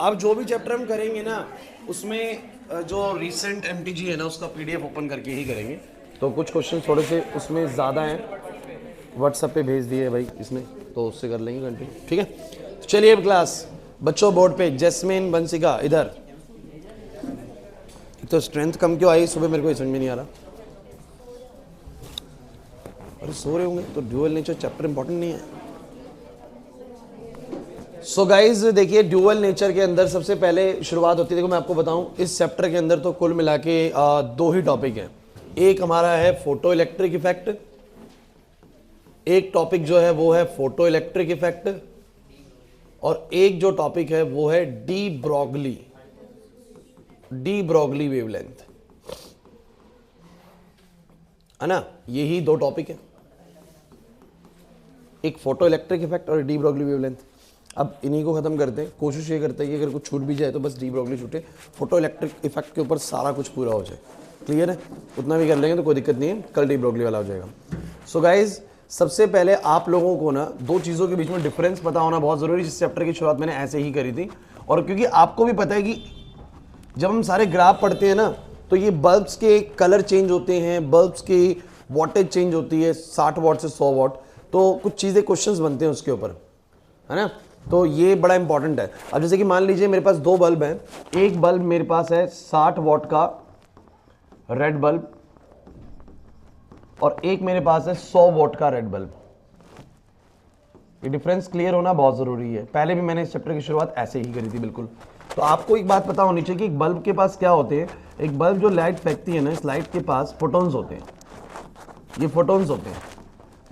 अब जो भी चैप्टर हम करेंगे ना उसमें जो रिसेंट एमटीजी है ना उसका पीडीएफ ओपन करके ही करेंगे। तो कुछ क्वेश्चन थोड़े से उसमें ज़्यादा हैं, व्हाट्सएप पे भेज दिए भाई इसने, तो उससे कर लेंगे कंटिन्यू, ठीक है। चलिए अब क्लास बच्चों बोर्ड पे जैस्मिन बंसिका इधर। एक तो स्ट्रेंथ कम क्यों आई सुबह मेरे को समझ में नहीं आ रहा। अरे सो रहे होंगे तो ड्यूअल नेचर चैप्टर इंपॉर्टेंट नहीं है। सो गाइज देखिए ड्यूअल नेचर के अंदर सबसे पहले शुरुआत होती है, देखो मैं आपको बताऊं इस चैप्टर के अंदर तो कुल मिला के दो ही टॉपिक हैं। एक हमारा है फोटो इलेक्ट्रिक इफेक्ट, एक टॉपिक जो है वो है फोटो इलेक्ट्रिक इफेक्ट, और एक जो टॉपिक है वो है डी ब्रॉगली वेवलेंथ, है ना। यही दो टॉपिक है, एक फोटो इलेक्ट्रिक इफेक्ट और डी ब्रॉगली वेवलेंथ। अब इन्हीं को खत्म करते हैं, कोशिश ये करते हैं कि अगर कुछ छूट भी जाए तो बस डी ब्रॉगली छूटे, फोटो इलेक्ट्रिक इफेक्ट के ऊपर सारा कुछ पूरा हो जाए। क्लियर है, उतना भी कर लेंगे तो कोई दिक्कत नहीं है, कल डी ब्रॉगली वाला हो जाएगा। सो गाइज सबसे पहले आप लोगों को ना दो चीज़ों के बीच में डिफरेंस पता होना बहुत ज़रूरी है। इस चैप्टर की शुरुआत मैंने ऐसे ही करी थी, और क्योंकि आपको भी पता है कि जब हम सारे ग्राफ पढ़ते हैं ना तो ये बल्ब्स के कलर चेंज होते हैं, बल्ब्स की वॉटेज चेंज होती है 60 वॉट से 100 वॉट, तो कुछ चीज़ें क्वेश्चंस बनते हैं उसके ऊपर, है ना। तो ये बड़ा इंपॉर्टेंट है। अब जैसे कि मान लीजिए मेरे पास दो बल्ब हैं, एक बल्ब मेरे पास है 60 वॉट का रेड बल्ब और एक मेरे पास है 100 वॉट का रेड बल्ब। ये डिफरेंस क्लियर होना बहुत ज़रूरी है। पहले भी मैंने इस चैप्टर की शुरुआत ऐसे ही करी थी बिल्कुल। तो आपको एक बात पता होनी चाहिए कि एक बल्ब के पास क्या होते हैं, एक बल्ब जो लाइट फेंकती है ना, इस लाइट के पास फोटॉन्स होते हैं, ये फोटॉन्स होते हैं।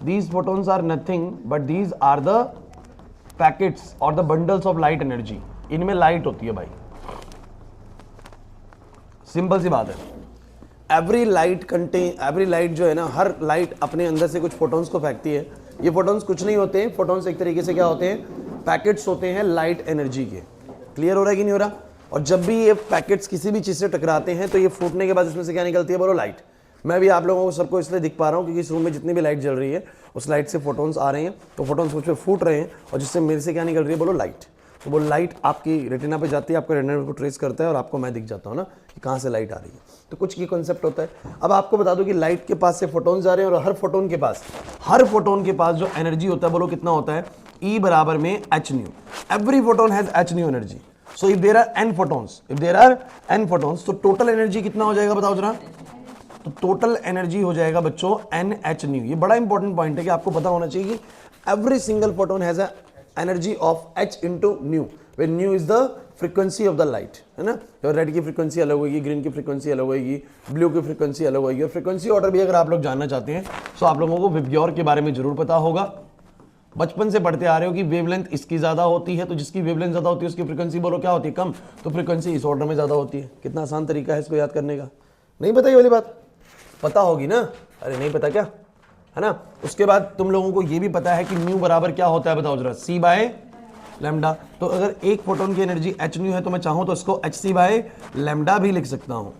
These photons are nothing but these are the packets और the bundles of light energy. इनमें लाइट होती है भाई, सिंपल सी बात है। एवरी लाइट जो है ना, हर लाइट अपने अंदर से कुछ फोटॉन्स को फेंकती है। ये फोटॉन्स कुछ नहीं होते हैं, फोटॉन्स एक तरीके से क्या होते हैं, पैकेट्स होते हैं लाइट एनर्जी के। क्लियर हो रहा है कि नहीं हो रहा। और जब भी ये पैकेट्स किसी भी चीज़ से टकराते हैं तो ये फूटने के बाद इसमें से क्या निकलती है, बोलो लाइट। मैं भी आप लोगों को सबको इसलिए दिख पा रहा हूँ क्योंकि इस रूम में जितनी भी लाइट जल रही है उस लाइट से फोटॉन्स आ रहे हैं, तो फोटॉन्स मुझ पर फूट रहे हैं और जिससे मेरे से क्या निकल रही है, बोलो लाइट। तो वो लाइट आपकी रेटिना पे जाती है, आपका रेटिना को ट्रेस करता है और आपको मैं दिख जाता हूँ ना कि कहाँ से लाइट आ रही है। तो कुछ ये कॉन्सेप्ट होता है। अब आपको बता दूं कि लाइट के पास से फोटॉन्स आ रहे हैं और हर फोटोन के पास जो एनर्जी होता है बोलो कितना होता है, E बराबर में h nu. Every photon has h nu energy. So if there are n photons तो टोटल एनर्जी कितना हो जाएगा बताओ जरा। तो टोटल एनर्जी हो जाएगा बच्चों NH न्यू। ये बड़ा इंपॉर्टेंट पॉइंट है कि आपको पता होना चाहिए कि every single photon has a energy of H into new, when new is the frequency of the light, है ना। तो रेड की फ्रीक्वेंसी अलग होगी, ग्रीन की फ्रीक्वेंसी अलग होगी, ब्लू की फ्रीक्वेंसी अलग होगी। और फ्रीक्वेंसी ऑर्डर भी अगर आप लोग जानना चाहते हैं तो आप लोगों को विब्ग्योर के बारे में जरूर पता होगा। बचपन से पढ़ते आ रहे हो कि वेवलेंथ इसकी ज्यादा होती है, तो जिसकी वेवलेंथ ज्यादा होती है उसकी फ्रीक्वेंसी बोलो क्या होती है, कम, तो फ्रीक्वेंसी इस ऑर्डर में ज्यादा होती है। कितना आसान तरीका है इसको याद करने का। नहीं पता ये वाली बात, पता होगी ना। अरे नहीं पता क्या, है ना। उसके बाद तुम लोगों को ये भी पता है कि न्यू बराबर क्या होता है बताओ जरा, C बाय लैम्डा। तो अगर एक फोटोन की एनर्जी H न्यू है तो मैं चाहूं तो इसको HC बाय लैम्डा भी लिख सकता हूं।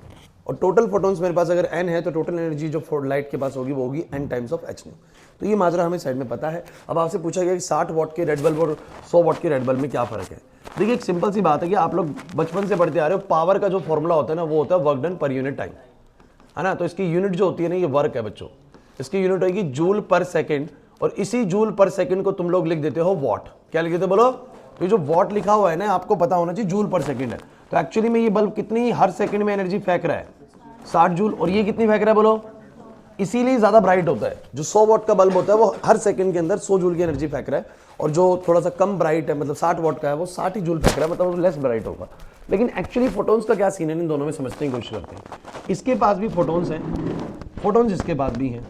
और टोटल फोटोन्स मेरे पास अगर n है तो टोटल एनर्जी जो लाइट के पास होगी वो होगी n times of H new. तो ये माजरा हमें साइड में पता है। अब आपसे पूछा गया कि 60 वॉट के रेड बल्ब और 100 वॉट के रेड बल्ब में क्या फर्क है। देखिए एक सिंपल सी बात है कि आप लोग बचपन से पढ़ते आ रहे हो, पावर का जो फॉर्मूला होता है ना वो होता है work done per unit time, है ना। तो इसकी यूनिट जो होती है ना, ये वर्क है बच्चों, इसकी यूनिट होगी जूल पर सेकंड, और इसी जूल पर सेकंड को तुम लोग लिख देते हो वॉट। क्या लिख देते हो बोलो, ये जो वॉट लिखा हुआ है ना आपको पता होना चाहिए जूल पर सेकंड है। तो एक्चुअली में ये बल्ब कितनी हर सेकंड में एनर्जी फेंक रहा है, 60 जूल, और ये कितनी फेंक रहा है बोलो, इसीलिए ज्यादा ब्राइट होता है। जो 100 वॉट का बल्ब होता है वो हर सेकंड के अंदर 100 जूल की एनर्जी फेंक रहा है, और जो थोड़ा सा कम ब्राइट है मतलब 60 वॉट का है वो 60 ही जूल फेंक रहा है, मतलब वो लेस ब्राइट होगा। लेकिन एक्चुअली फोटोन्स का क्या सीन है, इन दोनों में समझने की कोशिश करते हैं। इसके पास भी फोटोन्स हैं, फोटोन्स इसके पास भी हैं,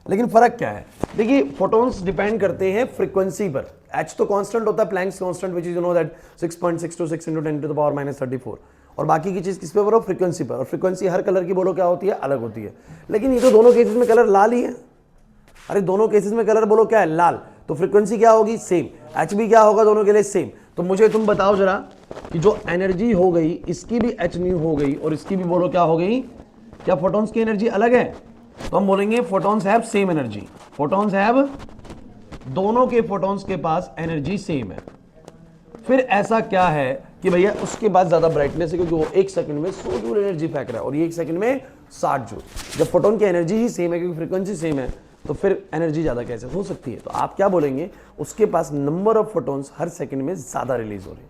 लेकिन फर्क क्या है। देखिए फोटोन्स डिपेंड करते हैं फ्रीक्वेंसी पर। H तो कांस्टेंट होता है, Planck's constant, which is you know that 6.626 × 10⁻⁻34। और बाकी की चीज किस पे बोलो, फ्रीक्वेंसी पर। और फ्रीक्वेंसी हर कलर की बोलो क्या होती है, अलग होती है। लेकिन ये तो दोनों केसेस में कलर लाल ही है। अरे दोनों केसेस में कलर बोलो क्या है, लाल। तो फ्रीक्वेंसी क्या होगी, सेम। H भी क्या होगा, दोनों के लिए सेम। तो मुझे तुम बताओ जरा कि जो एनर्जी हो गई इसकी भी H न्यू हो गई और इसकी भी बोलो क्या हो गई, क्या फोटॉन्स की एनर्जी अलग है। तो हम बोलेंगे photons have same energy. Photons have, दोनों के फोटॉन्स के पास एनर्जी सेम है। फिर ऐसा क्या है कि भैया उसके बाद ज्यादा ब्राइटनेस है क्योंकि वो 1 सेकंड में 100 जूल एनर्जी फेंक रहा है और ये 1 सेकंड में 60 जूल। जब फोटोन की एनर्जी ही सेम है क्योंकि फ्रीक्वेंसी सेम है तो फिर एनर्जी ज्यादा कैसे हो सकती है? तो आप क्या बोलेंगे, उसके पास नंबर ऑफ फोटोन्स हर सेकंड में ज्यादा रिलीज हो रही है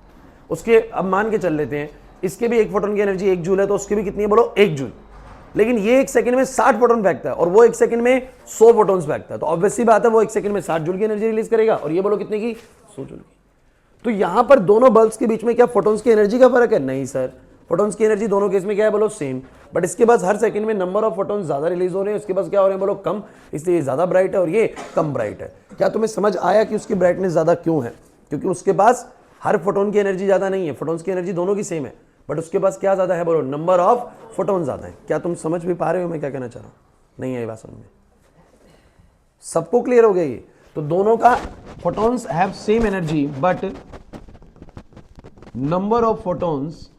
उसके। अब मान के चल लेते हैं इसके भी एक फोटोन की एनर्जी 1 जूल है तो उसकी भी कितनी है बोलो 1 जूल, लेकिन ये 1 सेकंड में 60 फोटोन फेंकता है और वो 1 सेकंड में 100 फोटोन्स फेंकता है, तो ऑब्वियसली बात है वो 1 सेकंड में 60 जूल की एनर्जी रिलीज करेगा और ये बोलो कितने की 100 जूल की। तो यहां पर दोनों बल्ब्स के बीच में क्या फोटोन्स की एनर्जी का फर्क है? नहीं सर, फोटोन्स की एनर्जी दोनों केस में क्या है बोलो सेम, बट इसके पास हर सेकंड में नंबर ऑफ फोटोन्स ज्यादा रिलीज हो रहे हैं, इसके पास क्या हो रहे हैं बोलो कम, इसलिए ये ज्यादा ब्राइट है और ये कम ब्राइट है। क्या तुम्हें समझ आया कि उसकी ब्राइटनेस ज्यादा क्यों है? क्योंकि उसके पास हर फोटोन की एनर्जी ज्यादा नहीं है, फोटोन्स की एनर्जी दोनों की सेम है, बट उसके पास क्या ज्यादा है बोलो, नंबर ऑफ फोटोन ज्यादा है। क्या तुम समझ भी पा रहे हो मैं क्या कहना चाह रहा हूं? नहीं आई बात समझ में? सबको क्लियर हो गया ये? तो दोनों का photons have same energy but number of photons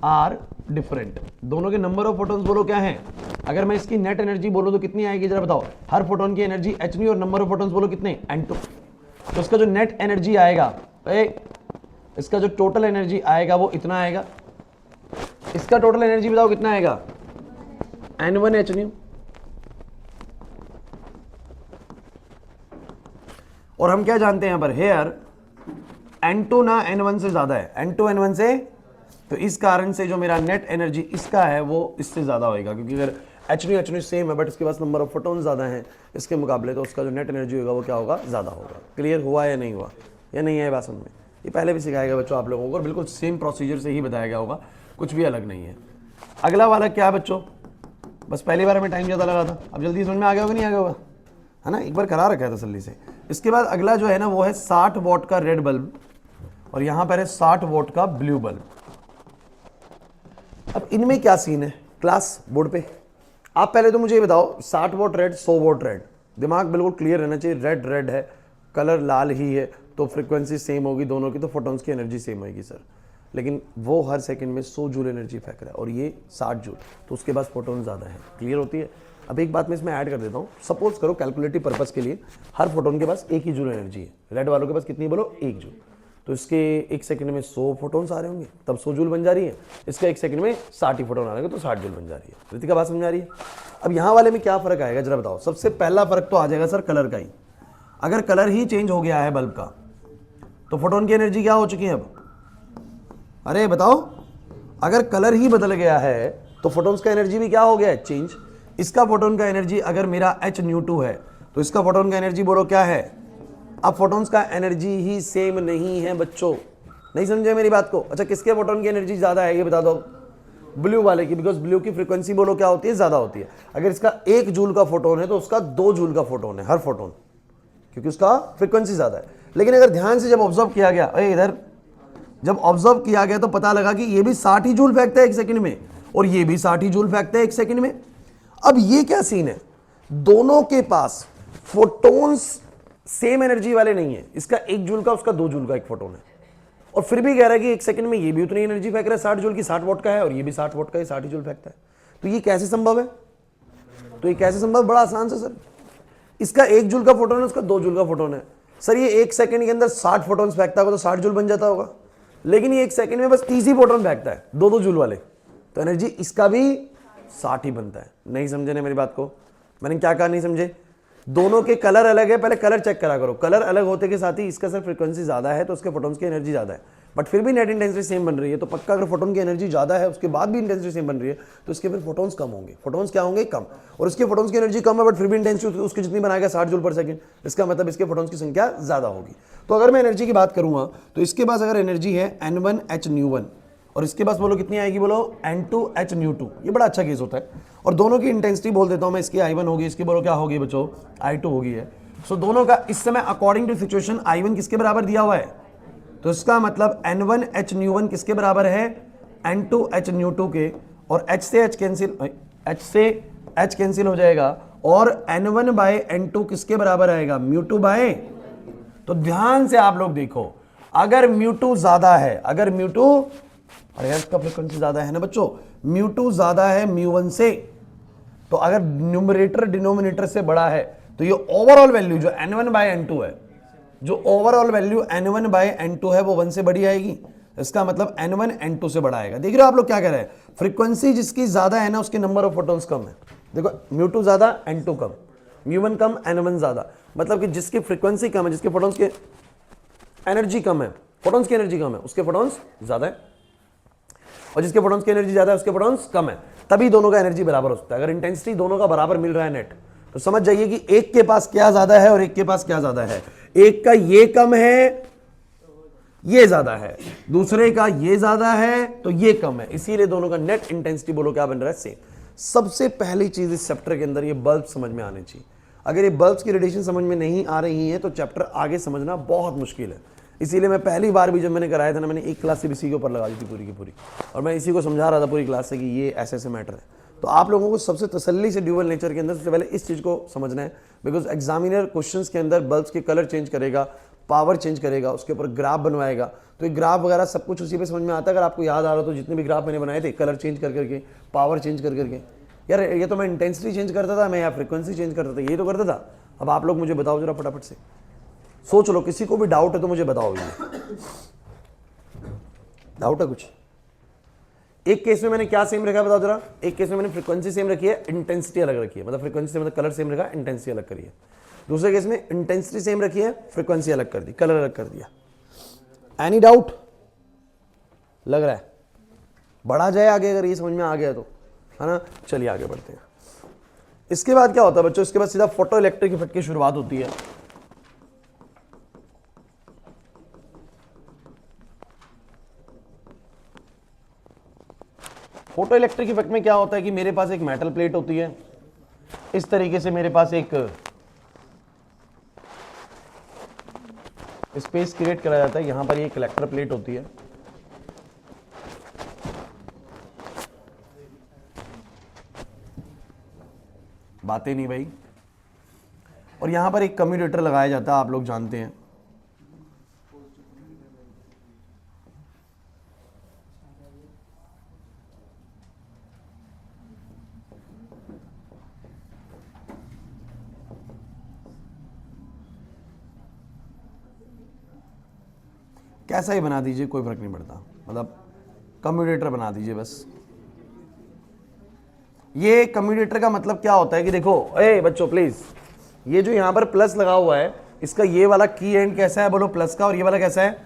are different. दोनों के नंबर ऑफ फोटोन्स बोलो क्या है? अगर मैं इसकी नेट एनर्जी बोलूं तो कितनी आएगी जरा बताओ? हर फोटोन की एनर्जी h और नंबर ऑफ फोटोन्स बोलो कितने n2, तो इसका जो नेट एनर्जी आएगा, इसका जो टोटल एनर्जी आएगा वो इतना आएगा। इसका टोटल एनर्जी बताओ कितना आएगा? n1 h। और हम क्या जानते हैं यहां पर, हेयर n2 ना n1 से ज्यादा है, n2 n1 से, तो इस कारण से जो मेरा नेट एनर्जी इसका है वो इससे ज्यादा होएगा, क्योंकि अगर h सेम है बट इसके पास नंबर ऑफ फोटोन ज्यादा हैं इसके मुकाबले, तो उसका जो नेट एनर्जी होगा वो क्या होगा? ज्यादा होगा। क्लियर हुआ या नहीं हुआ? या नहीं है बात समझ में? ये पहले भी सिखाया गया बच्चों आप लोगों को और बिल्कुल सेम प्रोसीजर से ही बताया गया होगा, कुछ भी अलग नहीं है। अगला वाला क्या बच्चों? बस पहली बार में टाइम ज़्यादा लगा था, अब जल्दी समझ में आ गया होगा नहीं आ गया होगा, है ना? एक बार करा रखा है तसल्ली से। इसके बाद अगला जो है ना वो है 60 वॉट का रेड बल्ब और यहां पर है 60 वॉट का ब्लू बल्ब। अब इनमें क्या सीन है क्लास बोर्ड पे? आप पहले तो मुझे ये बताओ, 60 वॉट रेड 100 वॉट रेड, दिमाग बिल्कुल क्लियर रहना चाहिए। रेड रेड है, कलर लाल ही है, तो फ्रीक्वेंसी सेम होगी दोनों की, तो फोटोन्स की एनर्जी सेम होगी सर, लेकिन वो हर सेकंड में 100 जूल एनर्जी फेंक रहा है और ये 60 जूल, तो उसके पास फोटोन ज़्यादा है। क्लियर होती है? अब एक बात मैं इसमें ऐड कर देता हूँ, सपोज करो कैलकुलेटिव पर्पस के लिए हर फोटोन के पास 1 ही जूल एनर्जी है, रेड वालों के पास कितनी बोलो 1 जूल, तो इसके 1 सेकंड में 100 फोटोन्स आ रहे होंगे तब 100 जूल बन जा रही है, इसका 1 सेकंड में 60 ही फोटोन आ रहे हैं तो 60 जूल बन जा रही है। रितिका बात समझ आ रही है? अब यहाँ वाले में क्या फर्क आएगा जरा बताओ? सबसे पहला फर्क तो आ जाएगा सर कलर का ही। अगर कलर ही चेंज हो गया है बल्ब का तो फोटोन की एनर्जी क्या हो चुकी है अब? अरे बताओ, अगर कलर ही बदल गया है तो फोटोन्स का एनर्जी भी क्या हो गया है? चेंज। इसका फोटोन का एनर्जी अगर मेरा h है तो इसका फोटोन का एनर्जी बोलो क्या है? अब फोटोन्स का एनर्जी ही सेम नहीं है बच्चों, नहीं समझे मेरी बात को? अच्छा, किसके फोटोन की एनर्जी ज्यादा है ये बता दो? ब्लू वाले की, बिकॉज ब्लू की फ्रीक्वेंसी बोलो क्या होती है? ज्यादा होती है। अगर इसका 1 जूल का फोटोन है तो उसका 2 जूल का फोटोन है हर फोटोन, क्योंकि उसका फ्रीक्वेंसी ज्यादा है। लेकिन अगर ध्यान से जब ऑब्जर्व किया गया, इधर जब ऑब्जर्व किया गया तो पता लगा कि ये भी 60 ही जूल फेंकता है 1 सेकंड में और ये भी 60 ही जूल फेंकता है 1 सेकंड में। अब ये क्या सीन है? दोनों के पास फोटोन्स सेम एनर्जी वाले नहीं है, इसका 1 जूल का उसका 2 जूल का एक फोटोन है, और फिर भी कह रहा है कि 1 सेकंड में ये भी उतनी एनर्जी फेंक रहा है 60 जूल की, 60 वॉट का है, और ये भी 60 वॉट का है 60 जूल फेंकता है। तो ये कैसे संभव है? तो ये कैसे संभव? बड़ा आसान से सर, इसका 1 जूल का फोटोन है, उसका 2 जूल का फोटोन है। सर ये 1 सेकंड के अंदर 60 फोटोन्स फेंकता होगा तो 60 जूल बन जाता होगा, लेकिन ये 1 सेकंड में बस 30 ही फोटोन फेंकता है 2-2 जूल वाले, तो एनर्जी इसका भी 60 ही बनता है। नहीं समझे ना मेरी बात को? मैंने क्या कहा नहीं समझे? दोनों के कलर अलग है, पहले कलर चेक करा करो। कलर अलग होते के साथ ही इसका सर फ्रीक्वेंसी ज्यादा है तो उसके फोटोन्स की एनर्जी ज्यादा है, बट फिर भी नेट इंटेंसिटी सेम बन रही है, तो पक्का अगर फोटोन की एनर्जी ज्यादा है उसके बाद भी इंटेंसिटी सेम बन रही है तो इसके फिर फोटोन्स कम होंगे। फोटोन्स क्या होंगे? कम। और इसके फोटोन्स की एनर्जी कम है बट फिर भी इंटेंसिटी उसकी जितनी बनाएगा 60 जूल पर सेकंड, इसका मतलब इसके फोटोन्स की संख्या ज्यादा होगी। तो अगर मैं एनर्जी की बात करूंगा तो इसके पास अगर एनर्जी है n1 h और इसके पास बोलो कितनी आएगी? बोलो n2 h। ये बड़ा अच्छा केस होता है। और दोनों की इंटेंसिटी बोल देता हूं मैं, इसकी I1 होगी, इसकी बोलो क्या होगी बच्चों? I2 होगी है। सो दोनों का इस समय अकॉर्डिंग टू सिचुएशन I1 किसके बराबर दिया हुआ है? तो इसका मतलब n1 h किसके बराबर है? n2 h के, और h से h कैंसिल हो जाएगा, और n1 बाय n2 किसके बराबर आएगा? μ2 बाय। तो ध्यान से आप लोग देखो, अगर μ2 ज्यादा है, अगर μ2, अरे यार इसका फ्रीक्वेंसी ज्यादा है ना बच्चों, μ2 ज्यादा है μ1 से, तो अगर न्यूमरेटर डिनोमिनेटर से बड़ा है तो ये ओवरऑल वैल्यू जो n1 बाय n2 है जो overall value n1 bye n2 है वो 1 से बड़ी आएगी, इसका मतलब n1 n2 से बड़ा आएगा। देख रहे हो आप लोग क्या कह रहे हैं, फ्रीक्वेंसी जिसकी ज्यादा है ना उसके नंबर ऑफ फोटॉन्स कम है। देखो μ2 ज्यादा n2 कम, μ1 कम n1 ज्यादा, मतलब कि जिसकी फ्रीक्वेंसी कम है, जिसके फोटॉन्स के एनर्जी कम है, फोटॉन्स की एनर्जी कम है, उसके फोटॉन्स ज्यादा है, और जिसके फोटॉन्स की एनर्जी ज्यादा है उसके फोटॉन्स कम है। तभी दोनों का एनर्जी बराबर हो सकता है। अगर इंटेंसिटी दोनों का बराबर मिल रहा है नेट, तो समझ जाइए कि एक के पास क्या ज्यादा है और एक के पास क्या ज्यादा है। एक का ये कम है, ये ज्यादा है, दूसरे का ये ज्यादा है तो ये कम है, इसीलिए दोनों का नेट इंटेंसिटी बोलो क्या बन रहा है, सेम। सबसे पहली चीज इस चैप्टर के अंदर ये बल्ब समझ में आने चाहिए। अगर ये बल्ब्स की रेडिएशन समझ में नहीं आ रही है तो चैप्टर आगे समझना बहुत मुश्किल है। इसीलिए मैं पहली बार भी जब मैंने कराया था ना, मैंने एक क्लास सिर्फ इसी के ऊपर लगा दी थी पूरी की पूरी, और मैं इसी को समझा रहा था पूरी क्लास से कि ये ऐसे ऐसे मैटर है। तो आप लोगों को सबसे तसल्ली से ड्यूअल नेचर के अंदर सबसे पहले इस चीज को समझना है, बिकॉज एग्जामिनर क्वेश्चंस के अंदर बल्ब्स के कलर चेंज करेगा, पावर चेंज करेगा, उसके ऊपर ग्राफ बनवाएगा, तो ये ग्राफ वगैरह सब कुछ उसी पे समझ में आता है। अगर आपको याद आ रहा हो तो जितने भी ग्राफ मैंने बनाए थे कलर चेंज कर करके, पावर चेंज कर करके, यार ये तो मैं इंटेंसिटी चेंज करता था, मैं या फ्रीक्वेंसी चेंज करता था, ये तो करता था। अब आप लोग मुझे बताओ जरा फटाफट से, सोच लो, किसी को भी डाउट है तो मुझे बताओ। ये डाउट है कुछ? एक केस में मैंने क्या सेम रखा है बताओ जरा। एक केस में मैंने फ्रीक्वेंसी सेम रखी है, इंटेंसिटी अलग रखी है, मतलब फ्रीक्वेंसी से मतलब कलर सेम रखा, इंटेंसिटी अलग करी है। दूसरे केस में इंटेंसिटी सेम रखी है, फ्रीक्वेंसी अलग कर दी, कलर अलग कर दिया। एनी डाउट लग रहा है? बढ़ा जाए आगे अगर ये समझ में आ गया तो, है ना। चलिए आगे बढ़ते हैं। इसके बाद क्या होता है बच्चों, इसके बाद सीधा फोटो इलेक्ट्रिक इफेक्ट की शुरुआत होती है। फोटो इलेक्ट्रिक इफेक्ट में क्या होता है कि मेरे पास एक मेटल प्लेट होती है, इस तरीके से मेरे पास एक स्पेस क्रिएट करा जाता है, यहां पर ये कलेक्टर प्लेट होती है, बातें नहीं भाई, और यहां पर एक कम्यूटेटर लगाया जाता है, आप लोग जानते हैं। कैसा ही बना दीजिए कोई फर्क नहीं पड़ता, मतलब कम्यूटेटर बना दीजिए बस। ये कम्यूटेटर का मतलब क्या होता है कि देखो, ए बच्चों प्लीज, ये जो यहां पर प्लस लगा हुआ है, इसका ये वाला की एंड कैसा है बोलो, प्लस का, और ये वाला कैसा है।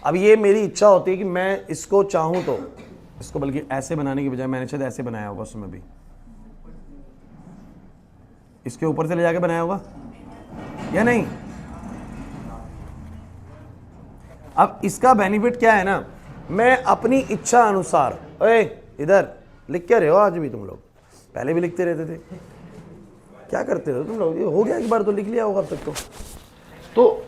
अब ये मेरी इच्छा होती है कि मैं इसको चाहूं तो इसको बल्कि ऐसे बनाने की बजाय मैंने शायद ऐसे बनाया होगा, उसमें भी इसके ऊपर से ले जाके बनाया होगा या नहीं। अब इसका बेनिफिट क्या है ना, मैं अपनी इच्छा अनुसार, ओए इधर लिख क्या रहे हो आज भी तुम लोग, पहले भी लिखते रहते थे, क्या करते हो तुम लोग, ये हो गया एक बार तो लिख लिया होगा अब तक तो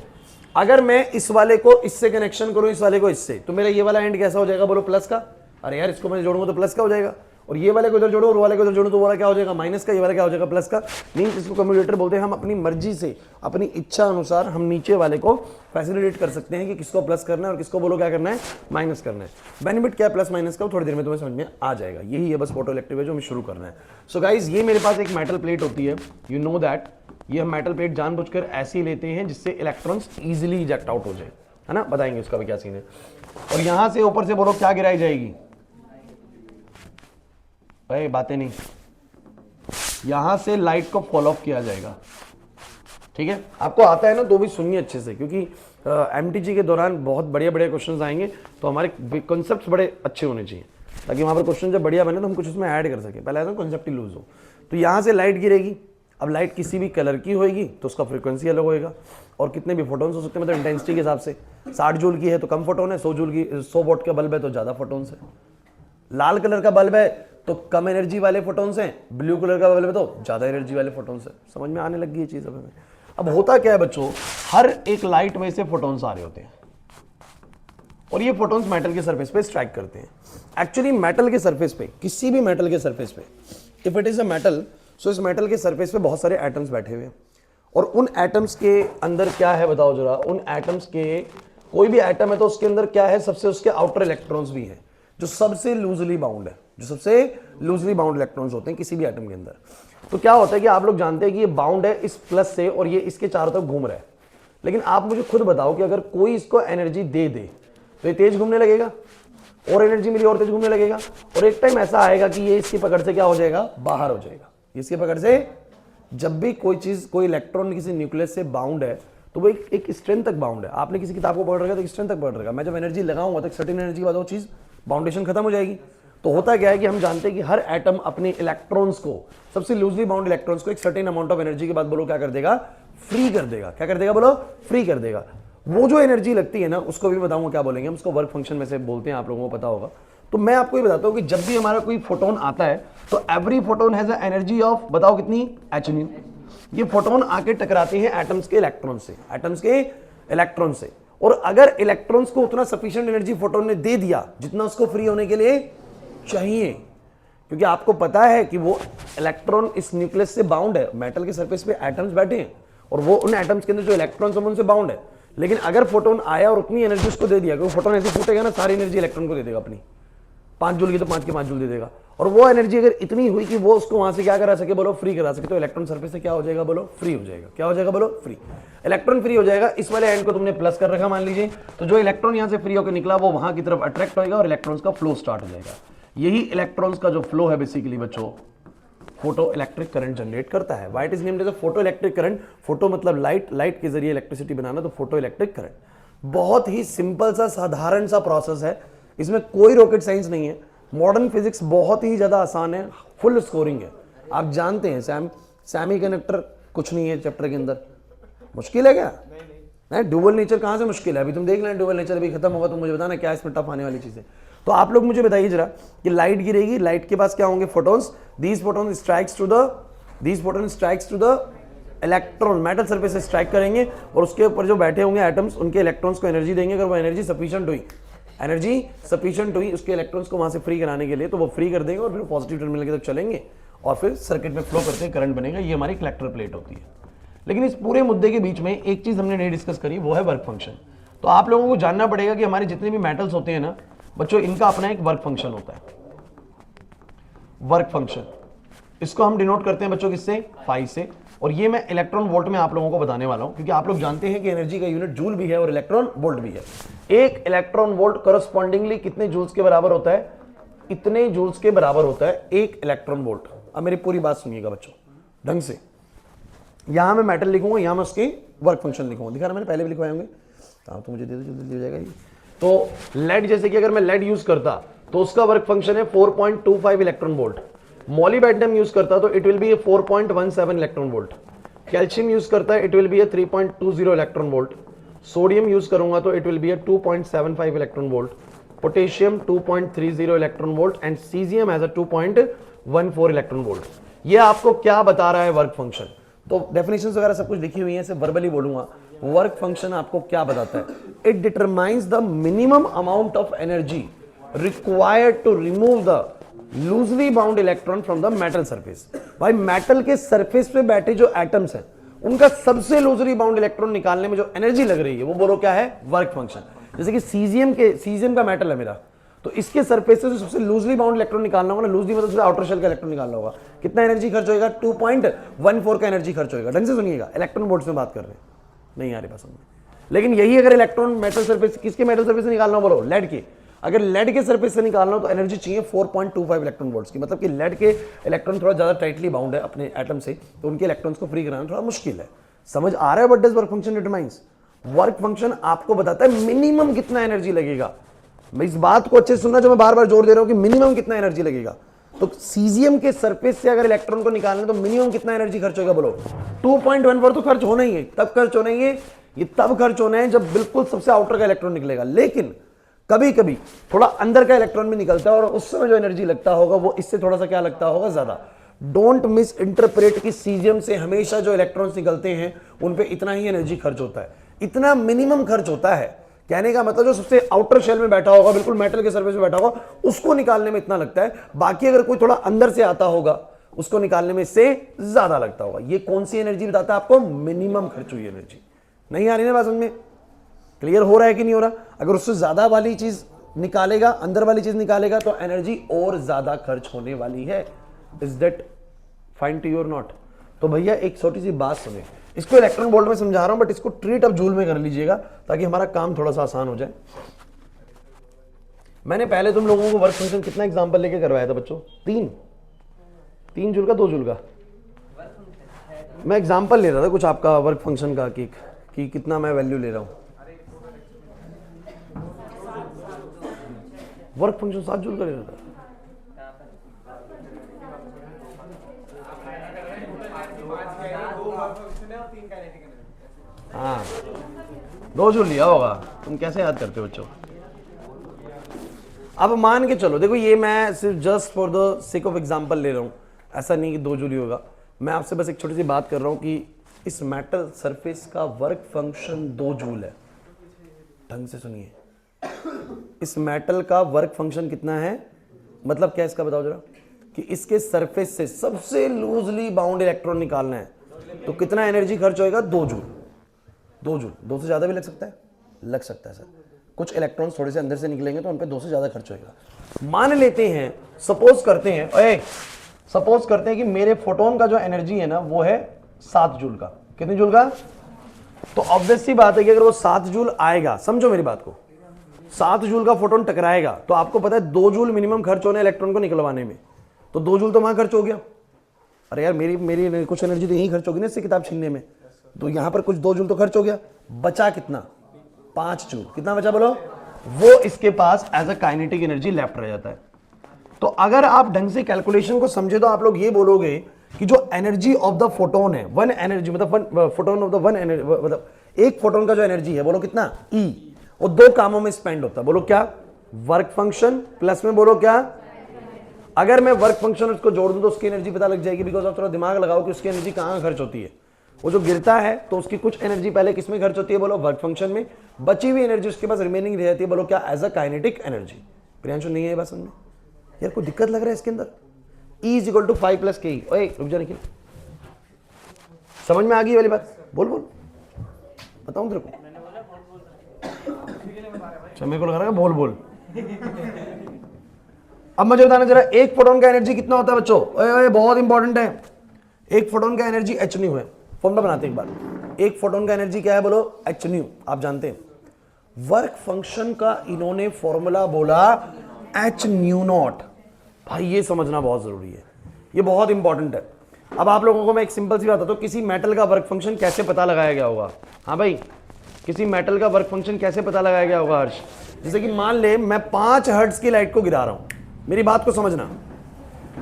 अगर मैं इस वाले को इससे कनेक्शन करूं, इस वाले को इससे, तो मेरा ये वाला एंड कैसा हो जाएगा बोलो, प्लस का। अरे यार इसको मैं जोड़ूंगा तो प्लस का हो जाएगा, और ये वाले को इधर जोड़ो और वाले को इधर जोड़ो तो वाला क्या हो जाएगा, माइनस का, ये वाला क्या हो जाएगा, प्लस का। मींस इसको कम्यूटेटर बोलते हैं। हम अपनी मर्जी से, अपनी इच्छा अनुसार हम नीचे वाले को फैसिलिटेट कर सकते हैं कि किसको प्लस करना है और किसको बोलो क्या करना है, माइनस करना है। बेनिफिट क्या है प्लस माइनस का, थोड़ी देर में तुम्हें समझ में आ जाएगा। यही है बस फोटो इलेक्ट्रिक जो हमें शुरू करना है। सो गाइज, ये मेरे पास एक मेटल प्लेट होती है, यू नो दैट। ये हम मेटल प्लेट जानबूझकर ऐसे ही लेते हैं जिससे इलेक्ट्रॉन्स इजीली इजेक्ट आउट हो जाए, है ना। बताएंगे उसका भी क्या सीन है। और यहां से ऊपर से बोलो क्या गिराई जाएगी, भाई बातें नहीं, यहां से लाइट को फॉलो ऑफ किया जाएगा। ठीक है, आपको आता है ना तो भी सुनिए अच्छे से, क्योंकि एमटीजी के दौरान बहुत बढ़िया बढ़िया क्वेश्चंस आएंगे, तो हमारे कॉन्सेप्ट्स बड़े अच्छे होने चाहिए, ताकि वहां पर क्वेश्चन जब बढ़िया बने तो हम कुछ उसमें ऐड कर सके। पहले तो कॉन्सेप्ट ही लूज हो। तो यहां से लाइट गिरेगी। अब लाइट किसी भी कलर की होगी तो उसका फ्रीक्वेंसी अलग होएगा, और कितने भी फोटोन्स हो सकते हैं, मतलब इंटेंसिटी के हिसाब से। 60 जूल की है तो कम फोटोन है, 100 जूल की 100 वॉट का बल्ब है तो ज्यादा फोटोन्स है। लाल कलर का बल्ब है तो कम एनर्जी वाले फोटोन्स हैं, ब्लू कलर का बल्ब है तो ज्यादा एनर्जी वाले फोटोन्स हैं। समझ में आने लगी ये चीज हमें। अब होता क्या है बच्चों, हर एक लाइट में से फोटोन्स आ रहे होते हैं, और ये फोटोन्स मेटल के सरफेस पे स्ट्राइक करते हैं। एक्चुअली मेटल के सरफेस पे, किसी भी मेटल के सरफेस पे, if it is a metal, so इस मेटल के सरफेस पे बहुत सारे एटम्स बैठे हुए हैं, और उन एटम्स के अंदर क्या है बताओ जरा। उन एटम्स के, कोई भी एटम है तो उसके अंदर क्या है, सबसे उसके आउटर इलेक्ट्रॉन्स भी है, जो सबसे लूजली बाउंड है, जो सबसे लूजली बाउंड इलेक्ट्रॉन्स होते हैं किसी भी एटम के अंदर। तो क्या होता है कि आप लोग जानते हैं कि ये बाउंड है इस प्लस से, और ये इसके चारों तरफ घूम रहा है, लेकिन आप मुझे खुद बताओ कि अगर कोई इसको एनर्जी दे दे तो ये तेज घूमने लगेगा, और एनर्जी मिली और तेज घूमने लगेगा, और एक टाइम ऐसा आएगा कि ये इसकी पकड़ से क्या हो जाएगा, बाहर हो जाएगा। इसकी पकड़ से जब भी कोई चीज, कोई इलेक्ट्रॉन किसी न्यूक्लियस से बाउंड है तो वो एक स्ट्रेंथ तक बाउंड है। आपने किसी किताब को पढ़ रखा है तो स्ट्रेंथ तक पढ़ रखा है। मैं जब एनर्जी लगाऊंगा तो एक सर्टेन एनर्जी के बाद वो चीज बाउंडेशन खत्म हो जाएगी। तो होता क्या है कि हम जानते हैं कि हर एटम अपने इलेक्ट्रॉन्स को, सबसे लूजली बाउंड इलेक्ट्रॉन्स को एक सर्टेन अमाउंट ऑफ एनर्जी के बाद बोलो क्या कर देगा, फ्री कर देगा। क्या कर देगा बोलो, फ्री कर देगा। वो जो एनर्जी लगती है ना, उसको भी बताऊंगा क्या बोलेंगे हम, उसको वर्क फंक्शन में से बोलते हैं, आप लोगों को पता होगा। तो मैं आपको ये बताता हूं कि जब भी हमारा कोई फोटोन आता है तो every photon has a energy of, बताओ कितनी, h। ये फोटोन आके टकराते हैं एटम्स के इलेक्ट्रॉन से, एटम्स के इलेक्ट्रॉन से। और अगर इलेक्ट्रॉन्स को उतना सफिशिएंट एनर्जी फोटोन ने दे दिया जितना उसको फ्री होने के लिए चाहिए, क्योंकि आपको पता है कि वो इलेक्ट्रॉन इस न्यूक्लियस से बाउंड है, मेटल के सरफेस पे एटम्स बैठे हैं और वो उन एटम्स के अंदर जो इलेक्ट्रॉन्स हैं उनसे बाउंड है। लेकिन अगर फोटोन आया और उतनी एनर्जी उसको दे दिया, क्योंकि फोटोन ऐसे फूटेगा ना, सारी एनर्जी इलेक्ट्रॉन को दे देगा अपनी, 5 जूल की तो 5 के 5 जूल दे देगा। और वो एनर्जी अगर इतनी हुई कि वो उसको वहां से क्या करा सके, बोलो फ्री करा सके, तो इलेक्ट्रॉन सरफेस से क्या हो जाएगा, बोलो फ्री हो जाएगा। क्या हो जाएगा बोलो, फ्री। इलेक्ट्रॉन फ्री हो जाएगा। इस वाले एंड को तुमने प्लस कर रखा मान लीजिए, तो जो इलेक्ट्रॉन यहां से फ्री होकर निकला वो वहां की तरफ अट्रैक्ट होगा और इलेक्ट्रॉन्स का फ्लो स्टार्ट हो जाएगा। यही इलेक्ट्रॉन्स का जो फ्लो है बेसिकली बच्चों, फोटो इलेक्ट्रिक करंट जनरेट करता है। Why it is named as a photo electric current. Photo मतलब लाइट, लाइट के जरिए इलेक्ट्रिसिटी बनाना, तो फोटो इलेक्ट्रिक करंट। बहुत ही सिंपल सा, साधारण सा प्रोसेस है, इसमें कोई रॉकेट साइंस नहीं है। मॉडर्न फिजिक्स बहुत ही ज्यादा आसान है, फुल स्कोरिंग है। आप जानते हैं सेमीकंडक्टर कुछ नहीं है चैप्टर के अंदर, मुश्किल है क्या? नहीं, ड्यूअल नेचर कहां से मुश्किल है? अभी तुम देख लेना, ड्यूअल नेचर अभी खत्म होगा तो मुझे बताना क्या इसमें टफ आने वाली चीजें। तो आप लोग मुझे बताइए जरा कि लाइट गिरेगी, लाइट के पास क्या होंगे, photons. These photons strikes to the electron, metal surface से स्ट्राइक करेंगे और उसके ऊपर जो बैठे होंगे एटम्स, उनके इलेक्ट्रॉन्स को एनर्जी देंगे। अगर वो एनर्जी सफिशिएंट हुई उसके इलेक्ट्रॉन्स को वहां से फ्री कराने के लिए, तो वो फ्री कर देंगे और फिर पॉजिटिव टर्मिनल की तरफ चलेंगे और फिर सर्किट में फ्लो करते हैं, करंट बनेगा। ये हमारी कलेक्टर प्लेट होती है। लेकिन इस पूरे मुद्दे के बीच में एक चीज हमने नहीं डिस्कस करी, वो है वर्क फंक्शन। तो आप लोगों को जानना पड़ेगा कि हमारे जितने भी मेटल्स होते हैं ना बच्चों, इनका अपना एक वर्क फंक्शन होता है। वर्क फंक्शन, इसको हम डिनोट करते हैं बच्चों किससे, फाई से। और ये मैं इलेक्ट्रॉन वोल्ट में आप लोगों को बताने वाला हूं, क्योंकि आप लोग जानते हैं कि एनर्जी का यूनिट जूल भी है और इलेक्ट्रॉन वोल्ट भी है। एक इलेक्ट्रॉन वोल्ट करस्पॉन्डिंगली कितने जूल्स के बराबर होता है, इतने जूल्स के बराबर होता है एक इलेक्ट्रॉन वोल्ट। अब मेरी पूरी बात सुनिएगा बच्चों ढंग से। यहां मैं मेटल लिखूंगा, यहां मैं उसके वर्क फंक्शन लिखूंगा, दिखा रहा मैंने पहले भी लिखवाए होंगे, तो मुझे दे दो, जल्दी हो जाएगा ये। तो लेड, जैसे कि अगर मैं लेड यूज करता तो उसका वर्क फंक्शन है 4.25 इलेक्ट्रॉन वोल्ट। मॉलिब्डेनम यूज करता तो it will B 4.17 electron volt. Calcium use करता है it will B 3.20 electron volt. Sodium use करूंगा तो it will B 2.75 electron volt. Potassium 2.30 electron volt and caesium has 2.14 electron volt. ये आपको क्या बता रहा है वर्क फंक्शन? तो डेफिनेशंस वगैरह सब कुछ लिखी हुई है, सिर्फ वर्बली बोलूंगा। वर्क फंक्शन आपको क्या बताता है? It determines the minimum amount of energy required to remove the loosely bound electron from the metal surface. भाई मेटल के सरफेस पे बैठे जो एटम्स हैं उनका सबसे लूजली बाउंड इलेक्ट्रॉन निकालने में जो एनर्जी लग रही है वो बोलो क्या है, वर्क फंक्शन। जैसे कि सीजियम का मेटल है मेरा, तो इसके सरफेस से सबसे लूजली बाउंड इलेक्ट्रॉन निकालना होगा ना, लूजली मतलब आउटर शेल का इलेक्ट्रॉन निकालना होगा, कितना एनर्जी खर्च होगा, 2.14 का एनर्जी खर्च होगा। ढंग से सुनिएगा, इलेक्ट्रॉन वोल्ट्स में बात कर रहे हैं, नहीं आ रही बात समझ। लेकिन यही अगर इलेक्ट्रॉन मेटल सरफेस, किसके मेटल सरफेस से निकालना बोलो, लेड के। अगर लेड के सरफेस से निकालना हो तो एनर्जी चाहिए 4.25 इलेक्ट्रॉन वोल्ट्स की। मतलब कि लेड के इलेक्ट्रॉन थोड़ा ज्यादा टाइटली बाउंड है अपने एटम से, तो उनके इलेक्ट्रॉन्स को फ्री कराना थोड़ा मुश्किल है। समझ आ रहा है? What does work function determines? Work function आपको बताता है मिनिमम कितना एनर्जी लगेगा। मैं इस बात को अच्छे से सुनना, जो मैं बार बार जोर दे रहा हूं कि मिनिमम कितना एनर्जी लगेगा। तो सीजियम के सरफेस से अगर इलेक्ट्रॉन को निकालना है तो मिनिमम कितना एनर्जी खर्च होगा बोलो, 2.14 तो खर्च होना ही है। तब खर्च होना ही है, ये तब खर्च होना है जब बिल्कुल सबसे आउटर का इलेक्ट्रॉन निकलेगा। लेकिन कभी कभी थोड़ा अंदर का इलेक्ट्रॉन भी निकलता है और उस समय जो एनर्जी लगता होगा वो इससे थोड़ा सा क्या लगता होगा, ज्यादा। डोंट मिस इंटरप्रेट कि सीजियम से हमेशा जो इलेक्ट्रॉन्स निकलते हैं उन पे इतना ही एनर्जी खर्च होता है, इतना मिनिमम खर्च होता है। कहने का मतलब जो सबसे आउटर शेल में बैठा होगा, बिल्कुल मेटल के सरफेस में बैठा होगा, उसको निकालने में इतना लगता है। बाकी अगर कोई थोड़ा अंदर से आता होगा उसको निकालने में इससे ज्यादा लगता होगा। ये कौन सी एनर्जी बताता है आपको? मिनिमम खर्च हुई एनर्जी। नहीं आ रही ना बात समझ में? क्लियर हो रहा है कि नहीं हो रहा? अगर उससे ज्यादा वाली चीज निकालेगा, अंदर वाली चीज निकालेगा, तो एनर्जी और ज्यादा खर्च होने वाली है। Is that fine to you or not? तो भैया एक छोटी सी बात सुने, इसको इलेक्ट्रॉन वोल्ट में समझा रहा हूं, बट इसको ट्रीट अब जूल में कर लीजिएगा ताकि हमारा काम थोड़ा सा आसान हो जाए। मैंने पहले तुम लोगों को वर्क फंक्शन कितना एग्जांपल लेके करवाया था बच्चों? 3 जूल का, 2 जूल का? मैं एग्जांपल ले रहा था कुछ आपका वर्क फंक्शन का कि कितना मैं वैल्यू ले रहा हूं। वर्क फंक्शन 7 जूल का ले रहा था। हाँ 2 जूल लिया होगा। तुम कैसे याद करते हो बच्चों? अब मान के चलो, देखो ये मैं सिर्फ just for the sake of example ले रहा हूं, ऐसा नहीं कि 2 जूल ही होगा। मैं आपसे बस एक छोटी सी बात कर रहा हूं कि इस मेटल सरफेस का वर्क फंक्शन 2 जूल है। ढंग से सुनिए, इस मेटल का वर्क फंक्शन कितना है? मतलब क्या इसका बताओ जरा, कि इसके सरफेस से सबसे लूजली बाउंड इलेक्ट्रॉन निकालना है तो कितना एनर्जी खर्च होएगा? 2 जूल। 2 जूल, 2 से ज्यादा भी लग सकता है, लग सकता है सर। कुछ इलेक्ट्रॉन्स थोड़े से अंदर से निकलेंगे तो उन पे 2 से ज्यादा खर्च होएगा। मान लेते हैं, सपोज करते हैं कि मेरे फोटोन का जो एनर्जी है ना वो है 7 जूल का। कितने जूल का? तो ऑब्वियस सी बात है कि अगर वो 7 जूल आएगा, समझो मेरी बात को, 7 जूल का फोटोन टकराएगा तो आपको पता है 2 जूल मिनिमम खर्च होने इलेक्ट्रॉन को निकलवाने में, तो 2 जूल तो वहां खर्च हो गया। अरे यार मेरी कुछ एनर्जी तो यही खर्च होगी ना इससे किताब छीनने में, तो यहां पर कुछ 2 जूल तो खर्च हो गया। बचा कितना? 5 जूल। कितना बचा बोलो? वो इसके पास as a kinetic energy left रह जाता है। तो अगर आप ढंग से कैलकुलेशन को समझे तो आप लोग ये बोलोगे कि जो एनर्जी ऑफ द फोटोन है, वन एनर्जी मतलब photon of the one energy, मतलब एक फोटोन का जो एनर्जी है बोलो कितना? E। वो 2 कामों में स्पेंड होता है। बोलो क्या? वर्क फंक्शन प्लस में बोलो क्या? अगर मैं वर्क फंक्शन उसको जोड़ दूं तो उसकी एनर्जी पता लग जाएगी, बिकॉज आप थोड़ा दिमाग लगाओ कि उसकी एनर्जी कहां खर्च होती है। वो जो गिरता है तो उसकी कुछ एनर्जी पहले किस में खर्च होती है? बोलो वर्क फंक्शन में। बची हुई एनर्जी उसके पास रिमेनिंग रह जाती है, बोलो क्या? As a kinetic energy. Priyanshu नहीं है बात समझ में? यार कोई दिक्कत लग रहा है इसके अंदर? E is equal to 5 plus K. ओए रुक जा निखिल, समझ में आ गई वाली बात? बोल बताऊं तेरे को? अच्छा मेरे को लग रहा है बोल। अब मुझे बताना जरा, एक फोटोन का एनर्जी कितना होता है बच्चों? ओए बहुत इंपॉर्टेंट है। एक फोटोन का एनर्जी h न्यू है। फॉर्मूला बनाते हैं एक बार। एक फोटोन का एनर्जी क्या है बोलो? h new. आप जानते हैं वर्क फंक्शन का इन्होंने फॉर्मूला बोला h न्यू नॉट। भाई ये समझना बहुत जरूरी है, ये बहुत इंपॉर्टेंट है। अब आप लोगों को मैं एक सिंपल सी बात बताता हूं, किसी मेटल का वर्क फंक्शन कैसे पता लगाया गया होगा? हाँ भाई, किसी मेटल का वर्क फंक्शन कैसे पता लगाया गया होगा हर्ष? जैसे कि मान ले मैं 5 हर्ट्ज की लाइट को गिरा रहा हूं, मेरी बात को समझना।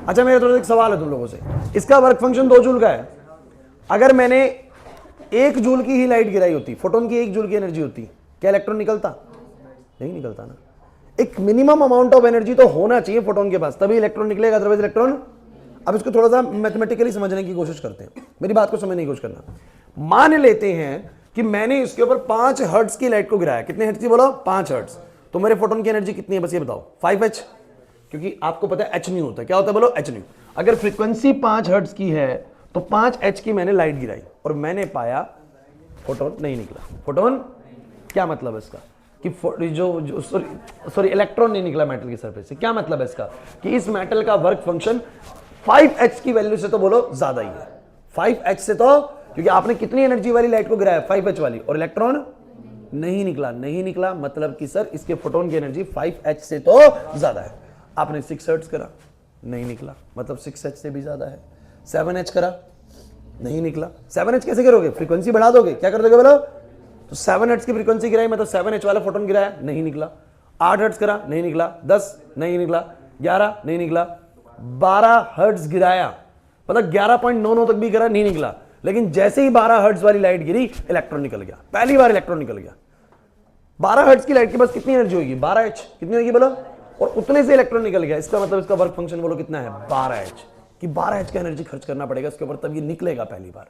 अच्छा मेरा थोड़ा एक सवाल है तुम लोगों से, इसका वर्क फंक्शन 2 जूल का है। अगर मैंने 1 जूल की ही लाइट गिराई होती, फोटोन की 1 जूल की एनर्जी होती, क्या इलेक्ट्रॉन निकलता? नहीं निकलता ना। एक मिनिमम अमाउंट ऑफ एनर्जी तो होना चाहिए फोटोन के पास, तभी इलेक्ट्रॉन निकलेगा, अदरवाइज इलेक्ट्रॉन। अब इसको थोड़ा सा मैथमेटिकली समझने की कोशिश करते हैं, मेरी बात को समझने की कोशिश करना। मान लेते हैं कि मैंने इसके ऊपर 5 हर्ट्ज की लाइट को गिराया। कितने हर्ट्ज की बोलो? 5 हर्ट्ज। तो मेरे फोटोन की एनर्जी कितनी है बस ये बताओ? 5h, क्योंकि आपको पता है h न्यू होता है। क्या होता है बोलो? h new. अगर फ्रीक्वेंसी 5 हर्ट्ज की है तो 5h की मैंने लाइट गिराई और मैंने पाया फोटोन नहीं निकला। फोटोन क्या मतलब है इसका? कि जो सॉरी इलेक्ट्रॉन नहीं निकला मेटल की सरफेस से। क्या मतलब है इसका? कि इस मेटल का वर्क फंक्शन 5h की वैल्यू से तो बोलो ज्यादा ही है। 5h से तो, क्योंकि आपने कितनी एनर्जी वाली लाइट को गिराया? 5h वाली, और इलेक्ट्रॉन नहीं निकला। मतलब कि सर इसके फोटोन की एनर्जी 5h से तो ज्यादा है। आपने 6 हर्ट्ज करा, नहीं निकला, मतलब 6h से भी ज्यादा है। 7h करा, नहीं निकला। 7h कैसे करोगे? फ्रीक्वेंसी बढ़ा दोगे। क्या कर दोगे बोलो? तो 7 हर्ट्ज की फ्रीक्वेंसी गिराई, मतलब 7h वाला फोटोन गिराया, नहीं निकला। 8 हर्ट्ज करा, नहीं निकला। 10 नहीं निकला। 11 नहीं निकला। 12 हर्ट्ज गिराया, मतलब 11.99 तक भी गिरा, नहीं निकला। लेकिन जैसे ही 12 हर्ट्ज वाली लाइट गिरी, इलेक्ट्रॉन निकल गया। पहली बार इलेक्ट्रॉन निकल गया। 12 हर्ट्ज की लाइट के पास कितनी एनर्जी होगी? 12h। कितनी होगी बोलो? और उतने से इलेक्ट्रॉन निकल गया। इसका मतलब इसका वर्क फंक्शन बोलो कितना है? 12h। कि 12h का एनर्जी खर्च करना पड़ेगा इसके ऊपर, तब ये निकलेगा पहली बार।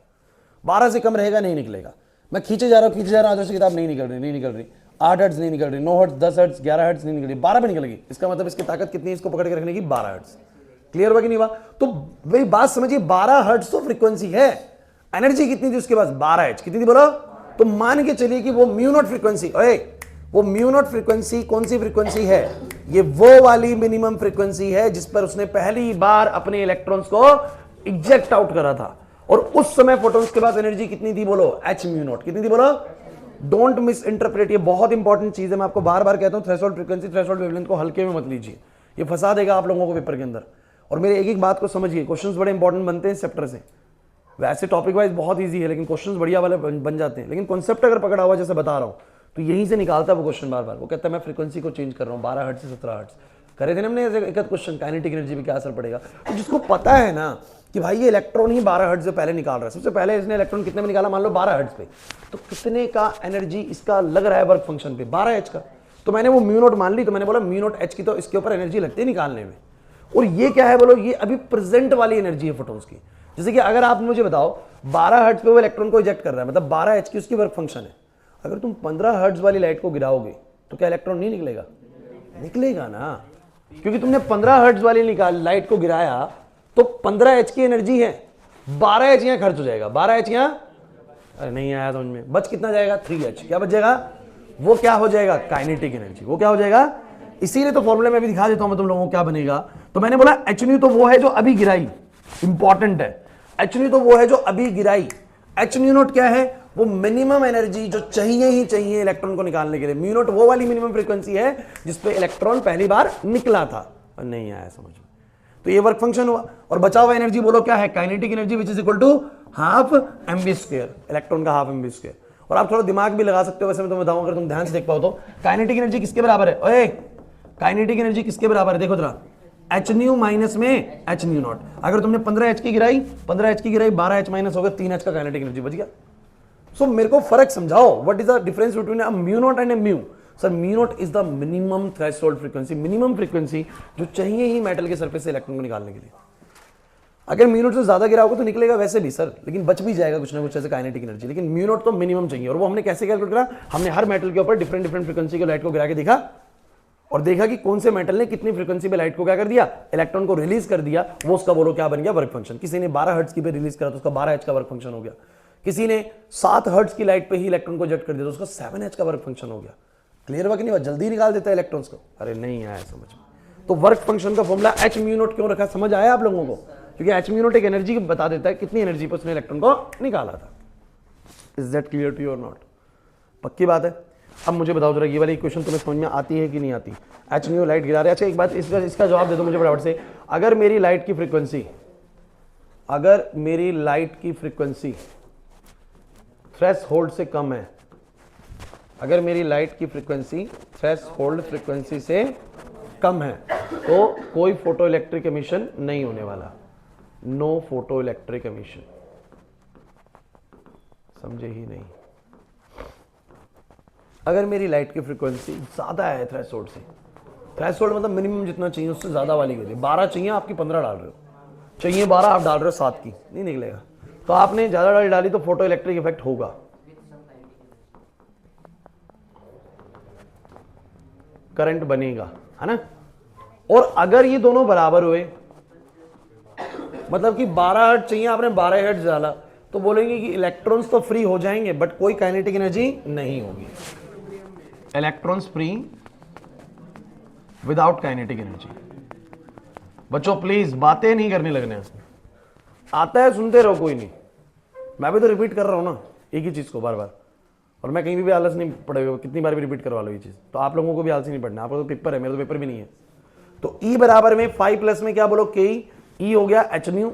12 से कम रहेगा, नहीं निकलेगा। मैं खींचे जा रहा हूं, आदर्श किताब नहीं निकल रही। 8 हर्ट्ज नहीं निकल रही, 9 हर्ट्ज, 10 हर्ट्ज, 11 हर्ट्ज नहीं निकल रही, 12 पे निकलेगी। इसका मतलब इसकी ताकत कितनी है इसको पकड़ के रखने की? 12 हर्ट्ज। क्लियर हुआ कि नहीं हुआ? तो भाई बात समझिए, 12 हर्ट्ज तो फ्रीक्वेंसी है। एनर्जी कितनी थी उसके पास? 12h। कितनी थी बोलो? तो मान के चलिए कि वो म्यू नॉट फ्रीक्वेंसी, वो म्यू नॉट फ्रीक्वेंसी कौन सी फ्रीक्वेंसी है? ये वो वाली मिनिमम फ्रीक्वेंसी है जिस पर उसने पहली बार अपने इलेक्ट्रॉन्स को इजेक्ट आउट करा था। और उस समय फोटॉन्स के पास एनर्जी कितनी थी बोलो, एच म्यू नॉट। कितनी थी बोलो, डोंट मिस इंटरप्रेट, ये बहुत इंपॉर्टेंट चीज है, मैं आपको बार बार कहता हूं थ्रेशोल्ड फ्रीक्वेंसी, थ्रेशोल्ड वेवलेंथ को हल्के में मत लीजिए, ये फंसा देगा आप लोगों को पेपर के अंदर। और मेरे एक एक बात को समझिए, क्वेश्चंस बड़े इंपॉर्टेंट बनते हैं इस चैप्टर से। वैसे टॉपिक वाइज बहुत ईजी है, लेकिन क्वेश्चंस बढ़िया वाले बन जाते हैं, लेकिन कॉन्सेप्ट अगर पकड़ा हुआ जैसे बता रहा हूं तो यहीं से निकालता है वो क्वेश्चन बार बार। वो कहता है मैं फ्रीक्वेंसी को चेंज कर रहा हूं 12 हर्ट्ज से 17 हर्ट्ज। करे थे ना हमने एक क्वेश्चन, काइनेटिक एनर्जी पे क्या असर पड़ेगा। तो जिसको पता है ना कि भाई ये इलेक्ट्रॉन ही 12 हर्ट्ज से पहले निकाल रहा है, सबसे पहले इसने इलेक्ट्रॉन कितने में निकाला, मान लो 12 हर्ट्ज पे, तो कितने का एनर्जी इसका लग रहा है वर्क फंक्शन पे, 12 एच का। तो मैंने वो म्यू नोट मान ली, तो मैंने बोला म्यू नोट एच की तो इसके ऊपर एनर्जी लगती है निकालने में। और ये क्या है बोलो, ये अभी प्रेजेंट वाली एनर्जी है फोटॉन्स की। जैसे कि अगर आप मुझे बताओ 12 हर्ट्ज पे वो इलेक्ट्रॉन को इजेक्ट कर रहा है, मतलब 12 एच की उसकी वर्क फंक्शन है। अगर तुम 15 हर्ट्ज वाली लाइट को गिराओगे तो क्या इलेक्ट्रॉन नहीं निकलेगा, निकलेगा ना, क्योंकि तुमने 15 हर्ट्ज वाली लाइट को गिराया तो 15 एच की एनर्जी है, 12 एच यहां खर्च हो जाएगा, 12 एच यहां, अरे नहीं आया समझ में, बच कितना जाएगा, 3 एच। क्या बच जाएगा, वो क्या हो जाएगा, काइनेटिक एनर्जी। वो क्या हो जाएगा, इसीलिए तो फॉर्मूले में भी दिखा देता हूं मैं तुम लोगों को क्या बनेगा। तो मैंने बोला एच न्यू तो वो है जो अभी गिराई, इंपॉर्टेंट है, एच न्यू तो वो है जो अभी गिराई। एच न्यू नोट क्या है, वो मिनिमम एनर्जी जो चाहिए ही चाहिए इलेक्ट्रॉन को निकालने के लिए। म्यू नोट वो वाली मिनिमम फ्रीक्वेंसी है जिसपे इलेक्ट्रॉन पहली बार निकला था, और नहीं आया समझ में। तो ये वर्क फंक्शन हुआ, और बचा हुआ एनर्जी बोलो क्या है, kinetic energy which is equal to half MV square, electron का हाफ एमवी स्क्वायर। और आप थोड़ा दिमाग भी लगा सकते हो, वैसे मैं तुम्हें बताऊं, अगर तुम ध्यान से देख पाओ तो काइनेटिक एनर्जी किसके बराबर है, ओए काइनेटिक एनर्जी किसके बराबर है, देखो जरा, एच न्यू माइनस में एच न्यू नॉट। अगर तुमने 15 एच की गिराई, 15 एच की गिराई, 12 एच माइनस हो गया, 3 एच का काइनेटिक एनर्जी बच गया। सो मेरे को फर्क समझाओ, what is the difference between a mu naught and A mu. Sir mu naught is the minimum threshold frequency, minimum frequency जो चाहिए ही मेटल के सरफेस से इलेक्ट्रॉन को निकालने के लिए। अगर म्यू नॉट से ज्यादा गिरा होगा तो निकलेगा वैसे भी सर, लेकिन बच भी जाएगा कुछ ना कुछ ऐसे काइनेटिक एनर्जी, लेकिन म्यू नॉट तो मिनिमम चाहिए। और वो हमने कैसे कैलकुलेट करा, हमने हर मेटल के ऊपर डिफरेंट डिफरेंट फ्रीक्वेंसी के लाइट को गिरा के देखा, और देखा कि कौन से मेटल ने कितनी फ्रीक्वेंसी पे लाइट को क्या कर दिया, इलेक्ट्रॉन को रिलीज कर दिया, वो उसका बोलो क्या बन गया, वर्क फंक्शन। किसी ने 12 हर्ट्ज की पे रिलीज करा तो उसका 12 एच का वर्क फंक्शन हो गया। किसी ने 7 हर्ट्ज की लाइट पे ही इलेक्ट्रॉन को इजेक्ट कर दिया तो उसका 7 एच का वर्क फंक्शन हो गया। क्लियर हुआ कि नहीं हुआ, जल्दी निकाल देता है इलेक्ट्रॉन्स को। अरे नहीं आया समझ में, तो वर्क फंक्शन का फॉर्मूला एच म्यू नॉट क्यों रखा, समझ आया आप लोगों को, क्योंकि एच म्यू नॉट एक एनर्जी बता देता है कितनी एनर्जी पर उसने इलेक्ट्रॉन को निकाला था। Is that clear to you or not, पक्की बात है। अब मुझे बताओ जरा, ये वाली इक्वेशन तुम्हें समझ में आती है कि नहीं आती, एच न्यू लाइट गिरा रहे। अच्छा एक बात, इसका जवाब दे दो मुझे फटाफट से। अगर मेरी लाइट की फ्रीक्वेंसी, अगर मेरी लाइट की फ्रीक्वेंसी थ्रेशोल्ड से कम है, अगर मेरी लाइट की फ्रीक्वेंसी थ्रेशोल्ड फ्रीक्वेंसी से कम है, तो कोई फोटो इलेक्ट्रिक एमिशन नहीं होने वाला, नो फोटो इलेक्ट्रिक एमिशन। समझे ही नहीं। अगर मेरी लाइट की फ्रीक्वेंसी ज्यादा है थ्रेशोल्ड से, थ्रेशोल्ड मतलब मिनिमम जितना चाहिए उससे ज्यादा वाली गिरी, 12 चाहिए आपकी 15 डाल रहे हो, चाहिए 12 आप डाल रहे हो 7 की, नहीं निकलेगा। तो आपने ज्यादा डाली तो फोटो इलेक्ट्रिक इफेक्ट होगा, करंट बनेगा, है ना। और अगर ये दोनों बराबर हुए, मतलब कि 12 हर्ट्ज चाहिए आपने 12 हर्ट्ज डाला, तो बोलेंगे कि इलेक्ट्रॉन्स तो फ्री हो जाएंगे बट कोई काइनेटिक एनर्जी नहीं होगी, electrons free without kinetic energy. बच्चों प्लीज बातें नहीं करने लगने, आता है सुनते रहो, कोई नहीं, मैं भी तो रिपीट कर रहा हूं ना एक ही चीज को बार बार, और मैं कहीं भी आलस नहीं पड़ेगा, कितनी बार भी रिपीट करवा लो ये चीज। तो आप लोगों को भी आलसी नहीं पड़ना, आप लोगों को पेपर है, मेरा तो पेपर भी नहीं है। तो E बराबर में 5 प्लस में क्या बोलो के, E हो गया एच न्यू,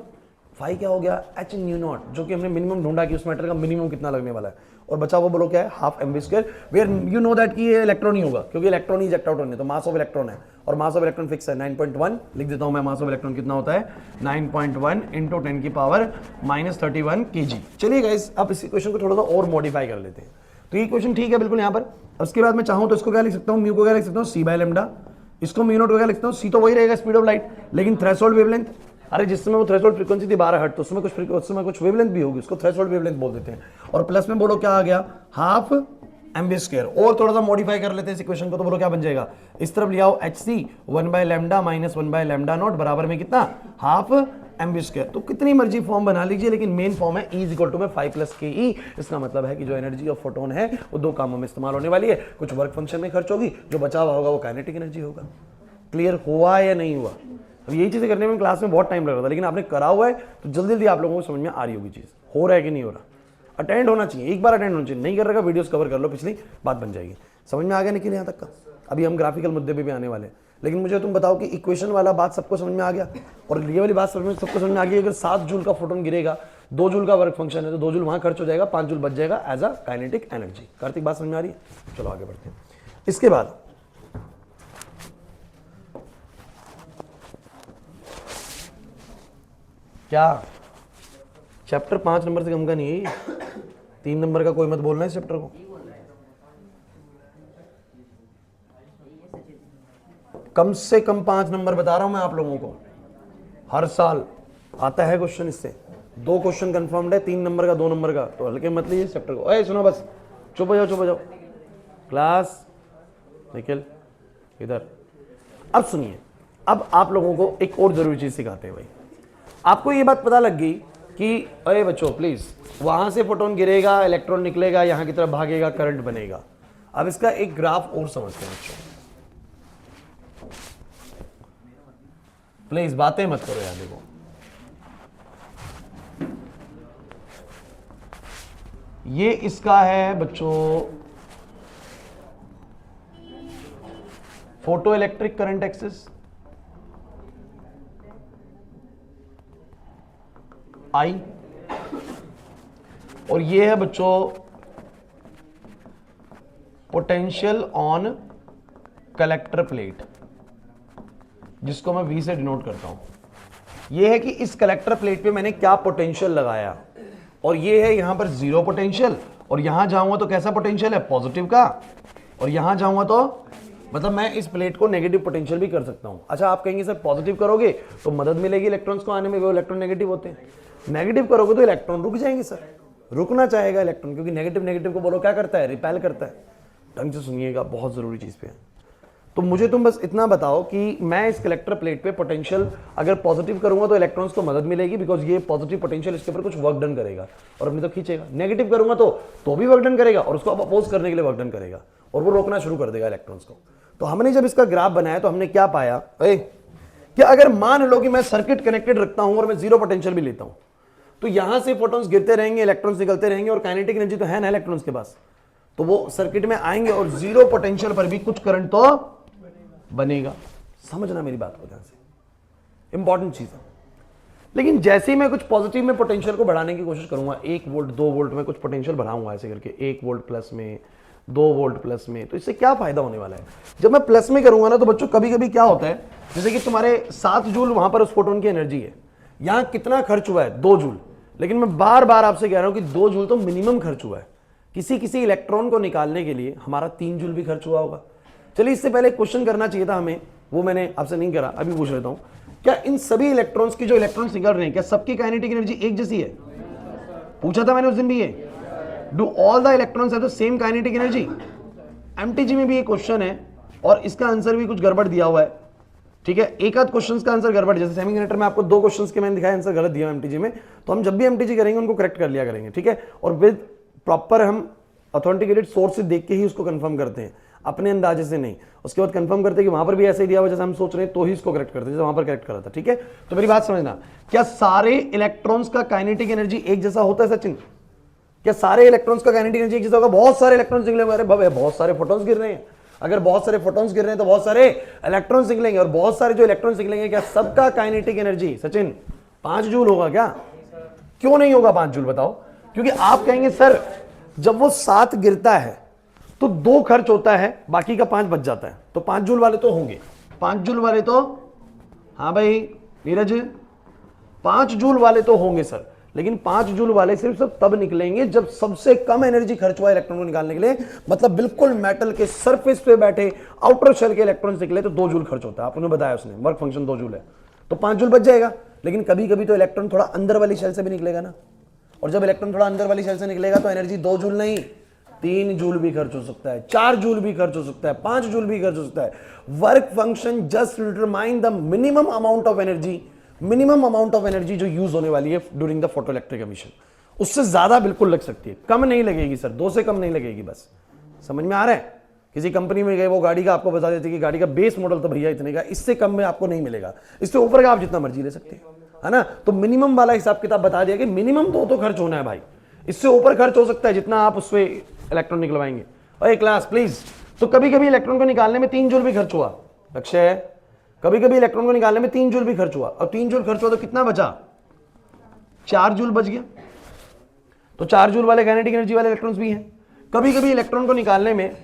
5 क्या हो गया एच न्यू नॉट, जो कि हमने मिनिमम ढूंढा कि उस मैटर का मिनिमम कितना लगने वाला है, और बचा वो बोलो क्या है half MV square, where you know that कि ये इलेक्ट्रॉन ही होगा, क्योंकि इलेक्ट्रॉन ही इजेक्ट आउट होने, तो मास ऑफ इलेक्ट्रॉन है, और मास ऑफ इलेक्ट्रॉन फिक्स है 9.1, लिख देता हूं मैं, मास ऑफ इलेक्ट्रॉन कितना होता है 9.1 इंटू 10 की पावर -31 kg। चलिए गाइस, अब इस इक्वेशन को थोड़ा सा और मॉडिफाई कर लेते हैं। तो ये इक्वेशन ठीक है बिल्कुल यहाँ पर। उसके बाद मैं चाहूँ तो इसको क्या लिख सकता हूँ, म्यू को क्या लिख सकता हूँ सी बाय लैम्डा, इसको म्यू नॉट को क्या लिखता हूँ, सी तो वही रहेगा स्पीड ऑफ लाइट, लेकिन थ्रेशोल्ड वेवलेंथ, अरे जिस समय वो थ्रेशोल्ड फ्रीक्वेंसी थी 12 हर्ट्ज, तो उसमें कुछ वेवलेंथ भी होगी, उसको थ्रेशोल्ड वेवलेंथ बोल देते हैं। और प्लस में बोलो क्या आ गया हाफ एमवी स्क्वायर। और थोड़ा सा मॉडिफाई कर लेते हैं इस इक्वेशन को, तो बोलो क्या बन जाएगा, इस तरफ ले आओ H C 1 by lambda minus 1 by lambda naught बराबर में कितना हाफ एमवी स्क्वायर। तो कितनी मर्जी फॉर्म बना लीजिए, लेकिन मेन फॉर्म है E इक्वल टू में 5 प्लस के ई। इसका मतलब है कि जो एनर्जी ऑफ फोटोन है वो दो कामों में इस्तेमाल होने वाली है, कुछ वर्क फंक्शन में खर्च होगी, जो बचा हुआ होगा वो काइनेटिक एनर्जी होगा। क्लियर हुआ या नहीं हुआ, अब यही चीजें करने में क्लास में बहुत टाइम लग रहा था, लेकिन आपने करा हुआ है तो जल्दी जल्दी आप लोगों को समझ में आ रही होगी चीज, हो रहा है कि नहीं हो रहा। अटेंड होना चाहिए, एक बार अटेंड होना चाहिए, नहीं कर रहा वीडियोस कवर कर लो, पिछली बात बन जाएगी। समझ में आ गया निखिल यहाँ तक का? अभी हम ग्राफिकल मुद्दे पे भी आने वाले हैं, लेकिन मुझे तुम बताओ कि इक्वेशन वाला बात सबको समझ में आ गया, और ये वाली बात सबको समझ में आ गई। अगर 7 जूल का फोटोन गिरेगा, 2 जूल का वर्क फंक्शन है, तो 2 जूल वहां खर्च हो जाएगा, 5 जूल बच जाएगा as a kinetic energy. Kartik बात समझ में आ रही है? चलो आगे बढ़ते हैं। इसके बाद क्या चैप्टर 5 नंबर से कम का नहीं है, 3 नंबर का कोई मत बोलना है इस चैप्टर को। कम से कम 5 नंबर बता रहा हूं मैं आप लोगों को, हर साल आता है क्वेश्चन इससे। 2 क्वेश्चन कंफर्म्ड है, 3 नंबर का 2 नंबर का, तो हल्के मत लीजिए चैप्टर को। अरे सुनो बस, चुप हो जाओ, चुप हो जाओ। क्लास निखिल इधर। अब सुनिए, अब आप लोगों को एक और जरूरी चीज सिखाते हैं भाई। आपको ये बात पता लग गई कि अरे बच्चों प्लीज, वहां से फोटोन गिरेगा, इलेक्ट्रॉन निकलेगा, यहां की तरफ भागेगा, करंट बनेगा। अब इसका एक ग्राफ और समझते हैं बच्चों, प्लीज बातें मत करो यार। देखो ये इसका है बच्चों फोटो इलेक्ट्रिक करंट एक्सिस, आई, और ये है बच्चों पोटेंशियल ऑन कलेक्टर प्लेट, जिसको मैं V से डिनोट करता हूं। ये है कि इस कलेक्टर प्लेट पे मैंने क्या पोटेंशियल लगाया, और ये है यहां पर 0 पोटेंशियल, और यहां जाऊंगा तो कैसा पोटेंशियल है, पॉजिटिव का, और यहां जाऊंगा तो मतलब मैं इस प्लेट को नेगेटिव पोटेंशियल भी कर सकता हूं। अच्छा आप कहेंगे सर पॉजिटिव करोगे तो मदद मिलेगी इलेक्ट्रॉन्स को आने में, वो इलेक्ट्रॉन नेगेटिव होते हैं। नेगेटिव करोगे तो इलेक्ट्रॉन रुक जाएंगे सर, रुकना चाहेगा इलेक्ट्रॉन, क्योंकि नेगेटिव नेगेटिव को बोलो क्या करता है, रिपेल करता है। ढंग से सुनिएगा, बहुत जरूरी चीज पे है। तो मुझे तुम बस इतना बताओ कि मैं इस कलेक्टर प्लेट पे पोटेंशियल अगर पॉजिटिव करूंगा तो इलेक्ट्रॉन्स को मदद मिलेगी, बिकॉज ये पॉजिटिव पोटेंशियल इसके ऊपर कुछ वर्क डन करेगा और अपनी तो खींचेगा। नेगेटिव करूंगा तो भी वर्क डन करेगा और उसको अपोज करने के लिए वर्क डन करेगा, और वो रोकना शुरू कर देगा इलेक्ट्रॉन्स को। तो हमने जब इसका ग्राफ बनाया तो हमने क्या पाया कि अगर मान लो कि मैं सर्किट कनेक्टेड रखता हूं और मैं 0 पोटेंशियल भी लेता हूं, तो यहां से फोटॉन्स गिरते रहेंगे, इलेक्ट्रॉन्स निकलते रहेंगे, और काइनेटिक एनर्जी तो है ना इलेक्ट्रॉन्स के पास, तो वो सर्किट में आएंगे और 0 पोटेंशियल पर भी कुछ करंट तो बनेगा। समझना मेरी बात को ध्यान से, इंपॉर्टेंट चीज है। लेकिन जैसे ही मैं कुछ पॉजिटिव में पोटेंशियल को बढ़ाने की कोशिश करूंगा, 1 वोल्ट 2 वोल्ट में कुछ पोटेंशियल बढ़ाऊंगा ऐसे करके, 1 वोल्ट प्लस में, 2 वोल्ट प्लस में, तो इससे क्या फायदा होने वाला है। जब मैं प्लस में करूंगा ना तो बच्चों कभी कभी क्या होता है, जैसे कि तुम्हारे 7 जूल वहां पर उस फोटोन की एनर्जी है, यहां कितना खर्च हुआ है 2 जूल, लेकिन मैं बार बार आपसे कह रहा हूं कि 2 जूल तो मिनिमम खर्च हुआ है। किसी किसी इलेक्ट्रॉन को निकालने के लिए हमारा 3 जूल भी खर्च हुआ होगा। चलिए इससे पहले क्वेश्चन करना चाहिए था हमें, वो मैंने आपसे नहीं करा, अभी पूछ लेता हूं, क्या इन सभी इलेक्ट्रॉन्स की जो इलेक्ट्रॉन्स निकल रहे हैं, क्या सबकी काइनेटिक एनर्जी एक जैसी है? पूछा था मैंने उस दिन भी ये, do all the electrons have the same kinetic energy? MTG में भी एक क्वेश्चन है और इसका आंसर भी कुछ गड़बड़ दिया हुआ है, ठीक है। एक आध क्वेश्चन का आंसर गड़बड़, जैसे सेमीकंडक्टर में आपको 2 क्वेश्चंस के मैंने दिखाया आंसर गलत दिया एमटीजी में, तो हम जब भी एमटीजी करेंगे उनको करेक्ट कर लिया करेंगे, ठीक है। और विद प्रॉपर हम ऑथेंटिकेटेड सोर्स से देख के ही उसको कंफर्म करते हैं, अपने अंदाजे से नहीं। उसके बाद कंफर्म करते हैं कि वहां पर भी ऐसे ही दिया हुआ जैसे हम सोच रहे हैं, तो ही इसको करेक्ट करते हैं, जैसे वहां पर करेक्ट करा था, ठीक है। तो मेरी बात समझना, क्या सारे इलेक्ट्रॉन्स का काइनेटिक एनर्जी एक जैसा होता है सचिन? क्या सारे इलेक्ट्रॉन्स का काइनेटिक एनर्जी एक जैसा होगा? बहुत सारे इलेक्ट्रॉन्स निकले हुए, अरे बहुत सारे फोटॉन्स गिर रहे हैं, अगर बहुत सारे फोटॉन्स गिर रहे हैं तो बहुत सारे इलेक्ट्रॉन्स निकलेंगे, और बहुत सारे जो इलेक्ट्रॉन्स निकलेंगे, क्या सबका काइनेटिक एनर्जी सचिन 5 जूल होगा क्या? क्यों नहीं होगा 5 जूल बताओ? क्योंकि आप कहेंगे सर जब वो 7 गिरता है तो 2 खर्च होता है, बाकी का 5 बच जाता है, तो 5 जूल वाले तो होंगे, 5 जूल वाले तो, हाँ भाई नीरज 5 जूल वाले तो होंगे सर, लेकिन 5 जूल वाले सिर्फ सब तब निकलेंगे जब सबसे कम एनर्जी खर्च हुआ इलेक्ट्रॉन को निकालने के लिए, मतलब बिल्कुल मेटल के सरफेस पे बैठे आउटर शेल के इलेक्ट्रॉन्स निकले तो 2 जूल खर्च होता है। आपने बताया उसने वर्क फंक्शन 2 जूल है, तो 5 जूल बच जाएगा। लेकिन कभी कभी तो इलेक्ट्रॉन थोड़ा अंदर वाली शेल से भी निकलेगा ना, और जब इलेक्ट्रॉन थोड़ा अंदर वाली शेल से निकलेगा तो एनर्जी 2 जूल नहीं 3 जूल भी खर्च हो सकता है, 4 जूल भी खर्च हो सकता है, 5 जूल भी खर्च हो सकता है। Work function just determine the minimum amount of energy, minimum amount of energy जो यूज होने वाली है ड्यूरिंग द फोटोइलेक्ट्रिक एमिशन। उससे ज्यादा बिल्कुल लग सकती है, कम नहीं लगेगी सर, 2 से कम नहीं लगेगी, बस समझ में आ रहा है? किसी कंपनी में गए, वो गाड़ी का आपको बता देते कि गाड़ी का बेस मॉडल तो भैया इतने का, इससे कम में आपको नहीं मिलेगा, इससे ऊपर का आप जितना मर्जी ले सकते है ना। तो मिनिमम वाला हिसाब किताब बता दिया कि मिनिमम तो खर्च होना है भाई, इससे ऊपर खर्च हो सकता है जितना आप उसमें इलेक्ट्रॉन निकलवाएंगे। और क्लास प्लीज, तो कभी कभी इलेक्ट्रॉन को निकालने में 3 जूल भी खर्च हुआ, लक्ष्य है, कभी कभी इलेक्ट्रॉन को निकालने में 3 जूल भी खर्च हुआ, और 3 जूल खर्च हुआ तो कितना बचा, 4 जूल बच गया। तो 4 जूल वाले काइनेटिक एनर्जी वाले इलेक्ट्रॉन्स भी हैं। कभी कभी इलेक्ट्रॉन को निकालने में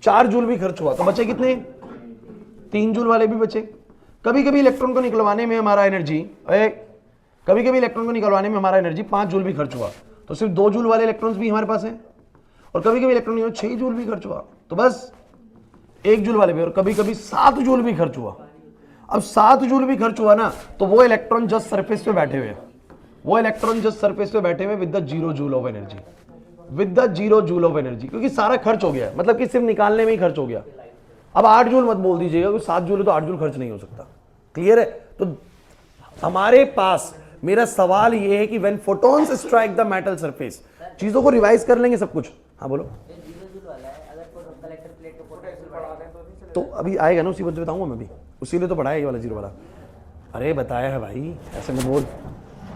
4 जूल भी खर्च हुआ तो बचे कितने, 3 जूल वाले भी बचे। कभी कभी इलेक्ट्रॉन को निकलवाने में हमारा एनर्जी, कभी कभी इलेक्ट्रॉन को निकलवाने में हमारा एनर्जी 5 जूल भी खर्च हुआ, तो सिर्फ 2 जूल वाले इलेक्ट्रॉन्स भी हमारे पास हैं। और कभी कभी इलेक्ट्रॉन 6 जूल भी खर्च हुआ, तो बस 1 जूल वाले भी। और कभी कभी 7 जूल भी खर्च हुआ। अब 7 जूल भी खर्च हुआ ना, तो वो इलेक्ट्रॉन जस्ट सरफेस पे बैठे हुए हैं, वो इलेक्ट्रॉन जस्ट सरफेस पे बैठे हुए with the 0 joule of energy, with the 0 joule of energy, क्योंकि सारा खर्च हो गया, मतलब कि सिर्फ निकालने में ही खर्च हो गया। अब 8 जूल मत बोल दीजिएगा, क्योंकि 7 जूल है तो 8 जूल खर्च नहीं हो सकता। क्लियर है? तो हमारे पास मेरा सवाल ये है कि when photons strike the metal surface, चीजों को रिवाइज कर लेंगे सब कुछ। हाँ बोलो। तो अभी आएगा ना, उसी वक्त बताऊंगा मैं भी, उसीलिए तो पढ़ाया ये वाला 0 वाला। अरे बताया है भाई, ऐसे में बोल,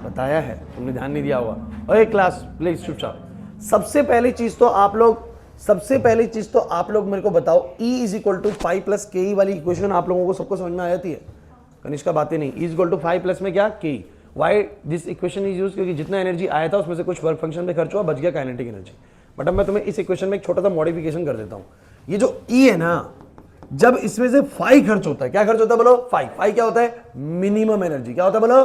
बताया है, तुमने ध्यान नहीं दिया होगा। अरे क्लास प्लीज चुपचाप। सबसे पहली चीज तो आप लोग मेरे को बताओ, E is equal to 5 plus K वाली इक्वेशन आप लोगों को सबको समझ में आ जाती है? कनिष्का बातें नहीं। E is equal to 5 plus में क्या, K. Why this equation is use, क्योंकि जितना एनर्जी आया था उसमें से कुछ वर्क फंक्शन में खर्च हुआ, बच गया काइनेटिक एनर्जी। बट अब मैं तुम्हें इस इक्वेशन में एक छोटा सा मॉडिफिकेशन कर देता हूं। ये जो E है ना, जब इसमें से 5 खर्च होता है, क्या खर्च होता है बोलो, 5 क्या होता है, मिनिमम एनर्जी। क्या होता है बोलो?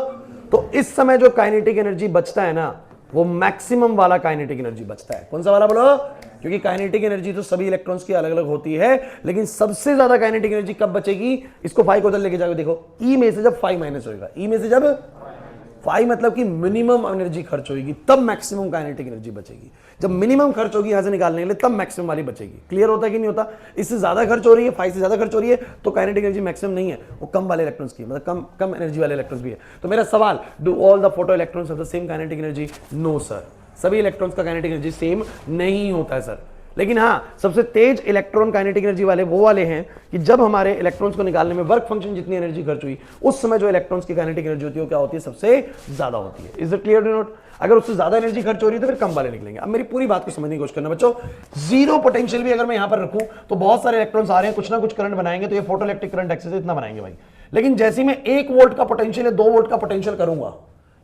तो इस समय जो काइनेटिक एनर्जी बचता है ना, वो मैक्सिमम वाला काइनेटिक एनर्जी बचता है। कौन सा वाला बोलो? क्योंकि काइनेटिक एनर्जी तो सभी इलेक्ट्रॉन्स की अलग अलग होती है, लेकिन सबसे ज्यादा काइनेटिक एनर्जी कब बचेगी? इसको 5 को उधर लेके जाओगे, देखो E में से जब 5 माइनस होगा, E में से जब 5 मतलब कि मिनिमम एनर्जी खर्च होगी, तब मैक्सिमम काइनेटिक एनर्जी बचेगी। जब मिनिमम खर्च होगी यहां से निकालने के लिए, तब मैक्सिमम वाली बचेगी। क्लियर होता है कि नहीं होता? इससे ज्यादा खर्च हो रही है, 5 से ज्यादा खर्च हो रही है, तो काइनेटिक एनर्जी मैक्सिमम नहीं है, वो कम वाले इलेक्ट्रॉन्स की, मतलब कम एनर्जी वाले इलेक्ट्रॉन्स भी है। तो मेरा सवाल, do all the photo electrons have the same kinetic energy? No sir, सभी इलेक्ट्रॉन्स का काइनेटिक एनर्जी सेम नहीं होता है सर। लेकिन हाँ, सबसे तेज इलेक्ट्रॉन काइनेटिक एनर्जी वाले वो वाले हैं कि जब हमारे इलेक्ट्रॉन्स को निकालने में वर्क फंक्शन जितनी एनर्जी खर्च हुई, उस समय जो इलेक्ट्रॉन्स की काइनेटिक एनर्जी होती है वो क्या होती है, सबसे ज्यादा होती है। Is it clear note? अगर उससे ज्यादा एनर्जी खर्च हो रही है तो फिर कम वाले निकलेंगे। अब मेरी पूरी बात को समझने की कोशिश करना बच्चों। 0 पोटेंशियल भी अगर मैं यहां पर रखूं तो बहुत सारे इलेक्ट्रॉन्स आ रहे हैं, कुछ ना कुछ करंट बनाएंगे, तो ये फोटो इलेक्ट्रिक करंट एक्सेस इतना बनाएंगे भाई। लेकिन जैसे मैं 1 वोल्ट का पोटेंशियल या 2 वोल्ट का पोटेंशियल करूंगा,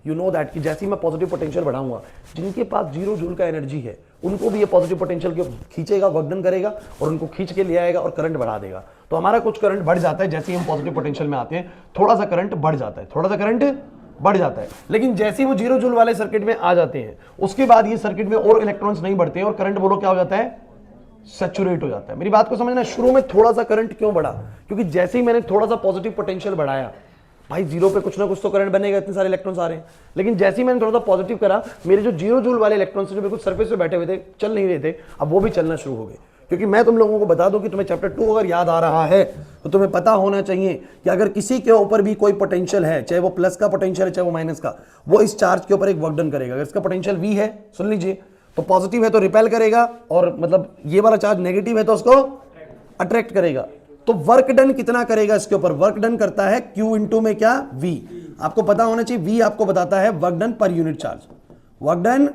यू नो दैट कि जैसे ही मैं पॉजिटिव पोटेंशियल बढ़ाऊंगा, जिनके पास 0 जूल का एनर्जी है उनको भी ये पॉजिटिव पोटेंशियल खींचेगा, वर्कडन करेगा और उनको खींच के ले आएगा और करंट बढ़ा देगा। तो हमारा कुछ करंट बढ़ जाता है जैसे ही हम पॉजिटिव पोटेंशियल में आते हैं, थोड़ा सा करंट बढ़ जाता है, थोड़ा सा करंट बढ़ जाता है। लेकिन जैसे ही वो 0 जूल वाले सर्किट में आ जाते हैं, उसके बाद ये सर्किट में और इलेक्ट्रॉन्स नहीं बढ़ते हैं और करंट बोलो क्या हो जाता है, सैचुरेट हो जाता है। मेरी बात को समझना, शुरू में थोड़ा सा करंट क्यों बढ़ा? क्योंकि जैसे ही मैंने थोड़ा सा पॉजिटिव पोटेंशियल बढ़ाया, भाई 0 पे कुछ ना कुछ तो करंट बनेगा, इतने सारे इलेक्ट्रॉन्स आ रहे हैं। लेकिन जैसे ही मैंने थोड़ा सा पॉजिटिव करा, मेरे जो 0 जूल वाले इलेक्ट्रॉन्स जो बिल्कुल सरफेस पे बैठे हुए थे, चल नहीं रहे थे, अब वो भी चलना शुरू हो गए। क्योंकि मैं तुम लोगों को बता दूं कि तुम्हें चैप्टर 2 अगर याद आ रहा है तो तुम्हें पता होना चाहिए कि अगर किसी के ऊपर भी कोई पोटेंशियल है, चाहे वो प्लस का पोटेंशियल है चाहे वो माइनस का, वो इस चार्ज के ऊपर एक वर्क डन करेगा। अगर इसका पोटेंशियल V है, सुन लीजिए, तो पॉजिटिव है तो रिपेल करेगा, और मतलब ये वाला चार्ज नेगेटिव है तो उसको अट्रैक्ट करेगा। तो वर्क डन कितना करेगा इसके ऊपर? वर्क डन करता है Q इंटू में क्या, V। आपको पता होना चाहिए, V आपको बताता है work done per unit charge. Work done,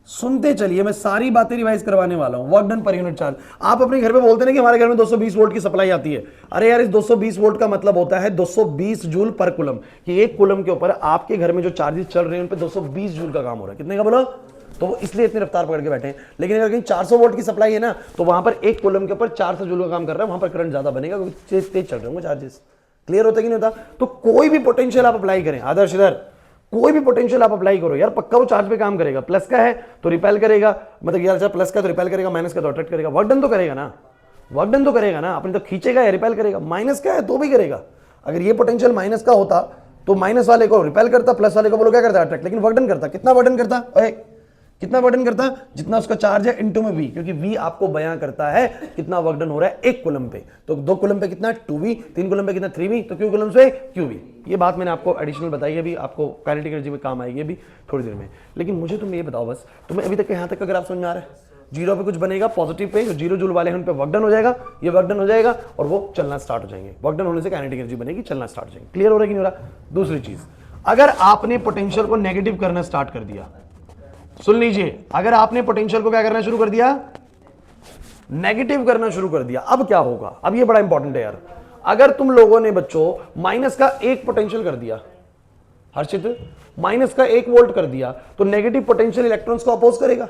सुनते चलिए, मैं सारी बातें रिवाइज करवाने वाला हूं। Work done per unit charge. आप अपने घर पे बोलते हैं कि हमारे घर में 220 वोल्ट की सप्लाई आती है। अरे यार, इस 220 वोल्ट का मतलब होता है 220 जूल पर कुलम, कि एक कुलम के ऊपर आपके घर में जो चार्जेस चल रहे हैं उन पे 220 जूल का काम हो रहा है। कितने का बोलो? तो वो इसलिए इतनी रफ्तार पकड़ के बैठे हैं। लेकिन अगर कहीं 400 वोल्ट की सप्लाई है ना, तो वहां पर एक कुलम के ऊपर 400 जूल का काम कर रहा है, वहां पर करंट ज्यादा बनेगा क्योंकि तेज चल रहे होंगे चार्जेस। क्लियर होता कि नहीं होता? तो कोई भी पोटेंशियल आप अप्लाई करें, आदर्श इधर, कोई भी पोटेंशियल आप अप्लाई करो यार, पक्का वो चार्ज पे काम करेगा। प्लस का है तो रिपेल करेगा, मतलब यार प्लस का तो रिपेल करेगा, माइनस का तो अट्रैक्ट करेगा। वर्क डन तो करेगा ना, वर्क डन तो करेगा ना, अपने तो खींचेगा या रिपेल करेगा। माइनस का है तो भी करेगा। अगर ये पोटेंशियल माइनस का होता तो माइनस वाले को रिपेल करता, प्लस वाले को बोलो क्या करता, अट्रैक्ट। लेकिन वर्क डन करता, कितना वर्क डन करता? कितना वर्क डन करता? जितना उसका चार्ज है इनटू में V, क्योंकि V आपको बयां करता है कितना वर्क डन हो रहा है एक कुलम पे। तो 2 कुलम पे कितना 2V, 3 कुलम पे कितना 3V, तो Q कुलम से QV। ये बात मैंने आपको एडिशनल बताई है, अभी आपको काइनेटिक एनर्जी में काम आएगी अभी थोड़ी देर में। लेकिन मुझे तुम ये बताओ बस, तुम्हें अभी तक यहाँ तक अगर आप समझ में आ रहा है, जीरो पे कुछ बनेगा पॉजिटिव पे, जो 0 जूल वाले हैं उन पे वर्क डन हो जाएगा, ये वर्क डन हो जाएगा और वो चलना स्टार्ट हो जाएंगे। वर्क डन होने से काइनेटिक एनर्जी बनेगी, चलना स्टार्ट हो जाएंगे। क्लियर हो रहा है कि नहीं हो रहा? दूसरी चीज, अगर आपने पोटेंशियल को नेगेटिव करना स्टार्ट कर दिया, सुन लीजिए, अगर आपने पोटेंशियल को क्या करना शुरू कर दिया, नेगेटिव करना शुरू कर दिया, अब क्या होगा? अब ये बड़ा इंपॉर्टेंट है यार। अगर तुम लोगों ने बच्चों माइनस का 1 पोटेंशियल कर दिया, हर्षित माइनस का 1 वोल्ट कर दिया, तो नेगेटिव पोटेंशियल इलेक्ट्रॉन्स को अपोज करेगा,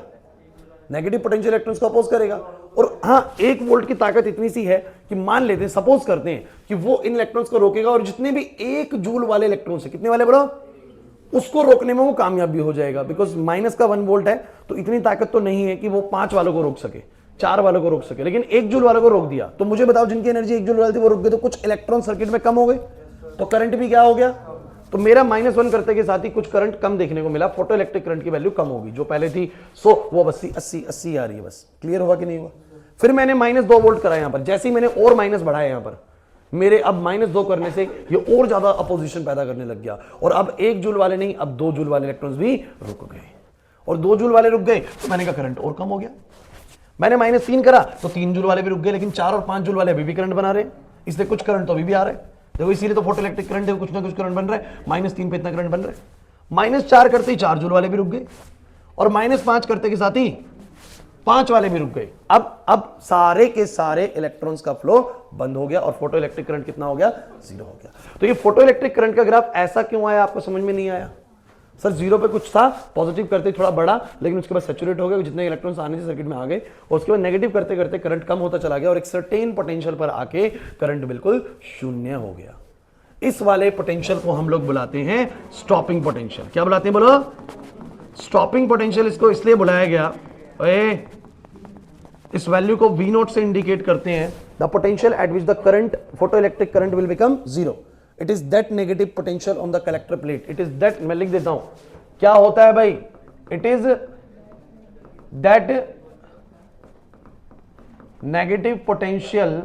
नेगेटिव पोटेंशियल इलेक्ट्रॉन्स को अपोज करेगा। और हाँ, 1 वोल्ट की ताकत इतनी सी है कि मान लेते हैं, सपोज करते हैं कि वो इन इलेक्ट्रॉन्स को रोकेगा और जितने भी 1 जूल वाले इलेक्ट्रॉन्स है, कितने वाले बोलो, उसको रोकने में वो कामयाब भी हो जाएगा। बिकॉज माइनस का 1 वोल्ट है तो इतनी ताकत तो नहीं है कि वो 5 वालों को रोक सके, 4 वालों को रोक सके, लेकिन 1 जूल वालों को रोक दिया। तो मुझे बताओ, जिनकी एनर्जी 1 जूल वाली थी वो रुक गए, तो कुछ इलेक्ट्रॉन सर्किट में कम हो गए, तो करंट भी क्या हो गया? तो मेरा -1 करते के साथ ही कुछ करंट कम देखने को मिला, फोटो इलेक्ट्रिक करंट की वैल्यू कम होगी, जो पहले थी 100 वो 80 आ रही है। बस क्लियर हुआ कि नहीं हुआ? फिर मैंने -2 वोल्ट करा यहां पर, जैसे ही मैंने और माइनस बढ़ाया यहां पर, मेरे अब -2 करने से ये और ज्यादा अपोजिशन पैदा करने लग गया, और अब 1 जूल वाले नहीं, अब 2 जूल वाले इलेक्ट्रॉन्स भी रुक गए, और 2 जूल वाले रुक गए तो मैंने कहा करंट और कम हो गया। मैंने -3 करा तो 3 जूल वाले भी रुक गए, लेकिन 4 और 5 जूल वाले अभी भी करंट बना रहे, इसलिए कुछ करंट तो अभी भी आ रहे हैं। देखो इसीलिए तो फोटो इलेक्ट्रिक करंट है, कुछ ना कुछ करंट बन रहा है। -3 पे इतना करंट बन रहा है, -4 करते ही 4 जूल वाले भी रुक गए, और -5 करते के साथ ही 5 वाले भी रुक गए। अब सारे के सारे इलेक्ट्रॉन्स का फ्लो बंद हो गया और फोटो इलेक्ट्रिक करंट कितना हो गया? 0 हो गया। तो ये फोटो इलेक्ट्रिक करंट का ग्राफ ऐसा क्यों आया, आपको समझ में नहीं आया? सर 0 पे कुछ था, पॉजिटिव करते थोड़ा बढ़ा, लेकिन उसके बाद सैचुरेट हो गया, जितने इलेक्ट्रॉन्स आने से सर्किट में आ गए, और उसके बाद नेगेटिव करते करते करंट कम होता चला गया, और एक सर्टेन पोटेंशियल पर आके करंट बिल्कुल शून्य हो गया। इस वाले पोटेंशियल को हम लोग बुलाते हैं स्टॉपिंग पोटेंशियल। क्या बुलाते हैं बोलो? Stopping potential. इसको इसलिए बुलाया गया, इस वैल्यू को V0 से इंडिकेट करते हैं, the potential at which the current photo electric current will become 0। It is that negative potential on the collector plate. It is that, मैं लिख देता हूं क्या होता है भाई, it is that negative potential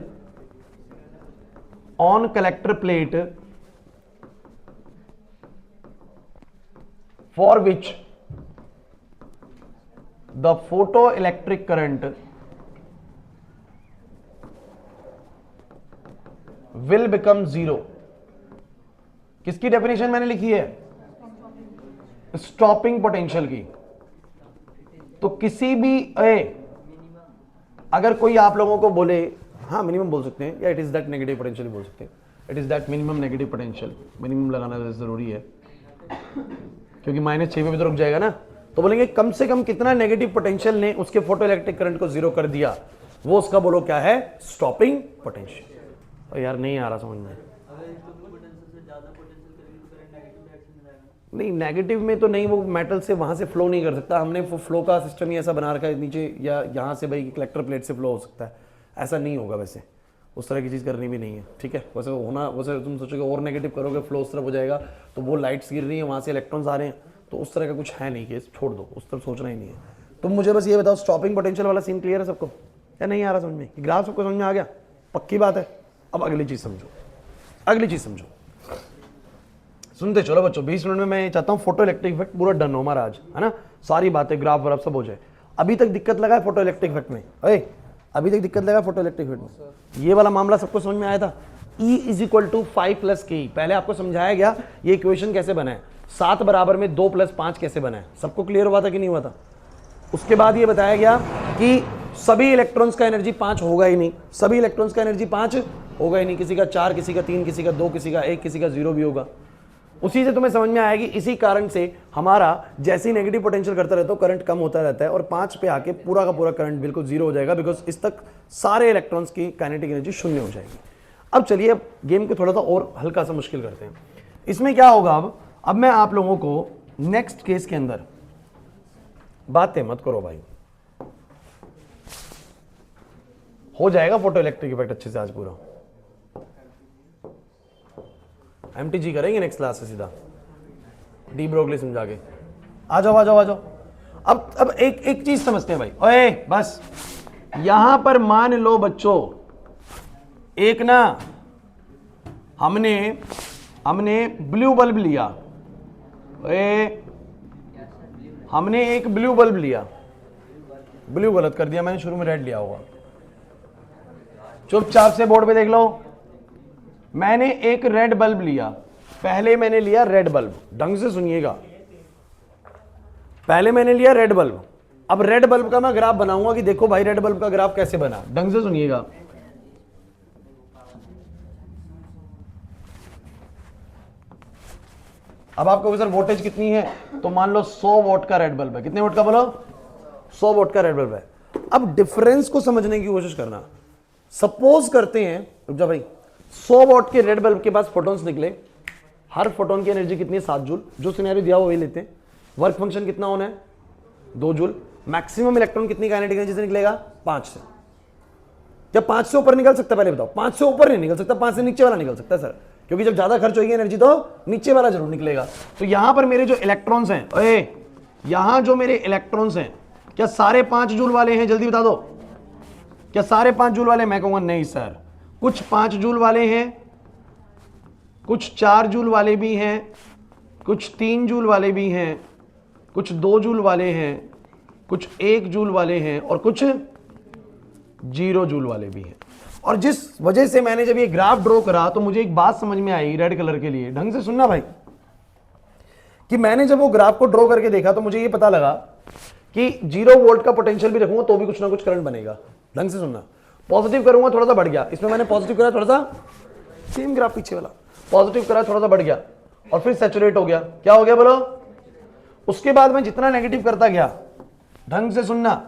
on collector plate for which the photo electric current will become 0। किसकी definition मैंने लिखी है? स्टॉपिंग पोटेंशियल की। तो किसी भी अगर कोई आप लोगों को बोले, हाँ मिनिमम बोल सकते हैं, या it is that negative potential बोल सकते हैं, it is that minimum negative potential, minimum लगाना जरूरी है क्योंकि -6 पे भी तो रुक जाएगा ना। तो बोलेंगे कम से कम कितना नेगेटिव पोटेंशियल ने उसके फोटो इलेक्ट्रिक करंट को 0 कर दिया, वो उसका बोलो क्या है? Stopping potential. और यार नहीं आ रहा समझ में? नहीं, नेगेटिव में तो नहीं, वो मेटल से वहां से फ्लो नहीं कर सकता। हमने वो फ्लो का सिस्टम ही ऐसा बना रखा है नीचे, या यहाँ से भाई कलेक्टर प्लेट से फ्लो हो सकता है, ऐसा नहीं होगा। वैसे उस तरह की चीज़ करनी भी नहीं है, ठीक है? वैसे होना, वैसे तुम सोचोगे और नेगेटिव करोगे फ्लो उस तरफ हो जाएगा, तो वो लाइट्स गिर रही है वहाँ से इलेक्ट्रॉन्स आ रहे हैं, तो उस तरह का कुछ है नहीं, केस छोड़ दो, उस तरफ सोचना ही नहीं है। तुम मुझे बस ये बताओ, स्टॉपिंग पोटेंशियल वाला सीन क्लियर है सबको या नहीं आ रहा समझ में? ग्राफ सबको समझ में आ गया? पक्की बात है। अब अगली चीज़ समझो, अगली चीज़ समझो, सुनते चलो बच्चों। 20 मिनट में मैं चाहता हूँ फोटो इलेक्ट्रिक इफेक्ट पूरा डन हो हमारा आज, है ना? सारी बातें ग्राफ वराफ सब हो जाए। अभी तक दिक्कत लगा है फोटो इलेक्ट्रिक इफेक्ट में? अभी तक दिक्कत लगा फोटो इलेक्ट्रिक इफेक्ट में? ये वाला मामला सबको समझ में आया था? E = 5 + K। पहले आपको समझाया गया ये इक्वेशन कैसे बना है, 7 बराबर में 2 + 5 कैसे बना है, सबको क्लियर हुआ था कि नहीं हुआ था? उसके बाद ये बताया गया कि सभी इलेक्ट्रॉन्स का एनर्जी 5 होगा ही नहीं, सभी इलेक्ट्रॉन्स का एनर्जी 5 होगा ही नहीं, किसी का 4, किसी का 3, किसी का 2, किसी का 1, किसी का 0 भी होगा। उसी से तुम्हें समझ में आएगी, इसी कारण से हमारा जैसे ही नेगेटिव पोटेंशियल करता रहता है करंट कम होता रहता है, और 5 पे आके पूरा का पूरा करंट बिल्कुल 0 हो जाएगा, बिकॉज इस तक सारे इलेक्ट्रॉन्स की काइनेटिक एनर्जी 0 हो जाएगी। अब चलिए गेम को थोड़ा सा और हल्का सा मुश्किल करते हैं। इसमें क्या होगा, अब मैं आप लोगों को नेक्स्ट केस के अंदर, बातें मत करो भाई, हो जाएगा फोटो इलेक्ट्रिक इफेक्ट अच्छे से आज पूरा। MTG करेंगे नेक्स्ट क्लास से सीधा, डी ब्रोगली समझा के। आ जाओ आ जाओ आ जाओ। अब एक चीज समझते हैं भाई। ओए बस यहां पर मान लो बच्चों, एक ना हमने ब्लू बल्ब लिया, हमने एक ब्लू बल्ब लिया, ब्लू गलत कर दिया मैंने, शुरू में रेड लिया होगा। चुपचाप से बोर्ड पे देख लो, मैंने एक रेड बल्ब लिया, पहले मैंने लिया रेड बल्ब, ढंग से सुनिएगा, पहले मैंने लिया रेड बल्ब। अब रेड बल्ब का मैं ग्राफ बनाऊंगा कि देखो भाई रेड बल्ब का ग्राफ कैसे बना, ढंग से सुनिएगा। अब आपको सर वोल्टेज कितनी है, तो मान लो 100 वोल्ट का रेड बल्ब है। कितने वोल्ट का बोलो, 100 वोल्ट का रेड बल्ब है। अब डिफरेंस को समझने की कोशिश करना। सपोज करते हैं, रुक जा भाई, 100 वोल्ट के रेड बल्ब के पास फोटॉन्स निकले, हर फोटोन की एनर्जी कितनी है, 7 जूल। जो सिनेरियो दिया हुआ वही लेते हैं। वर्क फंक्शन कितना होना है, 2 जूल। मैक्सिमम इलेक्ट्रॉन कितनी काइनेटिक एनर्जी से निकलेगा, 5 से। क्या 5 से ऊपर निकल सकता है, पहले बताओ। 5 से ऊपर नहीं निकल सकता, 5 से नीचे वाला निकल सकता है सर, क्योंकि जब ज्यादा खर्च होगी एनर्जी तो नीचे वाला जरूर निकलेगा। तो यहां पर मेरे जो इलेक्ट्रॉन्स हैं, ओए यहां जो मेरे इलेक्ट्रॉन्स हैं, क्या सारे 5 जूल वाले हैं, जल्दी बता दो। क्या सारे 5 जूल वाले? मैं कहूंगा नहीं सर, कुछ 5 जूल वाले हैं, कुछ 4 जूल वाले भी हैं, कुछ 3 जूल वाले भी हैं, कुछ 2 जूल वाले हैं, कुछ 1 जूल वाले हैं, और कुछ 0 जूल वाले भी हैं। और जिस वजह से मैंने जब ये ग्राफ ड्रॉ करा तो मुझे एक बात समझ में आई रेड कलर के लिए, ढंग से सुनना भाई, कि मैंने जब वो ग्राफ को ड्रॉ करके देखा तो मुझे ये पता लगा कि 0 वोल्ट का पोटेंशियल भी रखूंगा तो भी कुछ ना कुछ करंट बनेगा। ढंग से सुनना, पॉजिटिव करूंगा थोड़ा सा बढ़ गया, इसमें मैंने पॉजिटिव करा थोड़ा सा, सेम ग्राफ पीछे वाला, पॉजिटिव करा थोड़ा सा बढ़ गया और फिर सैचुरेट हो गया। क्या हो गया बोलो? उसके बाद मैं जितना नेगेटिव करता गया, ढंग से सुनना,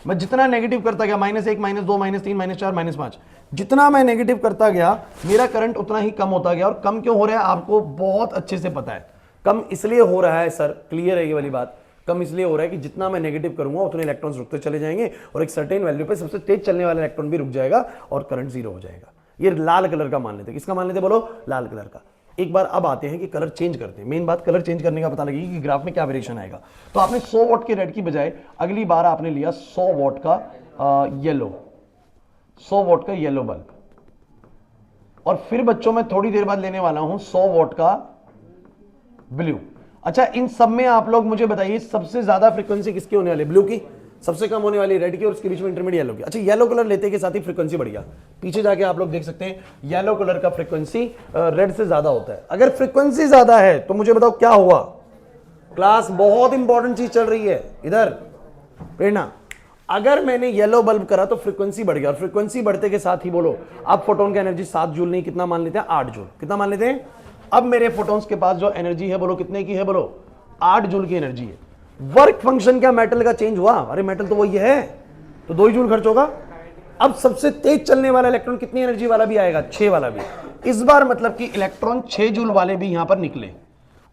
मैं जितना नेगेटिव करता गया, -1 -2 -3 -4 -5, जितना मैं नेगेटिव करता गया मेरा करंट उतना ही कम होता गया। और कम क्यों हो रहा है आपको बहुत अच्छे से पता है। कम इसलिए हो रहा है सर, क्लियर है ये वाली बात, कम इसलिए हो रहा है कि जितना मैं नेगेटिव करूंगा उतने इलेक्ट्रॉन्स रुकते चले जाएंगे और एक सर्टेन वैल्यू पे सबसे तेज चलने वाला इलेक्ट्रॉन भी रुक जाएगा और करंट 0 हो जाएगा। ये लाल कलर का मान लेते, किसका मान लेते बोलो? लाल कलर का। एक बार अब आते हैं कि कलर चेंज करते हैं। मेन बात कलर चेंज करने का पता लगेगी कि ग्राफ में क्या वेरिएशन आएगा। तो आपने 100 वॉट के रेड की बजाय अगली बार आपने लिया 100 वॉट का येलो, 100 वॉट का येलो बल्ब। और फिर बच्चों मैं थोड़ी देर बाद लेने वाला हूं 100 वॉट का ब्लू। अच्छा, इन सब में आप लोग मुझे बताइए सबसे ज्यादा फ्रीक्वेंसी किसकी होने वाली? ब्लू की। सबसे कम होने वाली रेड की, और उसके बीच में इंटरमीडिएट येलो की। अच्छा, येलो कलर लेते के साथ ही फ्रीक्वेंसी बढ़ गया। पीछे जाके आप लोग देख सकते हैं येलो कलर का फ्रीक्वेंसी रेड से ज्यादा होता है। अगर फ्रीक्वेंसी ज्यादा है तो मुझे बताओ क्या हुआ? क्लास बहुत इंपॉर्टेंट चीज चल रही है इधर, प्रेरणा। अगर मैंने येलो बल्ब करा तो फ्रीक्वेंसी बढ़ गया, और फ्रीक्वेंसी बढ़ते के साथ ही बोलो अब फोटोन की एनर्जी 7 जूल नहीं, कितना मान लेते हैं? 8 जूल। कितना मान लेते हैं? अब मेरे फोटोन्स के पास जो एनर्जी है बोलो कितने की है? बोलो 8 जूल की एनर्जी है। वर्क फंक्शन क्या मेटल का चेंज हुआ? अरे मेटल तो वही है, तो 2 ही जूल खर्च होगा। अब सबसे तेज चलने वाला इलेक्ट्रॉन कितनी एनर्जी वाला भी आएगा? 6 वाला भी। इस बार मतलब कि इलेक्ट्रॉन 6 जूल वाले भी यहां पर निकले।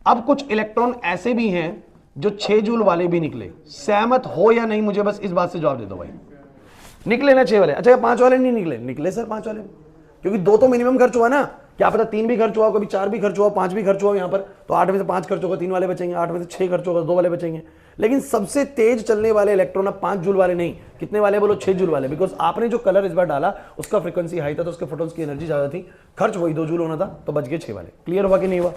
अब कुछ इलेक्ट्रॉन ऐसे भी हैं जो 6 जूल वाले भी निकले। सहमत हो या नहीं? मुझे बस इस बात से जवाब दे दो भाई। निकले ना 6 वाले? अच्छा 5 वाले नहीं निकले? निकले सर 5 वाले, क्योंकि 2 तो मिनिमम खर्च हुआ ना। क्या पता 3 भी खर्च हुआ, कभी 4 भी खर्च हुआ, 5 भी खर्च हुआ यहाँ पर, तो 8 में से 5 खर्च होगा, 3 वाले बचेंगे। 8 में से 6 खर्च होगा, 2 वाले बचेंगे। लेकिन सबसे तेज चलने वाले इलेक्ट्रॉन अब 5 जूल वाले नहीं, कितने वाले बोलो? 6 जूल वाले। बिकॉज आपने जो कलर इस बार डाला उसका फ्रीक्वेंसी हाई था, तो उसके फोटोन्स की एनर्जी ज्यादा थी, खर्च वही 2 जूल होना था, तो बच गए 6 वाले। क्लियर हुआ कि नहीं हुआ?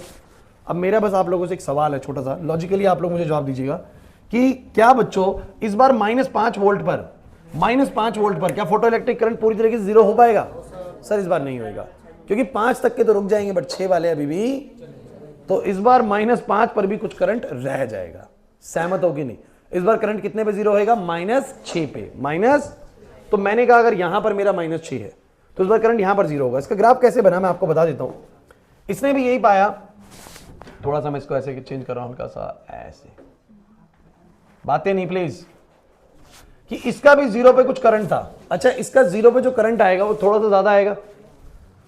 अब मेरा बस आप लोगों से एक सवाल है छोटा सा, लॉजिकली आप लोग मुझे जवाब दीजिएगा कि क्या बच्चों इस बार -5 वोल्ट पर, -5 वोल्ट पर क्या फोटो इलेक्ट्रिक करंट पूरी तरीके से 0 हो पाएगा? सर इस बार नहीं होगा, क्योंकि 5 तक के तो रुक जाएंगे, बट 6 वाले अभी भी, तो इस बार -5 पर भी कुछ करंट रह जाएगा। सहमत हो कि नहीं? इस बार करंट कितने पे 0 होएगा? -6 पे। माइनस, तो मैंने कहा अगर यहां पर मेरा -6 है तो इस बार करंट यहां पर 0 होगा। इसका ग्राफ कैसे बना मैं आपको बता देता हूं। इसने भी यही पाया, थोड़ा सा मैं इसको ऐसे चेंज कर रहा हूं, हल्का सा ऐसे, बातें नहीं प्लीज, कि इसका भी 0 पे कुछ करंट था। अच्छा, इसका 0 पे जो करंट आएगा वो थोड़ा सा ज्यादा आएगा,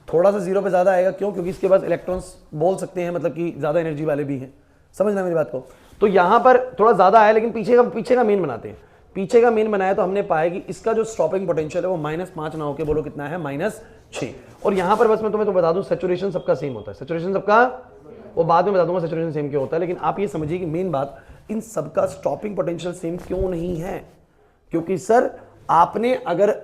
थोड़ा सा 0 पे ज्यादा आएगा। क्यों? क्योंकि इसके पास इलेक्ट्रॉन्स बोल सकते हैं, मतलब कि ज्यादा एनर्जी वाले भी हैं। समझना मेरी बात को। तो यहां पर थोड़ा ज्यादा आया, लेकिन पीछे का मेन बनाते हैं। पीछे का मेन बनाया तो हमने पाया कि इसका जो स्टॉपिंग पोटेंशियल है वो -5 ना होकर बोलो कितना है? -6। और यहां पर बस मैं तुम्हें तो बता दूं, सैचुरेशन सबका सेम होता है। सैचुरेशन सबका, वो बाद में बता दूंगा सैचुरेशन सेम क्यों होता है, लेकिन आप ये समझिए कि मेन बात, इन सबका स्टॉपिंग पोटेंशियल सेम क्यों नहीं है? क्योंकि सर आपने अगर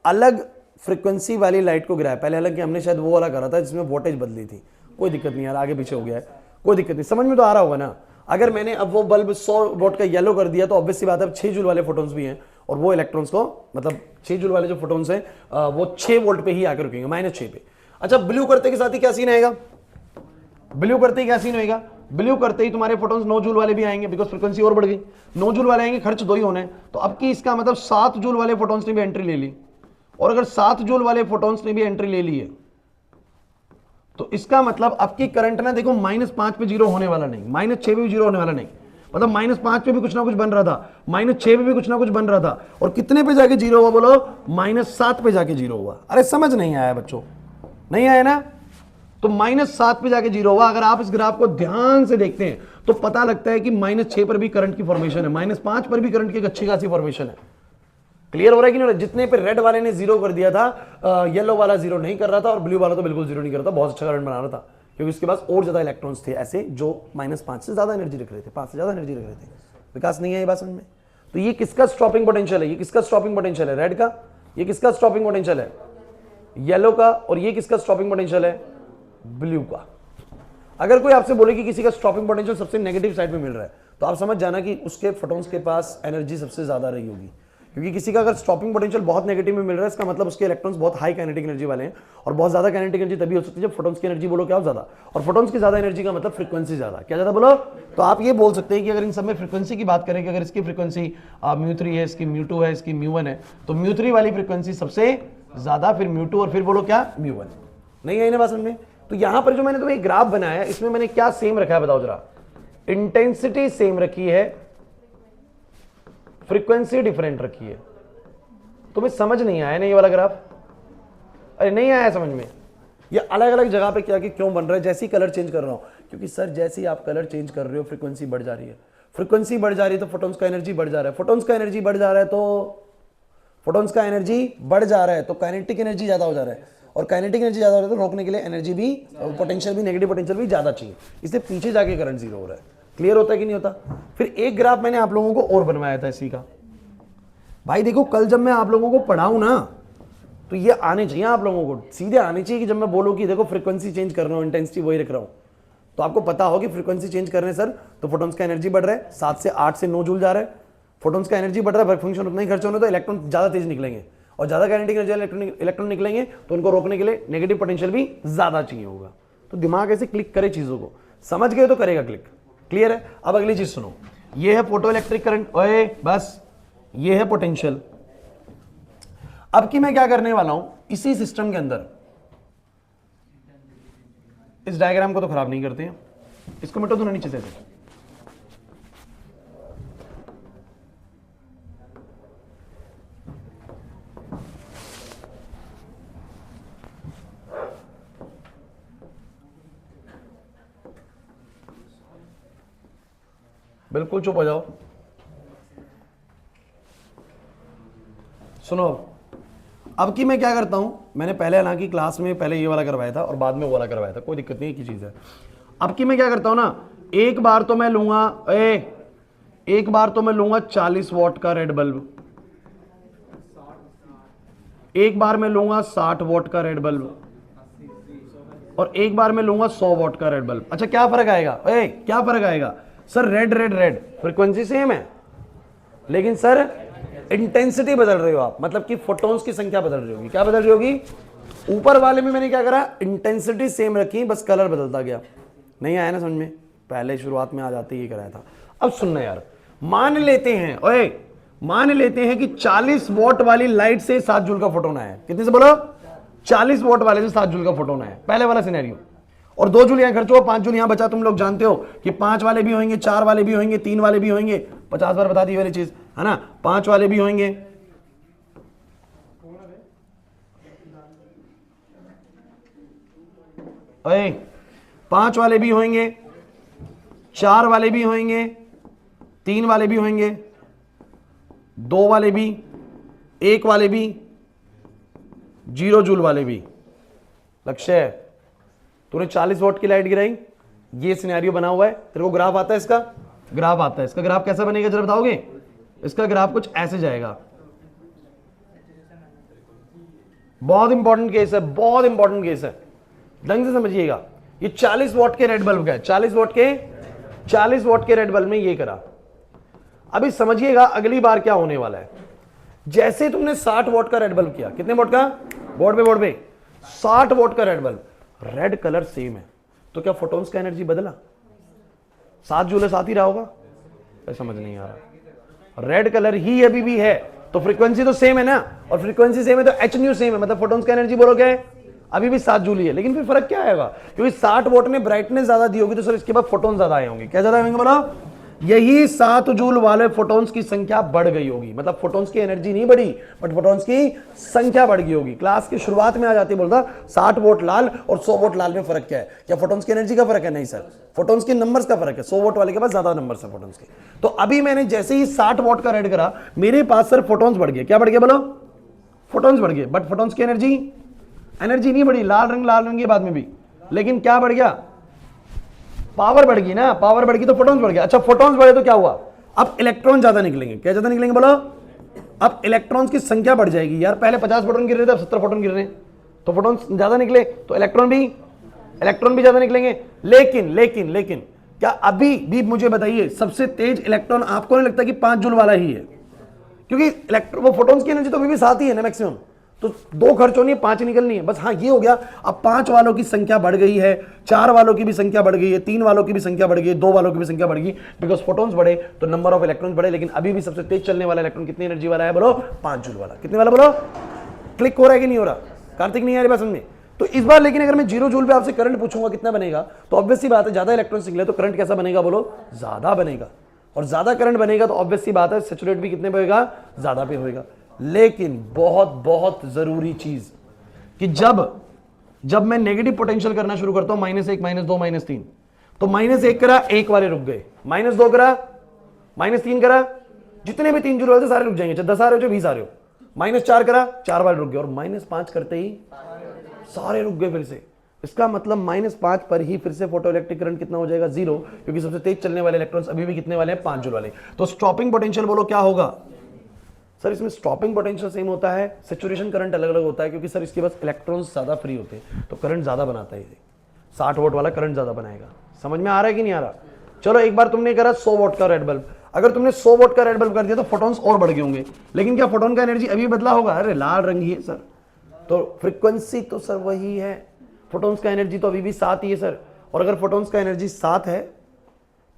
अलग फ्रीक्वेंसी वाली लाइट को गिराया, पहले हालांकि हमने शायद वो वाला करा था जिसमें वोल्टेज बदली थी, कोई दिक्कत नहीं यार, आगे पीछे हो गया है, कोई दिक्कत नहीं, समझ में तो आ रहा होगा ना। अगर मैंने अब वो बल्ब 100 वोल्ट का येलो कर दिया तो ऑब्वियस सी बात है 6 जूल वाले फोटोन्स भी हैं और वो इलेक्ट्रॉन्स को मतलब 6 जूल वाले जो फोटॉन्स हैं वो 6 वोल्ट पे ही आकर रुकेंगे, -6 पे। अच्छा, ब्लू करते के साथ ही क्या सीन आएगा? ब्लू करते ही क्या सीन होगा? ब्लू करते ही तुम्हारे फोटॉन्स 9 जूल वाले भी आएंगे, बिकॉज फ्रीक्वेंसी और बढ़ गई। 9 जूल वाले आएंगे, खर्च 2 ही होने हैं। तो अब की इसका मतलब 7 जूल वाले फोटॉन्स ने भी एंट्री ले ली, और अगर 7 जूल वाले फोटॉन्स ने भी एंट्री ले ली है तो इसका मतलब अब की करंट ना देखो -5 पे जीरो होने वाला नहीं, -6 पे भी जीरो होने वाला नहीं, मतलब -5 पे भी कुछ ना कुछ बन रहा था, -6 पे भी कुछ ना कुछ बन रहा था, और कितने पे जाके जीरो हुआ बोलो? -7 पे जाके जीरो हुआ। अरे समझ नहीं आया बच्चों? नहीं आया ना? तो -7 पे जाके जीरो हुआ। अगर आप इस ग्राफ को ध्यान से देखते हैं तो पता लगता है कि -6 पर भी करंट की फॉर्मेशन है, -5 पर भी करंट की एक अच्छी खासी फॉर्मेशन है। क्लियर हो रहा है कि नहीं? जितने पे रेड वाले ने जीरो कर दिया था, येलो वाला जीरो नहीं कर रहा था, और ब्लू वाला तो बिल्कुल जीरो नहीं कर रहा था, बहुत अच्छा करंट बना रहा था, क्योंकि उसके पास और ज्यादा इलेक्ट्रॉन्स थे ऐसे जो -5 से ज्यादा एनर्जी रख रहे थे, 5 से ज्यादा एनर्जी रख रहे थे। विकास नहीं है ये बात समझ में? तो ये किसका स्टॉपिंग पोटेंशियल है? ये किसका स्टॉपिंग पोटेंशियल है? रेड का। ये किसका स्टॉपिंग पोटेंशियल है? येलो का। और ये किसका स्टॉपिंग पोटेंशियल है? ब्लू का। अगर कोई आपसे बोले कि किसी का स्टॉपिंग पोटेंशियल सबसे नेगेटिव साइड में मिल रहा है, तो आप समझ जाना कि उसके फोटॉन्स के पास एनर्जी सबसे ज्यादा रही होगी, क्योंकि किसी का अगर स्टॉपिंग पोटेंशियल बहुत नेगेटिव में मिल रहा है, इसका मतलब उसके इलेक्ट्रॉन्स बहुत हाई काइनेटिक एनर्जी वाले हैं, और बहुत ज्यादा काइनेटिक एनर्जी तभी हो सकती है जब फोटॉन्स की एनर्जी बोलो क्या हो ज्यादा, और फोटॉन्स की ज्यादा एनर्जी का मतलब फ्रीक्वेंसी ज्यादा। क्या ज्यादा बोलो? तो आप ये बोल सकते हैं कि अगर इन सब में फ्रीक्वेंसी की बात करें कि अगर इसकी फ्रीक्वेंसी μ3 है, इसकी μ2 है, इसकी μ1 है, तो μ3 वाली फ्रीक्वेंसी सबसे ज्यादा, फिर μ2, और फिर बोलो क्या? μ1। नहीं है ना बात समझ में? तो यहां पर जो मैंने तुम्हें एक ग्राफ बनाया है, इसमें मैंने क्या सेम रखा है बताओ जरा? इंटेंसिटी सेम रखी है, फ्रीक्वेंसी डिफरेंट रखी है। तुम्हें समझ नहीं आया ना ये वाला ग्राफ? अरे नहीं आया समझ में? ये अलग अलग जगह पे क्या कि क्यों बन रहा है? जैसे ही कलर चेंज कर रहा हूं, क्योंकि सर जैसे ही आप कलर चेंज कर रहे हो फ्रीक्वेंसी बढ़ जा रही है, फ्रीक्वेंसी बढ़ जा रही है तो फोटॉन्स का एनर्जी बढ़ जा रहा है, फोटॉन्स का एनर्जी बढ़ जा रहा है तो फोटॉन्स का एनर्जी बढ़ जा रहा है तो काइनेटिक एनर्जी ज्यादा हो जा रहा है, और काइनेटिक एनर्जी ज्यादा हो रहा है तो रोकने के लिए एनर्जी भी, पोटेंशियल भी, नेगेटिव पोटेंशियल भी ज्यादा चाहिए, इससे पीछे जाके करंट जीरो हो रहा है। क्लियर होता है कि नहीं होता? फिर एक ग्राफ मैंने आप लोगों को और बनवाया था इसी का। भाई देखो, कल जब मैं आप लोगों को पढ़ाऊं ना तो ये आने चाहिए आप लोगों को, सीधे आने चाहिए कि जब मैं बोलूं कि देखो फ्रीक्वेंसी चेंज कर रहा हूं, इंटेंसिटी वही रख रहा हूं, तो आपको पता हो कि फ्रीक्वेंसी चेंज कर रहे हैं सर तो फोटॉन्स का एनर्जी बढ़ रहा है, 7 से 8 से 9 जूल जा रहा है, फोटॉन्स का एनर्जी बढ़ रहा है, वर्क फंक्शन उतना ही खर्च होना, तो इलेक्ट्रॉन ज्यादा तेज निकलेंगे, और ज्यादा काइनेटिक एनर्जी इलेक्ट्रॉन निकलेंगे तो उनको रोकने के लिए नेगेटिव पोटेंशियल भी ज्यादा चाहिए होगा। तो दिमाग ऐसे क्लिक करे चीजों को, समझ गए तो करेगा क्लिक। क्लियर है? अब अगली चीज सुनो, ये है फोटो इलेक्ट्रिक करंट, ओए बस ये है पोटेंशियल। अब की मैं क्या करने वाला हूं, इसी सिस्टम के अंदर, इस डायग्राम को तो खराब नहीं करते हैं, इसको मिटो दो ना नीचे से। बिल्कुल चुप हो जाओ। सुनो, अब की मैं क्या करता हूं, मैंने पहले हालांकि क्लास में पहले ये वाला करवाया था और बाद में वो वाला करवाया था, कोई दिक्कत नहीं, एक ही चीज है। अब की मैं क्या करता हूं ना, एक बार तो मैं लूंगा 40 वॉट का रेड बल्ब, एक बार मैं लूंगा 60 वॉट का रेड बल्ब, और एक बार मैं लूंगा 100 वॉट का रेड बल्ब। अच्छा क्या फर्क आएगा? क्या फर्क आएगा? Sir red red red frequency same है, लेकिन सर इंटेंसिटी बदल रही हो आप, मतलब कि फोटॉन्स की संख्या बदल रही होगी। क्या बदल रही होगी? ऊपर वाले में मैंने क्या करा, इंटेंसिटी सेम रखी, बस कलर बदलता गया। नहीं आया ना समझ में? पहले शुरुआत में आ जाते ही कराया था। अब सुनना यार, मान लेते हैं कि 40 वॉट वाली लाइट से 7 जूल का फोटोन आया। कितने से बोलो? 40 वॉट वाले से 7 जूल का फोटोन आया, पहले वाला सिनेरियो। और 2 जूल यहां खर्च हुआ, 5 जूल यहां बचा। तुम लोग जानते हो कि 5 वाले भी होंगे, 4 वाले भी होंगे, 3 वाले भी होंगे, 50 बार बता दी वाली चीज है ना। 5 वाले भी होंगे, ओए 5 वाले भी होंगे, 4 वाले भी होंगे, 3 वाले भी होंगे, 2 वाले भी, 1 वाले भी, 0 जूल वाले भी। लक्ष्य है, तूने 40 वॉट की लाइट गिराई, ये सिनेरियो बना हुआ है, तेरे को ग्राफ आता है, इसका ग्राफ आता है। इसका ग्राफ कैसा बनेगा जरा बताओगे? इसका ग्राफ कुछ ऐसे जाएगा। बहुत इंपॉर्टेंट केस है, बहुत इंपॉर्टेंट केस है, ढंग से समझिएगा। ये 40 वॉट के रेड बल्ब का है, 40 वॉट के रेड बल्ब में ये करा। अभी समझिएगा अगली बार क्या होने वाला है। जैसे तुमने 60 वॉट का रेड बल्ब किया, कितने वॉट का, बोर्ड पे 60 वॉट का red bulb, red colour same है, तो क्या फोटॉन्स का एनर्जी बदला? 7 जूल साथ ही रहा होगा? समझ नहीं आ रहा। रेड कलर ही अभी भी है, तो फ्रीक्वेंसी तो सेम है ना, और फ्रीक्वेंसी सेम है तो एच न्यू सेम है, मतलब फोटॉन्स का एनर्जी बोलो क्या है, अभी भी 7 जूल ही है। लेकिन फिर फर्क क्या आएगा, क्योंकि 60 वोट ने ब्राइटनेस ज्यादा दी होगी, तो सर इसके बाद फोटोन ज्यादा आए होंगे। क्या ज्यादा आएंगे बोलो? यही 7 जूल वाले फोटॉन्स की संख्या बढ़ गई होगी, मतलब फोटॉन्स की एनर्जी नहीं बढ़ी, बट फोटॉन्स की संख्या बढ़ गई होगी। क्लास की शुरुआत में आ जाती बोलता 60 वोट लाल और 100 वोट लाल में फर्क क्या है? क्या फोटॉन्स की एनर्जी का फर्क है? नहीं सर, फोटॉन्स के नंबर्स का फर्क है। 100 वोट वाले के पास ज्यादा नंबर्स है फोटॉन्स के। तो अभी मैंने जैसे ही 60 वोट का रेड करा, मेरे पास सर फोटॉन्स बढ़ गए। क्या बढ़ गया बोलो? फोटॉन्स बढ़ गए, बट फोटॉन्स की एनर्जी नहीं बढ़ी। लाल रंग के बाद में भी, लेकिन क्या बढ़ गया? पावर बढ़ गई ना, पावर बढ़ गई तो फोटॉन्स बढ़ गया। अच्छा, फोटॉन्स बढ़े तो क्या हुआ? अब इलेक्ट्रॉन ज्यादा निकलेंगे। क्या ज्यादा निकलेंगे बोलो? अब इलेक्ट्रॉन्स की संख्या बढ़ जाएगी। यार पहले 50 फोटोन गिर रहे थे, अब 70 फोटोन गिर रहे हैं, तो फोटॉन्स ज्यादा निकले, तो इलेक्ट्रॉन भी ज्यादा निकलेंगे। लेकिन क्या अभी भी मुझे बताइए, सबसे तेज इलेक्ट्रॉन आपको नहीं लगता कि 5 जूल वाला ही है? क्योंकि इलेक्ट्रॉन, वो फोटॉन्स की एनर्जी तो अभी भी 7 ही है ना मैक्सिमम, तो 2 खर्च होनी है, 5 निकलनी है बस। हाँ ये हो गया, अब 5 वालों की संख्या बढ़ गई है, 4 वालों की भी संख्या बढ़ गई है, 3 वालों की भी संख्या बढ़ गई है, 2 वालों की भी संख्या बढ़ गई, बिकॉज फोटॉन्स बढ़े तो नंबर ऑफ इलेक्ट्रॉन्स बढ़े। लेकिन अभी भी सबसे तेज चलने वाला इलेक्ट्रॉन कितनी एनर्जी वाला है बोलो? 5 जूल वाला। कितने वाला बोलो? क्लिक हो रहा है कि नहीं हो रहा? कार्तिक नहीं आ रही बात समझ में? तो इस बार लेकिन अगर मैं 0 जूल पे आपसे करंट पूछूंगा कितना बनेगा, तो ऑब्वियस सी बात है ज्यादा इलेक्ट्रॉन्स निकले तो करंट कैसा बनेगा बोलो? ज्यादा बनेगा। और ज्यादा करंट बनेगा तो ऑब्वियस सी बात है सैचुरेट भी कितने पे होगा? ज्यादा पे होगा। लेकिन बहुत जरूरी चीज कि जब मैं नेगेटिव पोटेंशियल करना शुरू करता हूं, -1, -2, -3, तो -1 करा, 1 वाले रुक गए, -2 करा, -3 करा, जितने भी 3 जूल वाले सारे रुक जाएंगे, चाहे 10 आ रहे हो चाहे 20 आ रहे हो। -4 करा, 4 वाले रुक गए, और -5 करते ही सारे रुक गए फिर से। इसका मतलब -5 पर ही फिर से फोटो इलेक्ट्रिक करंट कितना हो जाएगा? 0, क्योंकि सबसे तेज चलने वाले इलेक्ट्रॉन्स अभी भी कितने वाले हैं? 5 जूल वाले। तो स्टॉपिंग पोटेंशियल बोलो क्या होगा? सर इसमें स्टॉपिंग पोटेंशियल सेम होता है, सैचुरेशन करंट अलग अलग होता है, क्योंकि सर इसके पास इलेक्ट्रॉन्स ज्यादा फ्री होते हैं, तो करंट ज्यादा बनाता है। 60 वोट वाला करंट ज्यादा बनाएगा। समझ में आ रहा है कि नहीं आ रहा? चलो एक बार तुमने करा 100 वोट का रेड बल्ब, अगर तुमने 100 वोट का रेड बल्ब कर दिया तो फोटॉन्स और बढ़ गए होंगे, लेकिन क्या फोटॉन का एनर्जी अभी बदला होगा? अरे लाल रंग ही है सर, तो फ्रीक्वेंसी तो सर वही है, फोटॉन्स का एनर्जी तो अभी भी 7 ही है सर। और अगर फोटॉन्स का एनर्जी 7 है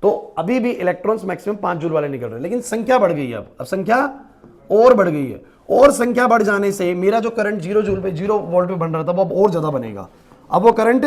तो अभी भी इलेक्ट्रॉन्स मैक्सिमम 5 जूल वाले निकल रहे हैं, लेकिन संख्या बढ़ गई है। अब संख्या और बढ़ गई है, और संख्या बढ़ जाने से मेरा जो करंट 0 जूल पे 0 वोल्ट पे बन रहा था वो अब और ज्यादा बनेगा। अब वो करंट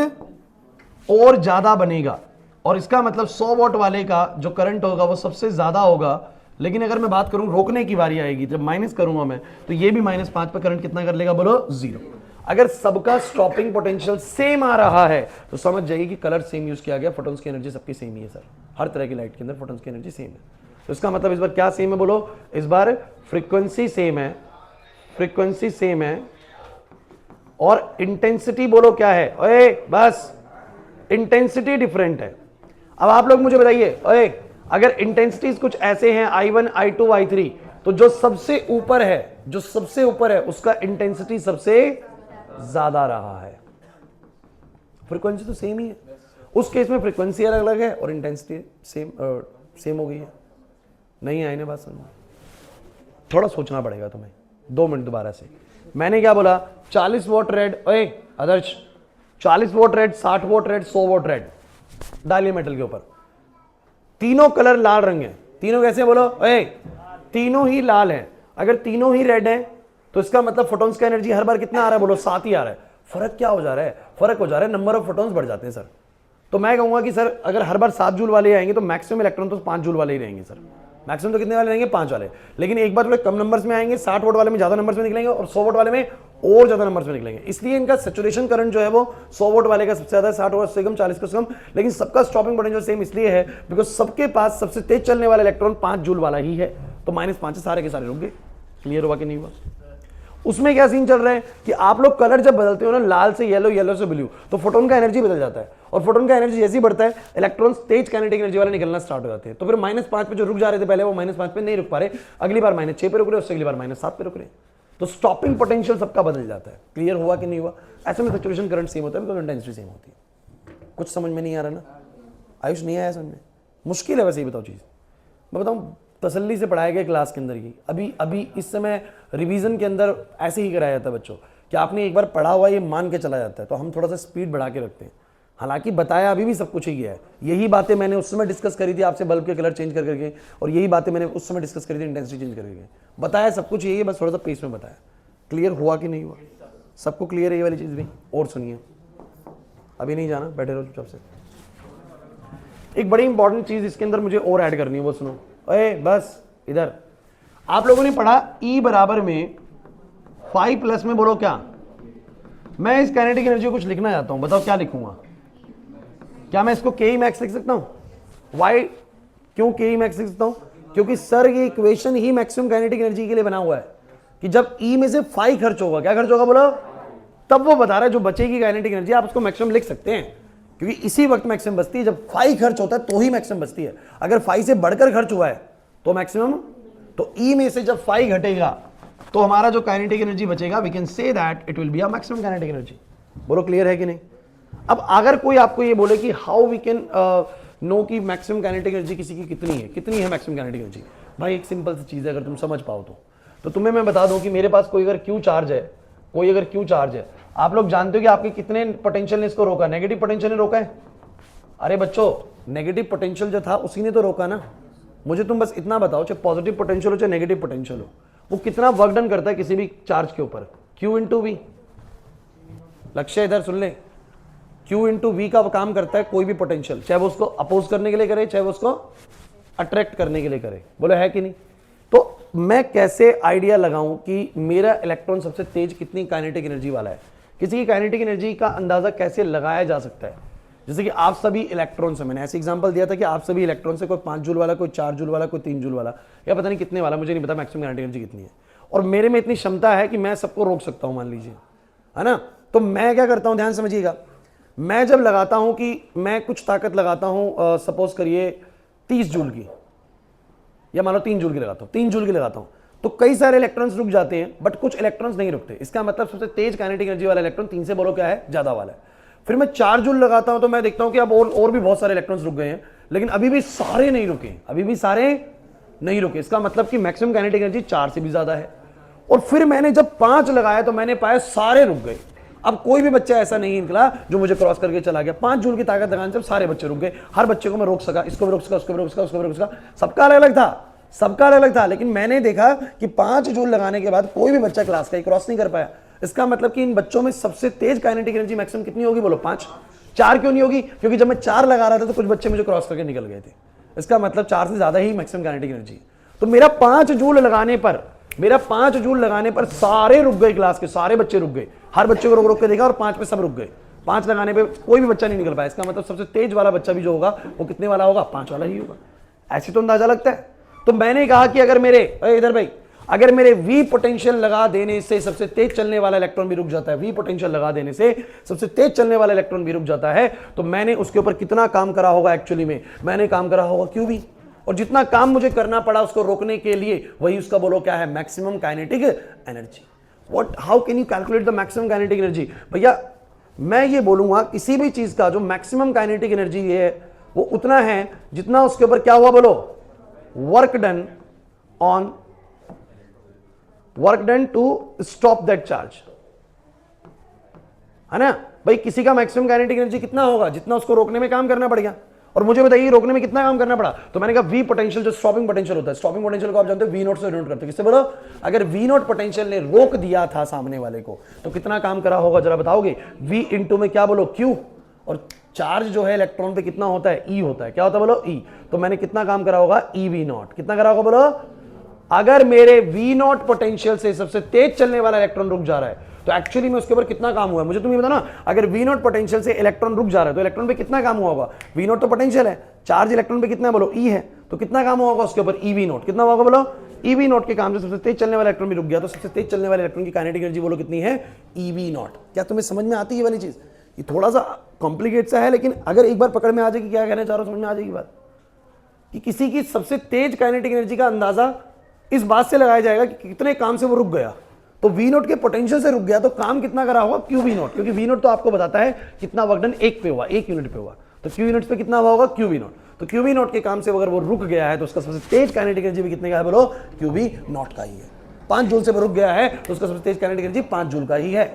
और ज्यादा बनेगा, और इसका मतलब 100 वोट वाले का जो करंट होगा वो सबसे ज्यादा होगा। लेकिन अगर मैं बात करूं रोकने की बारी आएगी, जब माइनस करूंगा मैं, तो ये भी -5 पे करंट कितना कर लेगा बोलो? 0। अगर सबका स्टॉपिंग पोटेंशियल सेम आ रहा है तो समझ जाइए कि कलर सेम यूज किया गया, फोटॉन्स की एनर्जी सबकी सेम ही है सर। हर तरह की लाइट के अंदर फोटॉन्स की एनर्जी सेम है। तो इसका मतलब इस बार क्या सेम है बोलो? इस बार फ्रीक्वेंसी सेम है, फ्रीक्वेंसी सेम है, और इंटेंसिटी बोलो क्या है? ओए बस इंटेंसिटी डिफरेंट है। अब आप लोग मुझे बताइए, ओए अगर इंटेंसिटीज कुछ ऐसे हैं I1, I2, I3, तो जो सबसे ऊपर है उसका इंटेंसिटी सबसे ज्यादा रहा है। फ्रीक्वेंसी तो सेम ही है, उस केस में फ्रीक्वेंसी अलग अलग है और इंटेंसिटी सेम हो गई है। नहीं आई ना बात समझ? थोड़ा सोचना पड़ेगा तुम्हें। 2 मिनट दोबारा से। मैंने क्या बोला? 40 वोट रेड, ओए आदर्श, 40 vote red, 60 vote red, 100 vote red डालिए मेटल के ऊपर। तीनों कलर लाल रंग है। तीनों कैसे बोलो? ओए तीनों ही लाल है। अगर तीनों ही रेड है तो इसका मतलब फोटॉन्स का एनर्जी हर बार कितना आ रहा है बोलो? 7 ही आ रहा है। फर्क क्या हो जा रहा है? फर्क हो जा रहा है नंबर ऑफ फोटॉन्स बढ़ जाते हैं सर। तो मैं कहूंगा कि सर अगर हर बार 7 जूल वाले आएंगे तो मैक्सिमम इलेक्ट्रॉन तो 5 जूल वाले ही रहेंगे सर। मैक्सिमम तो कितने वाले रहेंगे? 5 वाले। लेकिन एक बार थोड़े कम नंबर्स में आएंगे, 60 वोट वाले में ज्यादा नंबर्स में निकलेंगे और 100 वोट वाले में और ज्यादा नंबर्स में निकलेंगे। इसलिए इनका सैचुरेशन करंट जो है वो 100 वोट वाले का सबसे ज्यादा है, 60 वोट से कम, 40 का कम। लेकिन सबका स्टॉपिंग पोटेंशियल सेम इसलिए है बिकॉज सबके पास सबसे तेज चलने वाला इलेक्ट्रॉन 5 जूल वाला ही है, तो -5 से सारे के सारे रुक गए। क्लियर हुआ कि नहीं हुआ? उसमें क्या सीन चल रहा है कि आप लोग कलर जब बदलते हो ना, लाल से येलो, येलो से ब्लू, तो फोटोन का एनर्जी बदल जाता है, और फोटोन का एनर्जी जैसे ही बढ़ता है इलेक्ट्रॉन्स तेज काइनेटिक एनर्जी वाले निकलना स्टार्ट हो जाते हैं। तो फिर -5 पे जो रुक जा रहे थे पहले वो -5 पे नहीं रुक पा रहे, अगली बार -6 पे रुक रहे, उससे अगली बार -7 पे रुक रहे। तो स्टॉपिंग पोटेंशियल सबका बदल जाता है। क्लियर हुआ कि नहीं हुआ? ऐसे में सैचुरेशन करंट सेम होता है बिकॉज इंटेंसिटी सेम होती है। कुछ समझ में नहीं आ रहा ना? आयुष नहीं आया समझ में? मुश्किल है वैसे ही, बताओ चीज मैं बताऊं, तसल्ली से पढ़ाया गया क्लास के अंदर की। अभी अभी इस समय रिवीजन के अंदर ऐसे ही कराया जाता है बच्चों कि आपने एक बार पढ़ा हुआ ये मान के चला जाता है, तो हम थोड़ा सा स्पीड बढ़ा के रखते हैं। हालांकि बताया अभी भी सब कुछ ही गया है। यही बातें मैंने उस समय डिस्कस करी थी आपसे, बल्ब के कलर चेंज कर करके, और यही बातें मैंने उस समय डिस्कस करी थी इंटेंसिटी चेंज करके। बताया सब कुछ यही है, बस थोड़ा सा पेस में बताया। क्लियर हुआ कि नहीं हुआ? सबको क्लियर है ये वाली चीज़ भी? और सुनिए, अभी नहीं जाना, बैठे रहो चुपचाप से। एक बड़ी इंपॉर्टेंट चीज़ इसके अंदर मुझे और ऐड करनी है, वो सुनो। अरे बस इधर आप लोगों ने पढ़ा E बराबर में 5 प्लस में, बोलो क्या? मैं इस काइनेटिक एनर्जी को कुछ लिखना चाहता हूं, बताओ क्या लिखूंगा? क्या मैं इसको के मैक्स लिख सकता हूं? वाई? क्यों के मैक्स लिख सकता हूं? क्योंकि सर ये इक्वेशन ही मैक्सिमम काइनेटिक एनर्जी के लिए बना हुआ है कि जब E में से 5 खर्च होगा, क्या खर्च होगा बोलो? तब वो बता रहा है जो बचेगी काइनेटिक एनर्जी आप उसको मैक्सिमम लिख सकते हैं, क्योंकि इसी वक्त मैक्सिमम बचती है। जब 5 खर्च होता है तो ही मैक्सिमम बचती है। अगर 5 से बढ़कर खर्च हुआ है तो मैक्सिमम, तो E में से जब 5 घटेगा तो हमारा जो काइनेटिक एनर्जी बचेगा, we can say that it will be a maximum kinetic energy. बोलो क्लियर है कि नहीं? अब अगर कोई आपको ये बोले कि हाउ वी कैन नो कि मैक्सिमम काइनेटिक एनर्जी किसी की कितनी है मैक्सिमम काइनेटिक एनर्जी, भाई एक सिंपल सी चीज है, अगर तुम समझ पाओ तो तुम्हें मैं बता दूं कि मेरे पास कोई अगर क्यू चार्ज है, आप लोग जानते हो कि आपके कितने पोटेंशियल ने इसको रोका? नेगेटिव पोटेंशियल ने रोका है। अरे बच्चों, नेगेटिव पोटेंशियल जो था उसी ने तो रोका ना। मुझे तुम बस इतना बताओ, चाहे पॉजिटिव पोटेंशियल हो चाहे नेगेटिव पोटेंशियल हो, वो कितना वर्क डन करता है किसी भी चार्ज के ऊपर? Q into V. लक्ष्य इधर सुन ले, Q इंटू वी का काम करता है कोई भी पोटेंशियल, चाहे वो उसको अपोज करने के लिए करे चाहे वो उसको अट्रैक्ट करने के लिए करे। बोले है कि नहीं? तो मैं कैसे आइडिया लगाऊं कि मेरा इलेक्ट्रॉन सबसे तेज कितनी काइनेटिक एनर्जी वाला है? किसी की काइनेटिक एनर्जी का अंदाजा कैसे लगाया जा सकता है? जैसे कि आप सभी इलेक्ट्रॉन्स हैं, मैंने ऐसे एग्जांपल दिया था कि आप सभी इलेक्ट्रॉन्स है, कोई 5 जूल वाला, कोई 4 जूल वाला, कोई 3 जूल वाला, या पता नहीं कितने वाला, मुझे नहीं पता मैक्सिमम काइनेटिक एनर्जी कितनी है। और मेरे में इतनी क्षमता है कि मैं सबको रोक सकता हूं, मान लीजिए, है ना? तो मैं क्या करता हूं, ध्यान समझिएगा। मैं जब लगाता हूं कि मैं कुछ ताकत लगाता हूं, सपोज करिए 30 जूल की, या मान लो 3 जूल की लगाता हूं, 3 जूल की लगाता हूं, तो कई सारे इलेक्ट्रॉन्स रुक जाते हैं, बट कुछ इलेक्ट्रॉन्स नहीं रुकते। इसका मतलब सबसे तेज काइनेटिक एनर्जी वाला इलेक्ट्रॉन 3 से बोलो क्या है? ज्यादा वाला है। फिर मैं 4 जूल लगाता हूं तो मैं देखता हूं कि अब और भी बहुत सारे इलेक्ट्रॉन्स रुक गए हैं, लेकिन अभी भी सारे नहीं रुके, इसका मतलब कि मैक्सिमम काइनेटिक एनर्जी 4 से भी ज्यादा है। और फिर मैंने जब 5 लगाया तो मैंने पाया सारे रुक गए। अब कोई भी बच्चा ऐसा नहीं निकला जो मुझे क्रॉस करके चला गया। 5 जूल की ताकत लगाने से सारे बच्चे रुक गए। हर बच्चे को मैं रोक सका, इसको भी रोक सका, उसको भी रोक सका, उसको भी रोक सका। सबका अलग अलग था, लेकिन मैंने देखा कि 5 जूल लगाने के बाद कोई भी बच्चा क्लास का क्रॉस नहीं कर पाया। इसका मतलब कि इन बच्चों में सबसे तेज काइनेटिक एनर्जी मैक्सिमम कितनी होगी बोलो? 5। 4 क्यों नहीं होगी? क्योंकि जब मैं 4 लगा रहा था तो कुछ बच्चे मुझे क्रॉस करके निकल गए थे। इसका मतलब 4 से ज्यादा ही मैक्सिमम काइनेटिक एनर्जी। तो मेरा 5 जूल लगाने पर सारे रुक गए, क्लास के सारे बच्चे रुक गए। हर बच्चे को रोक रोक के देखा और 5 पे सब रुक गए। 5 लगाने पे कोई भी बच्चा नहीं निकल पाया। इसका मतलब सबसे तेज वाला बच्चा भी जो होगा वो कितने वाला होगा? 5 वाला ही होगा। ऐसे तो अंदाजा लगता है। तो मैंने कहा कि अगर मेरे इधर भाई, अगर मेरे V पोटेंशियल लगा देने से सबसे तेज चलने वाला इलेक्ट्रॉन भी रुक जाता है, V पोटेंशियल लगा देने से सबसे तेज चलने वाला इलेक्ट्रॉन भी रुक जाता है, तो मैंने उसके ऊपर कितना काम करा होगा? एक्चुअली में मैंने काम करा होगा QV, और जितना काम मुझे करना पड़ा उसको रोकने के लिए, वही उसका बोलो क्या है? Maximum kinetic energy. How can you calculate the maximum kinetic energy? भैया मैं ये बोलूंगा किसी भी चीज का जो मैक्सिमम काइनेटिक एनर्जी है वो उतना है जितना उसके ऊपर क्या हुआ बोलो? Work done to stop that charge, है ना भाई? किसी का मैक्सिमम काइनेटिक एनर्जी कितना होगा? जितना उसको रोकने में काम करना पड़ेगा। और मुझे बताइए रोकने में कितना काम करना पड़ा? तो मैंने कहा V पोटेंशियल, जो स्टॉपिंग पोटेंशियल होता है, स्टॉपिंग पोटेंशियल को आप जानते हो V नॉट से डिनोट करते हैं। किससे बोलो? अगर V नॉट पोटेंशियल ने रोक दिया था सामने वाले को तो कितना काम करा होगा जरा बताओगे? V इंटू में क्या बोलो? Q। और चार्ज जो है इलेक्ट्रॉन पे कितना होता है? E होता है। क्या होता है बोलो? E। तो मैंने कितना काम करा होगा? EV not. कितना करा होगा बोलो? अगर मेरे V नॉट पोटेंशियल से सबसे तेज चलने वाला इलेक्ट्रॉन रुक जा रहा है तो एक्चुअली में उसके ऊपर कितना काम हुआ है? मुझे तुम ये बताना। अगर V नॉट पोटेंशियल से इलेक्ट्रॉन रुक जा रहा है तो इलेक्ट्रॉन पे कितना काम हुआ होगा? V नॉट तो पोटेंशियल है, चार्ज इलेक्ट्रॉन पे कितना बोलो? E है। तो कितना काम हुआ होगा उसके ऊपर? EV not. कितना होगा बोलो? EV नॉट के काम से सबसे तेज चलने वाला इलेक्ट्रॉन भी रुक गया, तो सबसे तेज चलने वाले इलेक्ट्रॉन की काइनेटिक एनर्जी बोलो कितनी है? EV not. क्या तुम्हें समझ में आती है ये वाली चीज? ये थोड़ा सा कॉम्प्लिकेट सा है, लेकिन अगर एक बार पकड़ में आ जाएगी, क्या कहना चाह रहा हूं, समझ में आ जाएगी बात, कि किसी की सबसे तेज काइनेटिक एनर्जी का अंदाजा इस बात से लगाया जाएगा कि कितने काम से वो रुक गया। तो V नोट के पोटेंशियल से रुक गया तो काम कितना करा होगा? QV note. क्योंकि V नोट तो आपको बताता है कितना वर्क डन 1 पे हुआ, 1 यूनिट पे हुआ, तो Q यूनिट्स पे कितना हुआ होगा? QV note. तो क्यू वी नॉट के काम से अगर वो रुक गया है तो उसका सबसे तेज काइनेटिक एनर्जी भी कितने का है बोलो, क्यू वी नॉट का ही है। 5 जूल से वो रुक गया है तो उसका सबसे तेज काइनेटिक एनर्जी 5 जूल का ही है।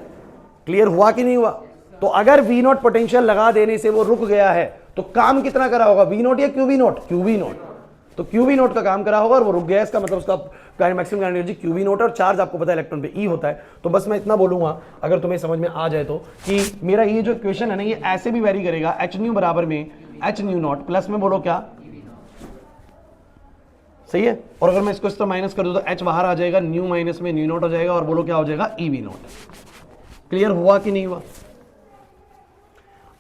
क्लियर हुआ कि नहीं हुआ? तो अगर वी नॉट पोटेंशियल लगा देने से वो रुक गया है तो काम कितना करा होगा, वी नॉट या Q V naught? Q V naught. तो क्यू वी नॉट का काम करा होगा और वो रुक गया, इसका मतलब उसका maximum kinetic energy Q V naught, और चार्ज आपको पता है इलेक्ट्रॉन पे ई होता है। तो बस मैं इतना बोलूंगा अगर तुम्हें समझ में आ जाए तो, कि मेरा ये जो इक्वेशन है ना ये ऐसे भी वेरी करेगा, एच न्यू बराबर में एच न्यू नॉट प्लस में बोलो क्या, सही है। और अगर मैं इसको इस तरह माइनस कर दूं तो एच बाहर आ जाएगा, न्यू माइनस में न्यू नॉट हो जाएगा और बोलो क्या हो जाएगा, ई वी नॉट। क्लियर हुआ कि नहीं हुआ?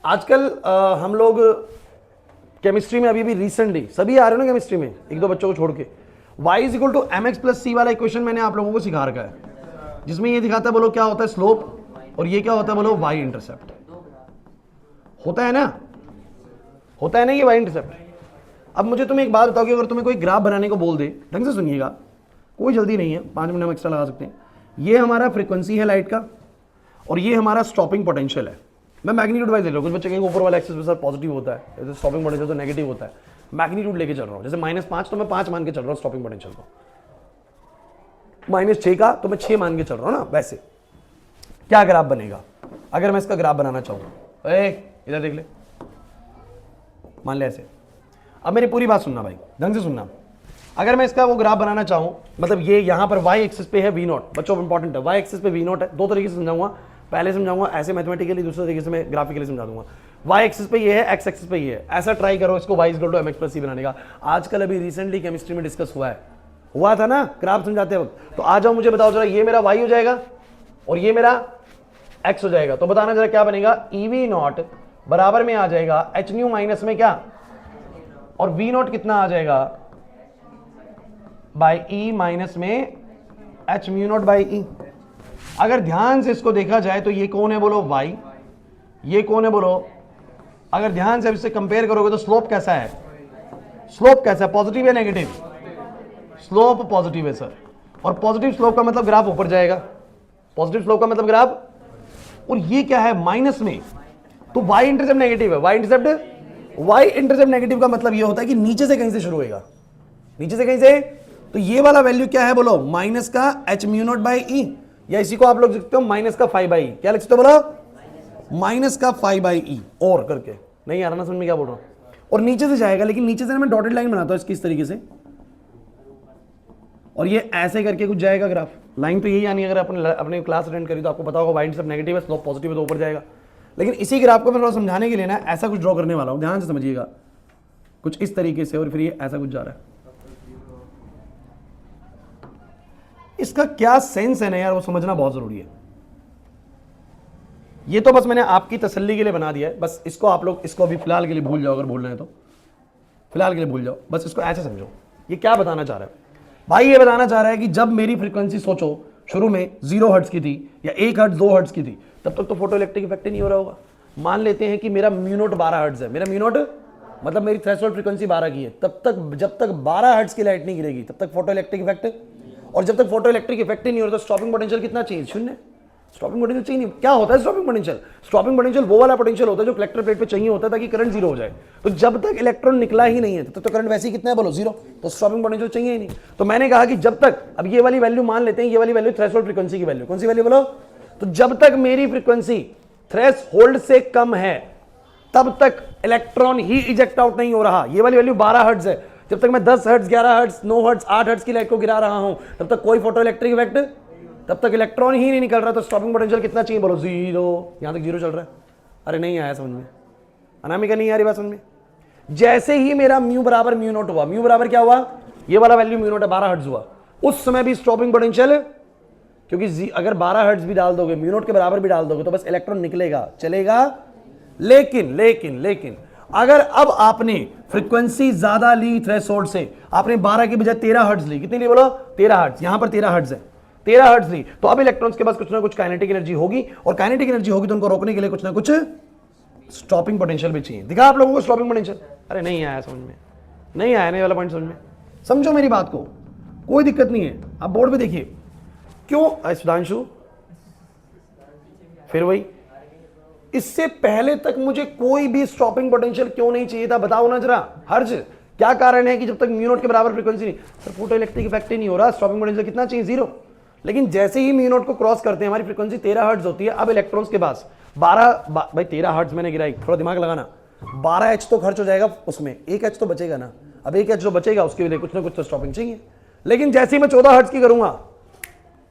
आजकल हम लोग केमिस्ट्री में अभी भी रिसेंटली सभी आ रहे हो ना केमिस्ट्री में, एक दो बच्चों को छोड़ के, y is equal to M X plus C वाला इक्वेशन मैंने आप लोगों को सिखा रखा है, जिसमें ये दिखाता है बोलो क्या होता है स्लोप, और ये क्या होता है बोलो y इंटरसेप्ट। होता है ना, होता है ना ये y इंटरसेप्ट। अब मुझे तुम्हें एक बात बताओ कि अगर तुम्हें कोई ग्राफ बनाने को बोल दे, ढंग से सुनिएगा, कोई जल्दी नहीं है, 5 मिनट हम एक्स्ट्रा लगा सकते हैं। ये हमारा फ्रीक्वेंसी है लाइट का और ये हमारा स्टॉपिंग पोटेंशियल है। मैं मैग्नीट्यूड वाइज ले रहा हूँ, कुछ बच्चे कहेंगे ऊपर वाला एक्सिस पे सर पॉजिटिव होता है, जैसे स्टॉपिंग पोटेंशियल तो नेगेटिव होता है। मैग्नीट्यूड लेके चल रहा हूँ, जैसे -5 तो मैं 5 मान के चल रहा हूँ स्टॉपिंग पोटेंशियल को, -6 का तो मैं 6 मान के चल रहा हूँ ना। वैसे क्या ग्राफ बनेगा अगर मैं इसका ग्राफ बनाना चाहूँ, इधर देख ले, मान ले ऐसे। अब मेरी पूरी बात सुनना भाई, ढंग से सुनना। अगर मैं इसका वो ग्राफ बनाना चाहूँ, मतलब ये यहाँ पर y एक्सिस पे है वी नॉट, बच्चों इंपॉर्टेंट है, y एक्सिस पे वी नॉट है। दो तरीके से समझाऊंगा, पहले समझाऊंगा ऐसे मैथमेटिकली, दूसरे तरीके से मैं ग्राफिकली समझा दूंगा। y एक्सिस पे ये है, x एक्सिस पे ये है, ऐसा ट्राई करो इसको y equal to mx plus c बनाने का। आजकल अभी रिसेंटली केमिस्ट्री में डिस्कस हुआ था ना ग्राफ समझाते वक्त। तो आ जाओ मुझे बताओ जरा, ये मेरा y हो जाएगा और ये मेरा x हो जाएगा, तो बताना जरा क्या बनेगा, ई वी नॉट बराबर में आ जाएगा एच न्यू माइनस में क्या, और वी नॉट कितना आ जाएगा बाय ई माइनस में एच म्यू नॉट बाय ई। अगर ध्यान से इसको देखा जाए तो ये कौन है बोलो y, ये कौन है बोलो। अगर ध्यान से इससे कंपेयर करोगे तो स्लोप कैसा है, स्लोप कैसा है, पॉजिटिव या नेगेटिव? स्लोप पॉजिटिव है सर, और पॉजिटिव स्लोप का मतलब ग्राफ ऊपर जाएगा, पॉजिटिव स्लोप का मतलब ग्राफ, और ये क्या है माइनस में, तो y इंटरसेप्ट नेगेटिव है। y इंटरसेप्ट नेगेटिव का मतलब ये होता है कि नीचे से कहीं से शुरू होगा, नीचे से कहीं से। तो ये वाला वैल्यू क्या है बोलो, माइनस का H mu naught by E, या इसी को आप लोग लिखते हो माइनस का 5 बाई ई। क्या लिखते हो बोलो, माइनस का 5 बाई ई, और करके नहीं आ रहा ना समझ में क्या बोल रहा हूं। और नीचे से जाएगा, लेकिन नीचे से मैं डॉटेड लाइन बनाता हूं इसकी इस तरीके से, और ये ऐसे करके कुछ जाएगा ग्राफ। लाइन तो यही आनी है, अगर अपने क्लास अटेंड करी तो आपको पता होगा वाई सब नेगेटिव है, स्लोप पॉजिटिव है तो ऊपर जाएगा। लेकिन इसी ग्राफ को मैं थोड़ा समझाने के लिए ना ऐसा कुछ ड्रॉ करने वाला हूं, ध्यान से समझिएगा, कुछ इस तरीके से, और फिर ये ऐसा कुछ जा रहा है। इसका क्या सेंस है ना यार, वो समझना बहुत जरूरी है। ये तो बस मैंने आपकी तसल्ली के लिए बना दिया है, बस इसको आप लोग इसको अभी फिलहाल के लिए भूल जाओ, अगर भूलना है तो फिलहाल के लिए भूल जाओ, बस इसको ऐसे समझो। ये क्या बताना चाह रहा है भाई, ये बताना चाह रहा है कि जब मेरी फ्रीक्वेंसी सोचो शुरू में 0 हर्ट्ज की थी या 1 हर्ट्ज 2 हर्ट्ज की थी, तब तक तो फोटो इलेक्ट्रिक इफेक्ट ही नहीं हो रहा होगा। मान लेते हैं कि मेरा म्यू नॉट 12 हर्ट्ज है, मेरा म्यू नॉट मतलब मेरी थ्रेशोल्ड फ्रीक्वेंसी 12 की है, तब तक जब तक 12 हर्ट्ज की लाइट नहीं गिरेगी तब तक फोटो इलेक्ट्रिक इफेक्ट, और जब तक फोटो इलेक्ट्रिक इफेक्ट ही नहीं हो रहा तो स्टॉपिंग पोटेंशियल कितना चाहिए, 0। स्टॉपिंग पोटेंशियल चाहिए नहीं। क्या होता है स्टॉपिंग पोटेंशियल? स्टॉपिंग पोटेंशियल वो वाला पोटेंशियल होता है जो कलेक्टर प्लेट पे चाहिए होता है ताकि करंट 0 हो जाए। तो जब तक इलेक्ट्रॉन निकला ही नहीं है तब तो करंट वैसे ही कितना है बोलो, 0। तो स्टॉपिंग पोटेंशियल चाहिए ही नहीं। तो मैंने कहा कि जब तक, अब ये वाली वैल्यू मान लेते हैं, ये वाली वैल्यू थ्रेशोल्ड फ्रीक्वेंसी की वैल्यू, कौन सी वैल्यू बोलो, तो जब तक मेरी फ्रीक्वेंसी थ्रेशोल्ड से कम है तब तक इलेक्ट्रॉन ही इजेक्ट आउट नहीं हो रहा। ये वाली वैल्यू 12 हर्ट्ज है, जब तक मैं 10 हर्ट्ज 11 हर्ट्ज 9 हर्ट्ज 8 हर्ट्ज की लाइट को गिरा रहा हूं तब तक कोई फोटो इलेक्ट्रिक इफेक्ट, तब तक इलेक्ट्रॉन ही नहीं निकल रहा। तो स्टॉपिंग पोटेंशियल कितना चाहिए बोलो, 0। यहां तक 0 चल रहा है। अरे नहीं आया समझ में, अनामिका नहीं आ रही बात समझ में। जैसे ही मेरा म्यू बराबर म्यू नॉट हुआ, म्यू बराबर क्या हुआ, ये वाला वैल्यू म्यू नॉट है 12 हर्ट्ज हुआ, उस समय भी स्टॉपिंग पोटेंशियल, क्योंकि अगर 12 हर्ट्ज भी डाल दोगे, म्यू नॉट के बराबर भी डाल दोगे तो बस इलेक्ट्रॉन निकलेगा, चलेगा। लेकिन लेकिन लेकिन अगर अब आपने फ्रीक्वेंसी ज्यादा ली थ्रेशोल्ड से, आपने 12 की बजाय 13 हर्ट्ज ली, कितनी ली बोलो, 13 हर्ट्ज, यहां पर 13 हर्ट्ज है, 13 हर्ट्ज ली, तो अब इलेक्ट्रॉन्स के पास कुछ ना कुछ काइनेटिक एनर्जी होगी, और काइनेटिक एनर्जी होगी तो उनको रोकने के लिए कुछ ना कुछ स्टॉपिंग पोटेंशियल भी चाहिए। दिखा आप लोगों को स्टॉपिंग पोटेंशियल? अरे नहीं आया समझ में, नहीं आया नहीं वाला पॉइंट समझ में, समझो मेरी बात को, कोई दिक्कत नहीं है। आप बोर्ड पे देखिए, क्यों सुधांशु, फिर वही इससे पहले तक मुझे कोई भी स्टॉपिंग पोटेंशियल क्यों नहीं चाहिए था, बताओ ना जरा। हर्ज, क्या कारण है कि जब तक म्यू नॉट के बराबर फ्रीक्वेंसी नहीं, सर फोटो इलेक्ट्रिक इफेक्ट ही नहीं हो रहा, स्टॉपिंग पोटेंशियल कितना चाहिए, 0। लेकिन जैसे ही म्यू नॉट को क्रॉस करते हैं हमारी फ्रीक्वेंसी 13 हर्ट्ज होती है। अब इलेक्ट्रॉन्स के पास 12 भाई 13 हर्ट्ज मैंने गिराई, थोड़ा दिमाग लगाना, 12 एच तो खर्च हो जाएगा उसमें, 1 एच तो बचेगा ना। अब 1 एच जो बचेगा उसके लिए कुछ ना कुछ तो स्टॉपिंग चाहिए। लेकिन जैसे ही मैं 14 हर्ट्ज की करूंगा,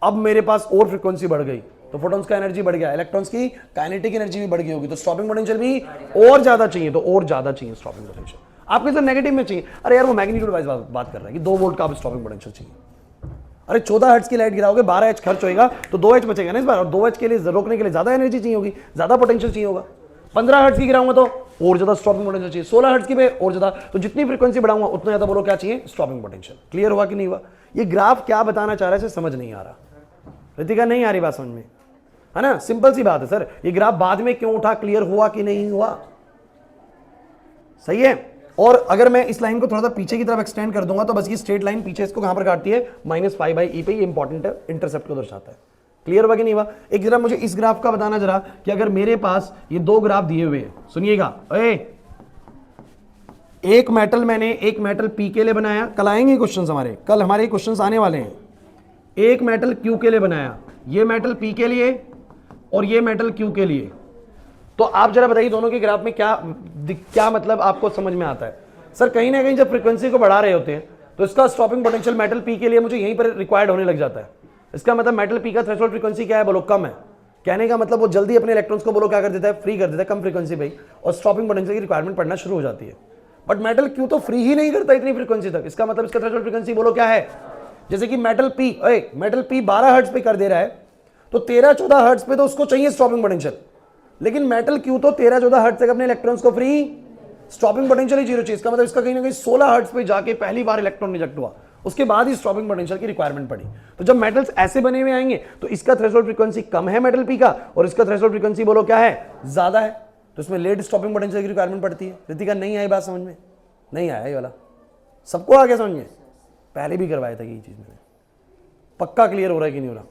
अब मेरे पास और फ्रीक्वेंसी बढ़ गई, तो फोटॉन्स का एनर्जी बढ़ गया, इलेक्ट्रॉन्स की काइनेटिक एनर्जी भी बढ़ गई होगी, तो स्टॉपिंग पोटेंशियल भी और ज्यादा चाहिए, तो और ज्यादा चाहिए स्टॉपिंग पोटेंशियल। आपके सर नेगेटिव में चाहिए, अरे यार वो मैग्नीट्यूड वाइज बात कर रहा है कि 2 वोल्ट का स्टॉपिंग पोटेंशियल चाहिए। अरे 14 हर्ट्ज की लाइट गिराओगे, 12 एच खर्च होएगा, तो 2 एच बचेगा ना इस बार, और 2 एच के लिए रोकने के लिए ज्यादा एनर्जी चाहिए होगी, ज्यादा पोटेंशियल चाहिए होगा। 15 हर्ट्ज की गिराऊंगा तो और ज्यादा स्टॉपिंग पोटेंशियल चाहिए, 16 हर्ट्ज की पे और ज्यादा, तो जितनी फ्रीक्वेंसी बढ़ाऊंगा उतना ज्यादा बोलो क्या चाहिए, स्टॉपिंग पोटेंशियल। क्लियर हुआ कि नहीं हुआ? ये ग्राफ क्या बताना चाह रहा है समझ नहीं आ रहा। रितिका नहीं आ रही बात समझ में, है ना? सिंपल सी बात है सर, ये ग्राफ बाद में क्यों उठा, क्लियर हुआ कि नहीं हुआ? सही है। और अगर मैं इस लाइन को थोड़ा सा पीछे की तरफ एक्सटेंड कर दूंगा तो बस ये स्ट्रेट लाइन पीछे इसको कहां पर काटती है, -π/e पे, ये इंपॉर्टेंट है, इंटरसेप्ट को दर्शाता है। क्लियर हुआ कि नहीं हुआ? एक जरा मुझे इस ग्राफ का बताना जरा कि अगर मेरे पास ये 2 ग्राफ दिए हुए हैं, सुनिएगा, एक मेटल पी के लिए बनाया, कल आएंगे क्वेश्चंस हमारे, कल हमारे क्वेश्चंस आने वाले हैं। एक मेटल क्यू के लिए बनाया, ये मेटल पी के लिए और ये मेटल क्यू के लिए, तो आप जरा बताइए दोनों के ग्राफ में क्या मतलब आपको समझ में आता है? सर कहीं ना कहीं जब फ्रीक्वेंसी को बढ़ा रहे होते हैं तो इसका स्टॉपिंग पोटेंशियल मेटल पी के लिए मुझे यहीं पर रिक्वायर्ड होने लग जाता है। इसका मतलब मेटल पी का थ्रेशोल्ड फ्रीक्वेंसी क्या है बोलो, कम है। कहने का मतलब वो जल्दी अपने इलेक्ट्रॉन्स को बोलो क्या कर देता है, फ्री कर देता है, कम फ्रीक्वेंसी पे, और स्टॉपिंग पोटेंशियल की रिक्वायरमेंट पड़ना शुरू हो जाती है। बट मेटल क्यू तो फ्री ही नहीं करता इतनी फ्रीक्वेंसी तक, इसका मतलब इसका थ्रेशोल्ड फ्रीक्वेंसी बोलो क्या है। जैसे कि मेटल पी 12 हर्ट्ज पे कर दे रहा है, तो 13-14 हर्ट्ज पे तो उसको चाहिए स्टॉपिंग पोटेंशियल, लेकिन मेटल क्यू तो 13-14 हर्ट्ज तक अपने इलेक्ट्रॉन्स को फ्री, स्टॉपिंग पोटेंशियल ही 0 चाहिए। इसका मतलब इसका कहीं ना कहीं 16 हर्ट्ज पे जाके पहली बार इलेक्ट्रॉन रिजेक्ट हुआ, उसके बाद ही स्टॉपिंग पोटेंशियल की रिक्वायरमेंट पड़ी। तो जब मेटल्स ऐसे बने हुए आएंगे तो इसका थ्रेशोल्ड फ्रीक्वेंसी कम है मेटल पी का, और इसका थ्रेशोल्ड फ्रीक्वेंसी बोलो क्या है, ज्यादा है, तो इसमें लेट स्टॉपिंग पोटेंशियल की रिक्वायरमेंट पड़ती है। रितिका नहीं आई बात समझ में? नहीं आया ये वाला, सबको आ गया समझ में? पहले भी करवाया था ये चीज मैंने, पक्का क्लियर हो रहा है कि नहीं हो रहा?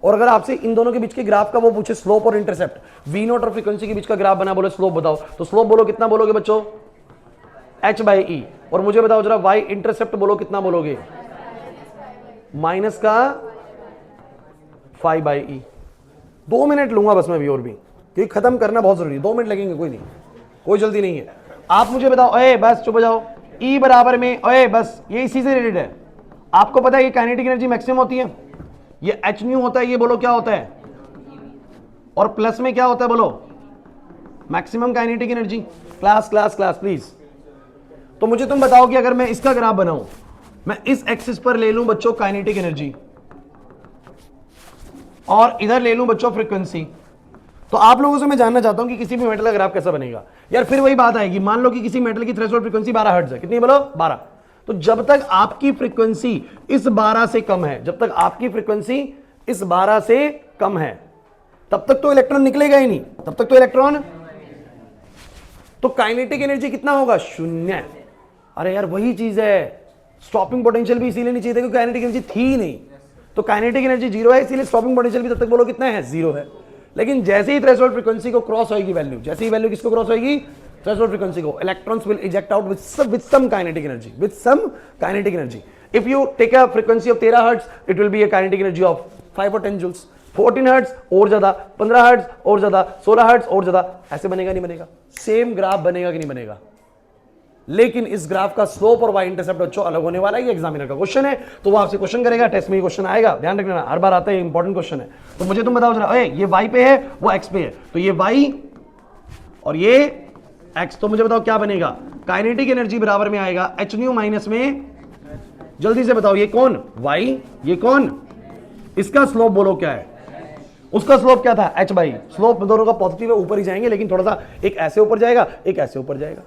और अगर आपसे इन दोनों के बीच के ग्राफ का वो पूछे स्लोप और इंटरसेप्ट, वी नॉट और फ्रीक्वेंसी के बीच का ग्राफ बना, बोले स्लोप बताओ, तो स्लोप बोलो कितना बोलोगे बच्चों, h/e, और मुझे बताओ जरा y इंटरसेप्ट बोलो कितना बोलोगे, माइनस का π/e। 2 मिनट लूंगा बस मैं भी, और भी क्योंकि खत्म करना बहुत जरूरी है, 2 मिनट लगेंगे, कोई नहीं, कोई जल्दी नहीं है। आप मुझे बताओ, बस चुप हो जाओ, E बराबर में, बस ये इसी से रिलेटेड है। आपको पता है ये काइनेटिक एनर्जी मैक्सिमम होती है, ये h न्यू होता है, ये बोलो क्या होता है, और प्लस में क्या होता है बोलो, maximum kinetic energy. Class class class please. तो मुझे तुम बताओ कि अगर मैं इसका ग्राफ बनाऊं, मैं इस एक्सिस पर ले लूं बच्चों काइनेटिक एनर्जी, और इधर ले लूं बच्चों फ्रीक्वेंसी, तो आप लोगों से मैं जानना चाहता हूं कि किसी भी मेटल का ग्राफ कैसा बनेगा। यार फिर वही बात आएगी, मान लो कि किसी मेटल की थ्रेशोल्ड फ्रीक्वेंसी 12 हर्ट्ज है, कितनी बोलो 12, तो जब तक आपकी फ्रीक्वेंसी इस 12 से कम है, जब तक आपकी फ्रीक्वेंसी इस 12 से कम है, तब तक तो इलेक्ट्रॉन निकलेगा ही नहीं, तब तक तो इलेक्ट्रॉन, तो काइनेटिक एनर्जी कितना होगा, 0। अरे यार वही चीज है, स्टॉपिंग पोटेंशियल भी इसीलिए नहीं चाहिए था क्योंकि काइनेटिक एनर्जी थी ही नहीं, तो काइनेटिक एनर्जी 0 है, इसीलिए स्टॉपिंग पोटेंशियल भी तब तक बोलो कितना है, 0 है। लेकिन जैसे ही थ्रेशोल्ड फ्रीक्वेंसी को क्रॉस होगी वैल्यू, जैसे ही वैल्यू किसको क्रॉस होगी, थ्रेशोल्ड फ्रीक्वेंसी को, electrons will eject out with some kinetic energy, If you take a frequency of 13 hertz, it will be a kinetic energy of 5 or 10 joules. 14 hertz और ज्यादा, 15 hertz और ज्यादा, 16 hertz और ज्यादा, ऐसे बनेगा नहीं बनेगा? सेम ग्राफ बनेगा कि नहीं बनेगा? लेकिन इस ग्राफ का स्लोप और वाई इंटरसेप्ट बच्चों अलग होने वाला है, ये एग्जामिनर का क्वेश्चन है, तो वो आपसे क्वेश्चन करेगा, टेस्ट में क्वेश्चन आएगा, ध्यान रखना, हर बार आता है, इंपॉर्टेंट क्वेश्चन है। तो मुझे तुम बताओ जरा, ये y पे है, वो x पे है, तो ये y और ये x, तो मुझे बताओ क्या बनेगा, काइनेटिक एनर्जी बराबर में आएगा h न्यू माइनस में, जल्दी से बताओ, ये कौन y, ये कौन, इसका स्लोप बोलो क्या है, उसका स्लोप क्या था h/e, स्लोप दोनों का पॉजिटिव है, ऊपर ही जाएंगे, लेकिन थोड़ा सा एक ऐसे ऊपर जाएगा, एक ऐसे ऊपर जाएगा।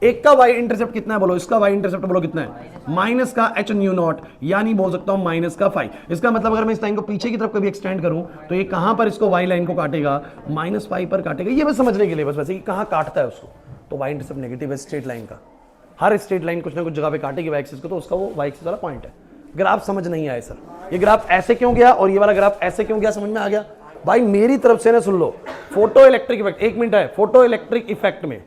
एक का y इंटरसेप्ट कितना है बोलो, इसका y इंटरसेप्ट बोलो कितना है, माइनस का h न्यू नॉट, यानी बोल सकता हूं माइनस का फाई। इसका मतलब अगर मैं इस लाइन को पीछे की तरफ कभी एक्सटेंड करूं तो ये कहां पर इसको y लाइन को काटेगा, -5 पर काटेगा। ये बस समझने के लिए, बस वैसे कि कहां काटता है उसको, तो y इंटरसेप्ट नेगेटिव है स्ट्रेट लाइन का, हर स्ट्रेट लाइन कुछ ना कुछ जगह पे काटेगी y एक्सिस को, तो उसका वो y एक्सिस वाला पॉइंट है। ग्राफ समझ नहीं आया सर, ये ग्राफ ऐसे क्यों गया और ये वाला ग्राफ ऐसे क्यों गया, समझ में आ गया? भाई मेरी तरफ से ना सुन लो, फोटो इलेक्ट्रिक इफेक्ट, 1 मिनट है, फोटो इलेक्ट्रिक इफेक्ट में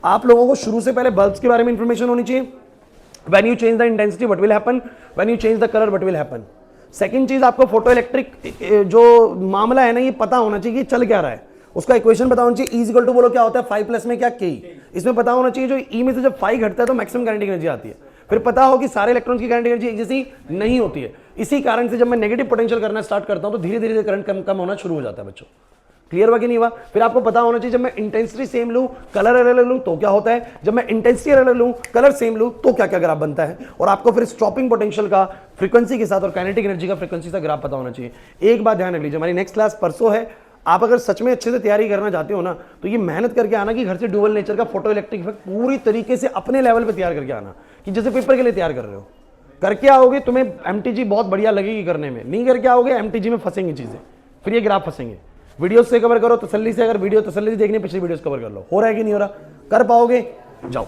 आप लोगों को शुरू से पहले बल्ब्स के बारे में इंफॉर्मेशन होनी चाहिए। When you change the intensity, what will happen? When you change the color, what will happen? Second चीज, आपको फोटो इलेक्ट्रिक जो मामला है ना, ये पता होना चाहिए कि चल क्या रहा है, उसका इक्वेशन पता होना चाहिए। E = बोलो क्या होता है, 5 प्लस में क्या K, इसमें पता होना चाहिए जो E में से जब 5 घटता है तो मैक्सिमम काइनेटिक एनर्जी आती है। फिर पता हो कि सारे इलेक्ट्रॉन्स की काइनेटिक एनर्जी एक जैसी नहीं होती है। इसी कारण से जब मैं नेगेटिव पोटेंशियल करना स्टार्ट करता हूं तो धीरे धीरे करंट कम होना शुरू हो जाता है बच्चों। क्लियर हुआ कि नहीं हुआ? फिर आपको पता होना चाहिए जब मैं इंटेंसिटी सेम लूं, कलर अलग लूं तो क्या होता है, जब मैं इंटेंसिटी अलग लूं, कलर सेम लूं तो क्या क्या ग्राफ बनता है, और आपको फिर स्टॉपिंग पोटेंशियल का फ्रीक्वेंसी के साथ और काइनेटिक एनर्जी का फ्रीक्वेंसी का ग्राफ पता होना चाहिए। एक बात ध्यान रख लीजिए, हमारी नेक्स्ट क्लास परसों है। आप अगर सच में अच्छे से तैयारी करना चाहते हो ना, तो ये मेहनत करके आना कि घर से ड्यूअल नेचर का फोटो इलेक्ट्रिक इफेक्ट पूरी तरीके से अपने लेवल पे तैयार करके आना, कि जैसे पेपर के लिए तैयार कर रहे हो। करके आओगे तुम्हें एमटीजी बहुत बढ़िया लगेगी करने में, नहीं करके आओगे एमटीजी में फंसेंगी चीजें, फिर ये ग्राफ फंसेंगे। वीडियोस से कवर करो तसल्ली से, अगर वीडियो तसल्ली से देखनी, पिछली वीडियोस कवर कर लो। हो रहा है कि नहीं हो रहा? कर पाओगे? जाओ।